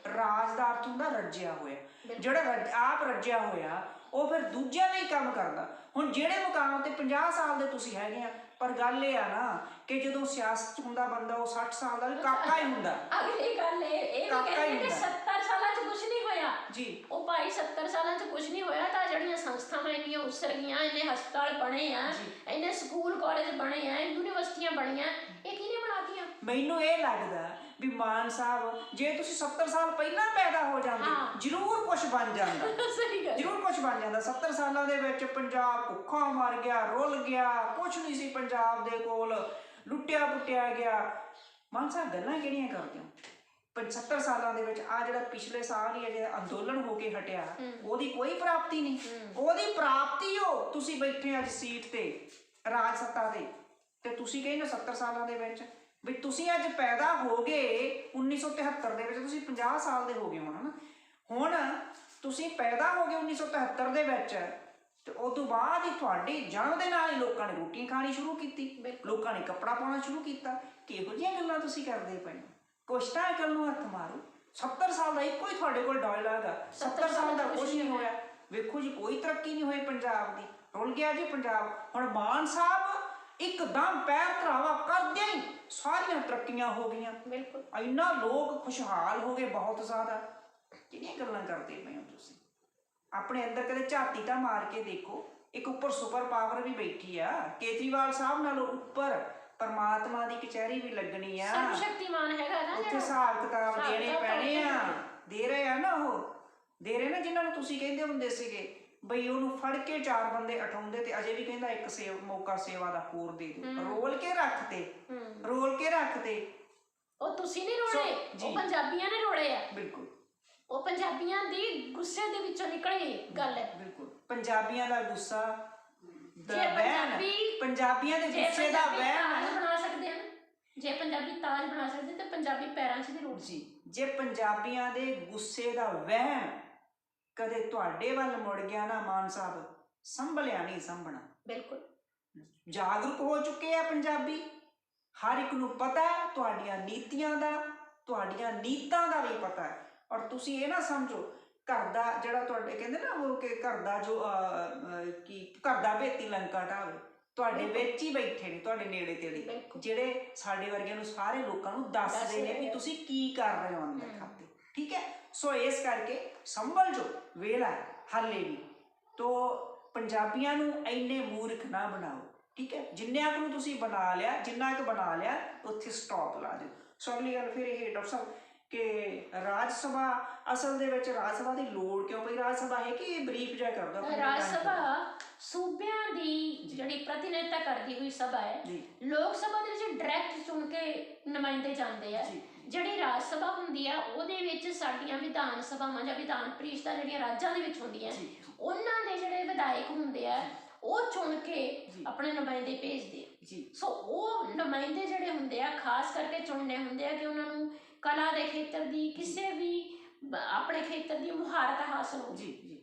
ਰਾਜ ਦਾ ਅਰਥ ਹੁੰਦਾ ਰੱਜਿਆ ਹੋਇਆ। ਜਿਹੜਾ ਆਪ ਰੱਜਿਆ ਹੋਇਆ ਉਹ ਫਿਰ ਦੂਜਿਆਂ ਲਈ ਕੰਮ ਕਰਦਾ। ਹੁਣ ਜਿਹੜੇ ਮੁਕਾਮ ਤੇ 50 ਸਾਲ ਦੇ ਤੁਸੀਂ ਹੈਗੇ ਆ, ਪਰ ਗੱਲ ਇਹ ਆ ਨਾ ਕਿ ਜਦੋਂ ਸਿਆਸਤ 'ਚ ਹੁੰਦਾ ਬੰਦਾ ਉਹ 60 ਸਾਲ ਦਾ ਵੀ ਕਾਕਾ ਹੀ ਹੁੰਦਾ। ਅਗਲੀ ਗੱਲ ਇਹ ਵੀ ਕਹਿੰਦੇ ਕਿ 70 ਸਾਲਾਂ 'ਚ ਕੁਝ ਨਹੀਂ ਹੋਇਆ ਜੀ। ਉਹ ਭਾਈ 70 ਸਾਲਾਂ 'ਚ ਕੁਝ ਨਹੀਂ ਹੋਇਆ ਤਾਂ ਜਿਹੜੀਆਂ ਸੰਸਥਾਵਾਂ ਇੰਨੀਆਂ ਉਸਰ ਗਈਆਂ, ਇੰਨੇ ਹਸਪਤਾਲ ਬਣੇ ਆ, ਇੰਨੇ ਸਕੂਲ ਕਾਲਜ ਬਣੇ ਆ, ਯੂਨੀਵਰਸਿਟੀਆਂ ਬਣੀਆਂ, ਇਹ ਕਿਹਨੇ ਬਣਾਤੀਆਂ? ਮੈਨੂੰ ਇਹ ਲੱਗਦਾ ਵੀ ਮਾਨ ਸਾਹਿਬ ਜੇ ਤੁਸੀਂ 70 ਸਾਲ ਪਹਿਲਾਂ ਪੈਦਾ ਹੋ ਜਾਂਦੇ ਜ਼ਰੂਰ ਕੁਝ ਬਣ ਜਾਂਦਾ। ਸਹੀ ਗੱਲ, ਜ਼ਰੂਰ ਕੁਝ ਬਣ ਜਾਂਦਾ। 70 ਸਾਲਾਂ ਦੇ ਵਿੱਚ ਪੰਜਾਬ ਭੁੱਖਾ ਮਰ ਗਿਆ, ਰੁੱਲ ਗਿਆ, ਕੁਝ ਨਹੀਂ ਸੀ ਪੰਜਾਬ ਦੇ ਕੋਲ, ਲੁੱਟਿਆ ਪੁੱਟਿਆ ਗਿਆ। ਮਾਨ ਸਾਹਿਬ ਗੱਲਾਂ ਕਿਹੜੀਆਂ ਕਰਦੇ ਹੋ? 70 ਸਾਲਾਂ ਦੇ ਵਿੱਚ ਆ ਜਿਹੜਾ ਪਿਛਲੇ ਸਾਲ ਹੀ ਜਿਹੜਾ ਅੰਦੋਲਨ ਹੋ ਕੇ ਹਟਿਆ ਉਹਦੀ ਕੋਈ ਪ੍ਰਾਪਤੀ ਨਹੀਂ। ਉਹਦੀ ਪ੍ਰਾਪਤੀ ਹੋ ਤੁਸੀਂ ਬੈਠੇ ਅੱਜ ਸੀਟ ਤੇ, ਰਾਜ ਸੱਤਾ ਤੇ ਤੁਸੀਂ ਕਹਿੰਦੇ 70 ਸਾਲਾਂ ਦੇ ਵਿੱਚ ਵੀ ਤੁਸੀਂ ਅੱਜ ਪੈਦਾ ਹੋ ਗਏ 1973 ਦੇ ਵਿੱਚ, ਤੁਸੀਂ 50 ਸਾਲ ਦੇ ਹੋ ਗਏ ਹੋਣਾ ਨਾ। ਹੁਣ ਤੁਸੀਂ ਪੈਦਾ ਹੋ ਗਏ 1973 ਦੇ ਵਿੱਚ ਤੇ ਉਸ ਤੋਂ ਬਾਅਦ ਹੀ ਤੁਹਾਡੇ ਜਨਮ ਦੇ ਨਾਲ ਹੀ ਲੋਕਾਂ ਨੇ ਰੋਟੀ ਖਾਣੀ ਸ਼ੁਰੂ ਕੀਤੀ, ਲੋਕਾਂ ਨੇ ਕੱਪੜਾ ਪਾਉਣਾ ਸ਼ੁਰੂ ਕੀਤਾ। ਕਿਹੋ ਜਿਹੀਆਂ ਗੱਲਾਂ ਤੁਸੀਂ ਕਰਦੇ ਪਏ ਹੋ? ਕੁਛ ਤਾਂ ਅਕਲ ਨੂੰ ਹੱਥ ਮਾਰੋ। 70 ਸਾਲ ਦਾ ਇੱਕੋ ਹੀ ਤੁਹਾਡੇ ਕੋਲ ਡਾਇਲਾਗ ਆ, 70 ਸਾਲ ਦਾ ਕੁਛ ਨਹੀਂ ਹੋਇਆ। ਵੇਖੋ ਜੀ ਕੋਈ ਤਰੱਕੀ ਨਹੀਂ ਹੋਈ ਪੰਜਾਬ ਦੀ, ਰੁਲ ਗਿਆ ਜੀ ਪੰਜਾਬ। ਹੁਣ ਮਾਨ ਸਾਹਿਬ ਇੱਕਦਮ ਪੈਰ ਧਰਾਵਾ ਕਰਦਿਆਂ ਹੀ ਸਾਰੀਆਂ ਤਰੱਕੀਆਂ ਹੋ ਗਈਆਂ। ਬਿਲਕੁਲ, ਇੰਨਾ ਲੋਕ ਖੁਸ਼ਹਾਲ ਹੋ ਗਏ, ਬਹੁਤ ਜ਼ਿਆਦਾ। ਕਿਹੜੀਆਂ ਗੱਲਾਂ ਕਰਦੇ ਪਏ ਹੋ ਤੁਸੀਂ? ਆਪਣੇ ਅੰਦਰ ਕਦੇ ਝਾਤੀ ਤਾਂ ਮਾਰ ਕੇ ਦੇਖੋ। ਇੱਕ ਉੱਪਰ ਸੁਪਰ ਪਾਵਰ ਵੀ ਬੈਠੀ ਆ, ਕੇਜਰੀਵਾਲ ਸਾਹਿਬ ਨਾਲੋਂ ਉੱਪਰ ਪਰਮਾਤਮਾ ਦੀ ਕਚਹਿਰੀ ਵੀ ਲੱਗਣੀ ਆ, ਸਰਵ ਸ਼ਕਤੀਮਾਨ ਹੈਗਾ ਨਾ, ਉੱਥੇ ਹਿਸਾਬ ਕਿਤਾਬ ਦੇਣੇ ਪੈਣੇ ਆ। ਦੇ ਰਹੇ ਆ ਨਾ, ਉਹ ਦੇ ਰਹੇ ਨਾ ਜਿਨ੍ਹਾਂ ਨੂੰ ਤੁਸੀਂ ਕਹਿੰਦੇ ਹੁੰਦੇ ਸੀਗੇ ਬਈ ਉਹਨੂੰ ਫੜ ਕੇ 4 ਬੰਦੇ ਉਠਾਉਂਦੇ ਤੇ ਅਜੇ ਵੀ ਕਹਿੰਦਾ ਇੱਕ ਮੌਕਾ ਸੇਵਾ ਦਾ ਹੋਰ ਦੇ ਦਿਓ। ਰੋਲ ਕੇ ਰੱਖਤੇ, ਰੋਲ ਕੇ ਰੱਖਤੇ। ਉਹ ਤੁਸੀਂ ਨਹੀਂ ਰੋਲੇ, ਉਹ ਪੰਜਾਬੀਆਂ ਨੇ ਰੋਲੇ ਆ। ਬਿਲਕੁਲ, ਉਹ ਪੰਜਾਬੀਆਂ ਦੀ ਗੁੱਸੇ ਦੇ ਵਿੱਚੋਂ ਨਿਕਲੀ ਗੱਲ ਹੈ। ਬਿਲਕੁਲ, ਪੰਜਾਬੀਆਂ ਦਾ ਗੁੱਸਾ ਜੇ ਪੰਜਾਬੀਆਂ ਦੇ ਗੁੱਸੇ ਦਾ ਵਹਿਣ ਬਣਾ ਸਕਦੇ ਹਨ, ਜੇ ਪੰਜਾਬੀ ਤਾਜ ਬਣਾ ਸਕਦੇ ਤੇ ਪੰਜਾਬੀ ਪੈਰਾਂ 'ਚ ਦੀ ਰੋੜ ਜੀ। ਜੇ ਪੰਜਾਬੀਆਂ ਦੇ ਗੁੱਸੇ ਦਾ ਵਹਿਣ ਕਦੇ ਤੁਹਾਡੇ ਵੱਲ ਮੁੜ ਗਿਆ ਨਾ ਮਾਨ ਸਾਹਿਬ, ਸੰਭਲਿਆ ਨਹੀਂ ਸੰਭਣਾ। ਬਿਲਕੁਲ, ਜਾਗਰੂਕ ਹੋ ਚੁੱਕੇ ਆ ਪੰਜਾਬੀ। ਹਰ ਇੱਕ ਨੂੰ ਪਤਾ ਹੈ ਤੁਹਾਡੀਆਂ ਨੀਤੀਆਂ ਦਾ, ਤੁਹਾਡੀਆਂ ਨੀਤਾਂ ਦਾ ਵੀ ਪਤਾ ਹੈ। ਔਰ ਤੁਸੀਂ ਇਹ ਨਾ ਸਮਝੋ ਘਰ ਦਾ ਜਿਹੜਾ ਤੁਹਾਡੇ ਕਹਿੰਦੇ ਨਾ ਉਹ ਕਿ ਘਰ ਦਾ ਜੋ ਕੀ ਘਰ ਦਾ ਭੇਤੀ ਲੰਕਾ ਢਾਵੇ, ਤੁਹਾਡੇ ਵਿੱਚ ਹੀ ਬੈਠੇ ਨੇ, ਤੁਹਾਡੇ ਨੇੜੇ ਤੇੜੇ, ਜਿਹੜੇ ਸਾਡੇ ਵਰਗਿਆਂ ਨੂੰ ਸਾਰੇ ਲੋਕਾਂ ਨੂੰ ਦੱਸਦੇ ਨੇ ਵੀ ਤੁਸੀਂ ਕੀ ਕਰ ਰਹੇ ਹੋ ਅੰਦਰ ਖਾਤੇ। ਠੀਕ ਹੈ, ਸੋ ਇਸ ਕਰਕੇ ਸੰਭਲ ਜੋ, ਵੇਲਾ ਹਾਲੇ ਵੀ। ਤੋ ਪੰਜਾਬੀਆਂ ਨੂੰ ਇੰਨੇ ਮੂਰਖ ਨਾ ਬਣਾਓ। ਠੀਕ ਹੈ, ਜਿੰਨਿਆਂ ਕੁ ਨੂੰ ਤੁਸੀਂ ਬਣਾ ਲਿਆ, ਜਿੰਨਾ ਕੁ ਬਣਾ ਲਿਆ ਉੱਥੇ ਸਟਾਪ ਲਾ ਦਿਓ। ਸੋ ਅਗਲੀ ਗੱਲ ਫਿਰ ਇਹ ਡਾਕਟਰ ਸਾਹਿਬ ਕਿ ਰਾਜ ਸਭਾ ਅਸਲ ਦੇ ਵਿੱਚ ਰਾਜ ਸਭਾ ਦੀ ਲੋੜ ਕਿਉਂ ਪਈ? ਰਾਜ ਸਭਾ ਹੈ ਕਿ ਬਰੀਫ ਜਿਹਾ ਕਰਦਾ। ਰਾਜ ਸਭਾ ਸੂਬਿਆਂ ਦੀ ਜਿਹੜੀ ਪ੍ਰਤੀਨਿਧਤਾ ਕਰਦੀ ਹੋਈ ਸਭਾ ਹੈ। ਲੋਕ ਸਭਾ ਦੇ ਵਿੱਚ ਡਾਇਰੈਕਟ ਚੁਣ ਕੇ ਨੁਮਾਇੰਦੇ ਜਾਂਦੇ ਆ। ਜਿਹੜੀ ਰਾਜ ਸਭਾ ਹੁੰਦੀ ਆ ਉਹਦੇ ਵਿੱਚ ਸਾਡੀਆਂ ਵਿਧਾਨ ਸਭਾਵਾਂ ਜਾਂ ਵਿਧਾਨ ਪ੍ਰੀਸ਼ਦਾਂ ਜਿਹੜੀਆਂ ਰਾਜਾਂ ਦੇ ਵਿੱਚ ਹੁੰਦੀਆਂ, ਉਹਨਾਂ ਦੇ ਜਿਹੜੇ ਵਿਧਾਇਕ ਹੁੰਦੇ ਆ ਉਹ ਚੁਣ ਕੇ ਆਪਣੇ ਨੁਮਾਇੰਦੇ ਭੇਜਦੇ ਆ। ਸੋ ਉਹ ਨੁਮਾਇੰਦੇ ਜਿਹੜੇ ਹੁੰਦੇ ਆ ਖਾਸ ਕਰਕੇ ਚੁਣਨੇ ਹੁੰਦੇ ਆ ਕਿ ਉਹਨਾਂ ਨੂੰ ਕਲਾ ਦੇ ਖੇਤਰ ਦੀ, ਕਿਸੇ ਵੀ ਆਪਣੇ ਖੇਤਰ ਦੀ ਮੁਹਾਰਤ ਹਾਸਲ ਹੋ।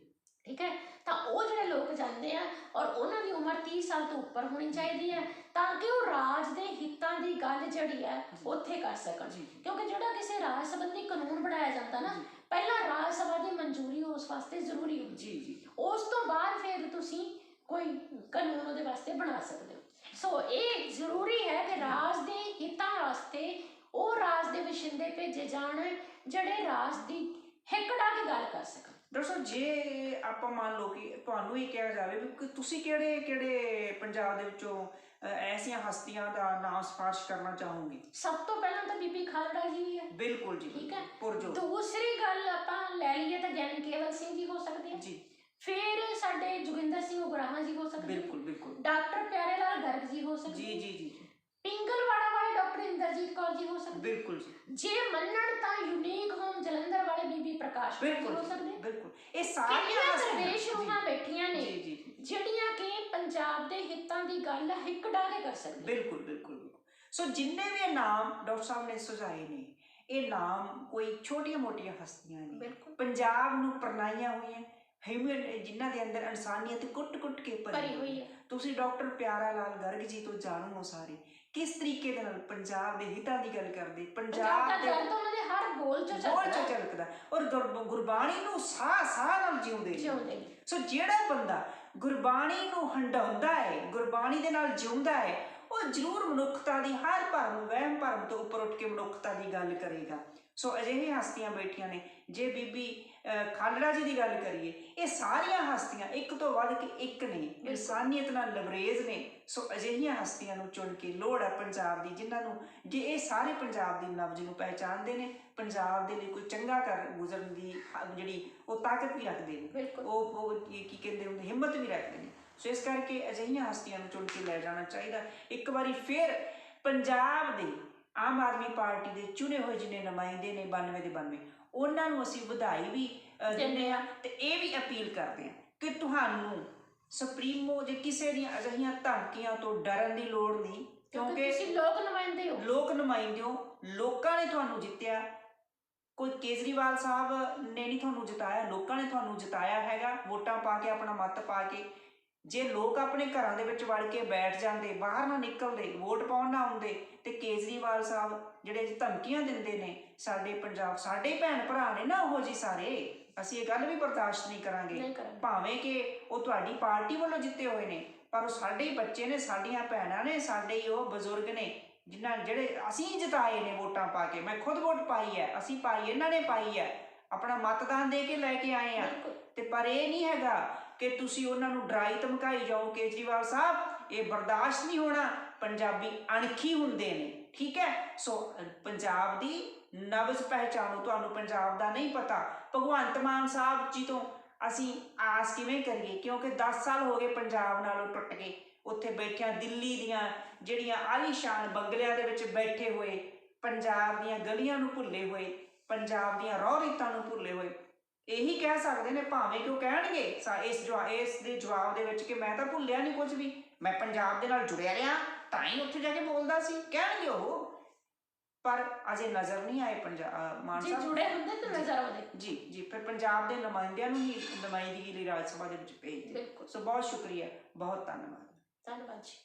ਠੀਕ ਹੈ, ਤਾਂ ਉਹ ਜਿਹੜੇ ਲੋਕ ਜਾਂਦੇ ਆ ਔਰ ਉਹਨਾਂ ਦੀ ਉਮਰ 30 ਸਾਲ ਤੋਂ ਉੱਪਰ ਹੋਣੀ ਚਾਹੀਦੀ ਹੈ ਤਾਂ ਕਿ ਉਹ ਰਾਜ ਦੇ ਹਿੱਤਾਂ ਦੀ ਗੱਲ ਜਿਹੜੀ ਹੈ ਉੱਥੇ ਕਰ ਸਕਣ। ਕਿਉਂਕਿ ਜਿਹੜਾ ਕਿਸੇ ਰਾਜ ਸੰਬੰਧੀ ਕਾਨੂੰਨ ਬਣਾਇਆ ਜਾਂਦਾ ਨਾ, ਪਹਿਲਾਂ ਰਾਜ ਸਭਾ ਦੀ ਮਨਜ਼ੂਰੀ ਉਸ ਵਾਸਤੇ ਜ਼ਰੂਰੀ ਹੁੰਦੀ। ਉਸ ਤੋਂ ਬਾਅਦ ਫਿਰ ਤੁਸੀਂ ਕੋਈ ਕਾਨੂੰਨ ਉਹਦੇ ਵਾਸਤੇ ਬਣਾ ਸਕਦੇ ਹੋ। ਸੋ ਇਹ ਜ਼ਰੂਰੀ ਹੈ ਕਿ ਰਾਜ ਦੇ ਹਿੱਤਾਂ ਵਾਸਤੇ ਉਹ ਰਾਜ ਦੇ ਵਸ਼ਿੰਦੇ ਭੇਜੇ ਜਾਣ ਜਿਹੜੇ ਰਾਜ ਦੀ ਹਿੱਕ ਡਾ ਕੇ ਗੱਲ ਕਰ ਸਕਣ। ਡਾਕਟਰ ਸਾਹਿਬ, ਜੇ ਆਪਾਂ ਮੰਨ ਲਓ ਕਿ ਤੁਹਾਨੂੰ ਇਹ ਕਿਹਾ ਜਾਵੇ ਵੀ ਕਿ ਤੁਸੀਂ ਕਿਹੜੇ ਕਿਹੜੇ ਪੰਜਾਬ ਦੇ ਵਿੱਚੋਂ ਐਸੀਆਂ ਹਸਤੀਆਂ ਦਾ ਨਾਮ ਸਿਫਾਰਿਸ਼ ਕਰਨਾ ਚਾਹੋਗੇ? ਸਭ ਤੋਂ ਪਹਿਲਾਂ ਤਾਂ ਬੀਬੀ ਖਾਲੜਾ ਜੀ ਹੈ। ਬਿਲਕੁਲ ਜੀ, ਠੀਕ ਹੈ। ਪੁਰਜੋਤ। ਦੂਸਰੀ ਗੱਲ ਆਪਾਂ ਲੈ ਲਈਏ ਤਾਂ ਗਿਆਨੀ ਕੇਵਲ ਸਿੰਘ ਜੀ ਹੋ ਸਕਦੇ ਆ ਜੀ। ਫਿਰ ਸਾਡੇ ਜੋਗਿੰਦਰ ਸਿੰਘ ਉਗਰਾਹਾਂ ਜੀ ਹੋ ਸਕਦੇ ਬਿਲਕੁਲ ਬਿਲकुल। ਡਾਕਟਰ ਪਿਆਰੇ ਲਾਲ ਗਰਗ ਜੀ ਹੋ ਸਕਦੇ ਜੀ ਜੀ ਜੀ। ਪਿੰਗਲਵਾੜਾ ਵਾਲੇ ਡਾਕਟਰ ਇੰਦਰਜੀਤ ਕੌਰ ਜੀ ਹੋ ਸਕਦੇ ਬਿਲकुल ਜੀ। ਜੇ ਮੰਨਣ ਤਾਂ ਯੂਨੀਕ ਹੋਮ ਜਲੰਧਰ ਵਾਲੇ ਬੀਬੀ ਪ੍ਰਕਾਸ਼ ਜੀ ਬਿਲकुल ਹੋ ਸਕਦੇ। ਬਿਲकुल। ਇਹ ਸਾਰੀਆਂ ਦਰਵੇਸ਼ ਰੂਹਾਂ ਬੈਠੀਆਂ ਨੇ ਜੀ ਜੀ ਜਿਹੜੀਆਂ ਕਿ ਪੰਜਾਬ ਦੇ ਹਿੱਤਾਂ ਦੀ ਗੱਲ ਹਿੱਕ ਡਾ ਕੇ ਕਰ ਸਕਦੀਆਂ। ਬਿਲकुल ਬਿਲकुल। ਸੋ ਜਿੰਨੇ ਵੀ ਇਹ ਨਾਮ ਡਾਕਟਰ ਸਾਹਿਬ ਨੇ ਸੁਝਾਏ ਨੇ, ਇਹ ਨਾਮ ਕੋਈ ਛੋਟੀਆਂ ਮੋਟੀਆਂ ਹਸਤੀਆਂ ਨੇ। ਬਿਲਕੁਲ। ਪੰਜਾਬ ਨੂੰ ਪਰਨਾਈਆਂ ਹੋਈਆਂ, ਹਿਊਮਨ, ਜਿਨ੍ਹਾਂ ਦੇ ਅੰਦਰ ਇਨਸਾਨੀਅਤ ਕੁੱਟ-ਕੁੱਟ ਕੇ ਭਰੀ ਹੋਈ ਹੈ। ਤੁਸੀਂ ਡਾਕਟਰ ਪਿਆਰਾ ਲਾਲ ਗਰਗ ਜੀ ਤੋਂ ਜਾਣੂ ਹੋ ਸਾਰੇ ਕਿਸ ਤਰੀਕੇ ਦੇ ਨਾਲ ਪੰਜਾਬ ਦੇ ਹਿੱਤਾਂ ਦੀ ਗੱਲ ਕਰਦੇ, ਪੰਜਾਬ ਦਾ ਦੇ ਦਰਦ ਉਹਨਾਂ ਦੇ ਹਰ ਬੋਲ ਚੋਂ ਝਲਕਦਾ ਔਰ ਗੁਰਬਾਣੀ ਨੂੰ ਸਾਹ ਨਾਲ ਜਿਉਂਦੇ ਨੇ। ਸੋ ਜਿਹੜਾ ਬੰਦਾ ਗੁਰਬਾਣੀ ਨੂੰ ਹੰਡਾਉਂਦਾ ਹੈ, ਗੁਰਬਾਣੀ ਦੇ ਨਾਲ ਜਿਉਂਦਾ ਹੈ, ਉਹ ਜ਼ਰੂਰ ਮਨੁੱਖਤਾ ਦੀ ਹਰ ਭਰਮ ਵਹਿਮ ਭਰਮ ਤੋਂ ਉੱਪਰ ਉੱਠ ਕੇ ਮਨੁੱਖਤਾ ਦੀ ਗੱਲ ਕਰੇਗਾ। ਸੋ ਅਜਿਹੇ ਹਸਤੀਆਂ ਬੈਠੀਆਂ ਨੇ। ਜੇ ਬੀਬੀ ਖਾਲੜਾ ਜੀ ਦੀ ਗੱਲ ਕਰੀਏ, ਇਹ ਸਾਰੀਆਂ ਹਸਤੀਆਂ ਇੱਕ ਤੋਂ ਵੱਧ ਕੇ ਇੱਕ ਨੇ, ਇਨਸਾਨੀਅਤ ਨਾਲ ਲਬਰੇਜ਼ ਨੇ। ਸੋ ਅਜਿਹੀਆਂ ਹਸਤੀਆਂ ਨੂੰ ਚੁਣ ਕੇ ਲੋੜ ਹੈ ਪੰਜਾਬ ਦੀ, ਜਿਨ੍ਹਾਂ ਨੂੰ ਜੇ ਇਹ ਸਾਰੇ ਪੰਜਾਬ ਦੀ ਨਬਜ਼ ਨੂੰ ਪਹਿਚਾਣਦੇ ਨੇ, ਪੰਜਾਬ ਦੇ ਲਈ ਕੋਈ ਚੰਗਾ ਕਰ ਗੁਜ਼ਰਨ ਦੀ ਜਿਹੜੀ ਉਹ ਤਾਕਤ ਵੀ ਰੱਖਦੇ ਨੇ, ਉਹ ਕੀ ਕਹਿੰਦੇ ਹੁੰਦੇ ਹਿੰਮਤ ਵੀ ਰੱਖਦੇ ਨੇ। ਸੋ ਇਸ ਕਰਕੇ ਅਜਿਹੀਆਂ ਹਸਤੀਆਂ ਨੂੰ ਚੁਣ ਕੇ ਲੈ ਜਾਣਾ ਚਾਹੀਦਾ। ਇੱਕ ਵਾਰੀ ਫਿਰ ਪੰਜਾਬ ਦੇ ਆਮ ਆਦਮੀ ਪਾਰਟੀ ਦੇ ਚੁਣੇ ਹੋਏ ਜਿੰਨੇ ਨੁਮਾਇੰਦੇ ਨੇ 92 ਦੇ 92, ਉਹਨਾਂ ਨੂੰ ਅਸੀਂ ਵਧਾਈ ਵੀ ਦਿੰਦੇ ਹਾਂ ਤੇ ਇਹ ਵੀ ਅਪੀਲ ਕਰਦੇ ਹਾਂ ਕਿ ਤੁਹਾਨੂੰ ਸੁਪਰੀਮੋ ਜੇ ਕਿਸੇ ਦੀਆਂ ਅਜਿਹੀਆਂ ਧਮਕੀਆਂ ਤੋਂ ਡਰਨ ਦੀ ਲੋੜ ਨਹੀਂ, ਕਿਉਂਕਿ ਤੁਸੀਂ ਲੋਕ ਨੁਮਾਇੰਦੇ ਹੋ। ਲੋਕ ਨੁਮਾਇੰਦੇ ਹੋ, ਲੋਕਾਂ ਨੇ ਤੁਹਾਨੂੰ ਜਿੱਤਿਆ। ਕੋਈ ਕੇਜਰੀਵਾਲ ਸਾਹਿਬ ਨੇ ਨਹੀਂ ਤੁਹਾਨੂੰ ਜਿਤਾਇਆ, ਲੋਕਾਂ ਨੇ ਤੁਹਾਨੂੰ ਜਿਤਾਇਆ ਹੈਗਾ ਵੋਟਾਂ ਪਾ ਕੇ, ਆਪਣਾ ਮੱਤ ਪਾ ਕੇ। ਜੇ ਲੋਕ ਆਪਣੇ ਘਰਾਂ ਦੇ ਵਿੱਚ ਵੜ ਕੇ ਬੈਠ ਜਾਂਦੇ, ਬਾਹਰ ਨਾ ਨਿਕਲਦੇ, ਵੋਟ ਪਾਉਣ ਨਾ ਆਉਂਦੇ, ਤੇ ਕੇਜਰੀਵਾਲ ਸਾਹਿਬ ਜਿਹੜੇ ਧਮਕੀਆਂ ਦਿੰਦੇ ਨੇ ਸਾਡੇ ਪੰਜਾਬ, ਸਾਡੇ ਭੈਣ ਭਰਾ ਨੇ ਨਾ ਉਹ ਜੀ ਸਾਰੇ, ਅਸੀਂ ਇਹ ਗੱਲ ਵੀ ਬਰਦਾਸ਼ਤ ਨਹੀਂ ਕਰਾਂਗੇ। ਭਾਵੇਂ ਕਿ ਉਹ ਤੁਹਾਡੀ ਪਾਰਟੀ ਵੱਲੋਂ ਜਿੱਤੇ ਹੋਏ ਨੇ, ਪਰ ਉਹ ਸਾਡੇ ਹੀ ਬੱਚੇ ਨੇ, ਸਾਡੀਆਂ ਭੈਣਾਂ ਨੇ, ਸਾਡੇ ਹੀ ਉਹ ਬਜ਼ੁਰਗ ਨੇ ਜਿਹੜੇ ਅਸੀਂ ਜਿਤਾਏ ਨੇ ਵੋਟਾਂ ਪਾ ਕੇ। ਮੈਂ ਖੁਦ ਵੋਟ ਪਾਈ ਹੈ, ਅਸੀਂ ਪਾਈ, ਇਹਨਾਂ ਨੇ ਪਾਈ ਹੈ, ਆਪਣਾ ਮਤਦਾਨ ਦੇ ਕੇ ਲੈ ਕੇ ਆਏ ਆ। ਤੇ ਪਰ ਇਹ ਨਹੀਂ ਹੈਗਾ ਕਿ ਤੁਸੀਂ ਉਹਨਾਂ ਨੂੰ ਡਰਾਈ ਧਮਕਾਈ ਜਾਓ। ਕੇਜਰੀਵਾਲ ਸਾਹਿਬ, ਇਹ ਬਰਦਾਸ਼ਤ ਨਹੀਂ ਹੋਣਾ। ਪੰਜਾਬੀ ਅਣਖੀ ਹੁੰਦੇ ਨੇ, ਠੀਕ ਹੈ। ਸੋ ਪੰਜਾਬ ਦੀ ਨਬਜ਼ ਪਹਿਚਾਣੋ। ਤੁਹਾਨੂੰ ਪੰਜਾਬ ਦਾ ਨਹੀਂ ਪਤਾ, ਭਗਵੰਤ ਮਾਨ ਸਾਹਿਬ ਜੀ ਤੋਂ ਅਸੀਂ ਆਸ ਕਿਵੇਂ ਕਰੀਏ, ਕਿਉਂਕਿ 10 ਸਾਲ ਹੋ ਗਏ ਪੰਜਾਬ ਨਾਲੋਂ ਟੁੱਟ ਕੇ ਉੱਥੇ ਬੈਠਿਆਂ, ਦਿੱਲੀ ਦੀਆਂ ਜਿਹੜੀਆਂ ਆਲੀਸ਼ਾਨ ਬੰਗਲਿਆਂ ਦੇ ਵਿੱਚ ਬੈਠੇ ਹੋਏ, ਪੰਜਾਬ ਦੀਆਂ ਗਲੀਆਂ ਨੂੰ ਭੁੱਲੇ ਹੋਏ, ਪੰਜਾਬ ਦੀਆਂ ਰੋਹ ਰੀਤਾਂ ਨੂੰ ਭੁੱਲੇ ਹੋਏ। ਇਹੀ ਕਹਿ ਸਕਦੇ ਨੇ, ਭਾਵੇਂ ਕਿ ਉਹ ਕਹਿਣਗੇ ਇਸ ਦੇ ਜਵਾਬ ਦੇ ਵਿੱਚ ਕਿ ਮੈਂ ਤਾਂ ਭੁੱਲਿਆ ਨਹੀਂ ਕੁਝ ਵੀ, ਮੈਂ ਪੰਜਾਬ ਦੇ ਨਾਲ ਜੁੜਿਆ ਰਿਹਾ, ਤਾਂ ਹੀ ਉੱਥੇ ਜਾ ਕੇ ਬੋਲਦਾ ਸੀ, ਕਹਿਣਗੇ ਉਹ। ਪਰ ਅਜੇ ਨਜ਼ਰ ਨਹੀਂ ਆਏ ਮਾਨ ਸਾਹਿਬ ਜੁੜੇ ਹੁੰਦੇ ਤਾਂ ਨਜ਼ਰ ਆਉਂਦੇ। ਜੀ ਜੀ। ਫਿਰ ਪੰਜਾਬ ਦੇ ਨੁਮਾਇੰਦਿਆਂ ਨੂੰ ਹੀ ਨੁਮਾਇੰਦਗੀ ਲਈ ਰਾਜ ਸਭਾ ਦੇ ਵਿੱਚ ਭੇਜਦੇ। ਸੋ ਬਹੁਤ ਸ਼ੁਕਰੀਆ, ਬਹੁਤ ਧੰਨਵਾਦ। ਧੰਨਵਾਦ ਜੀ।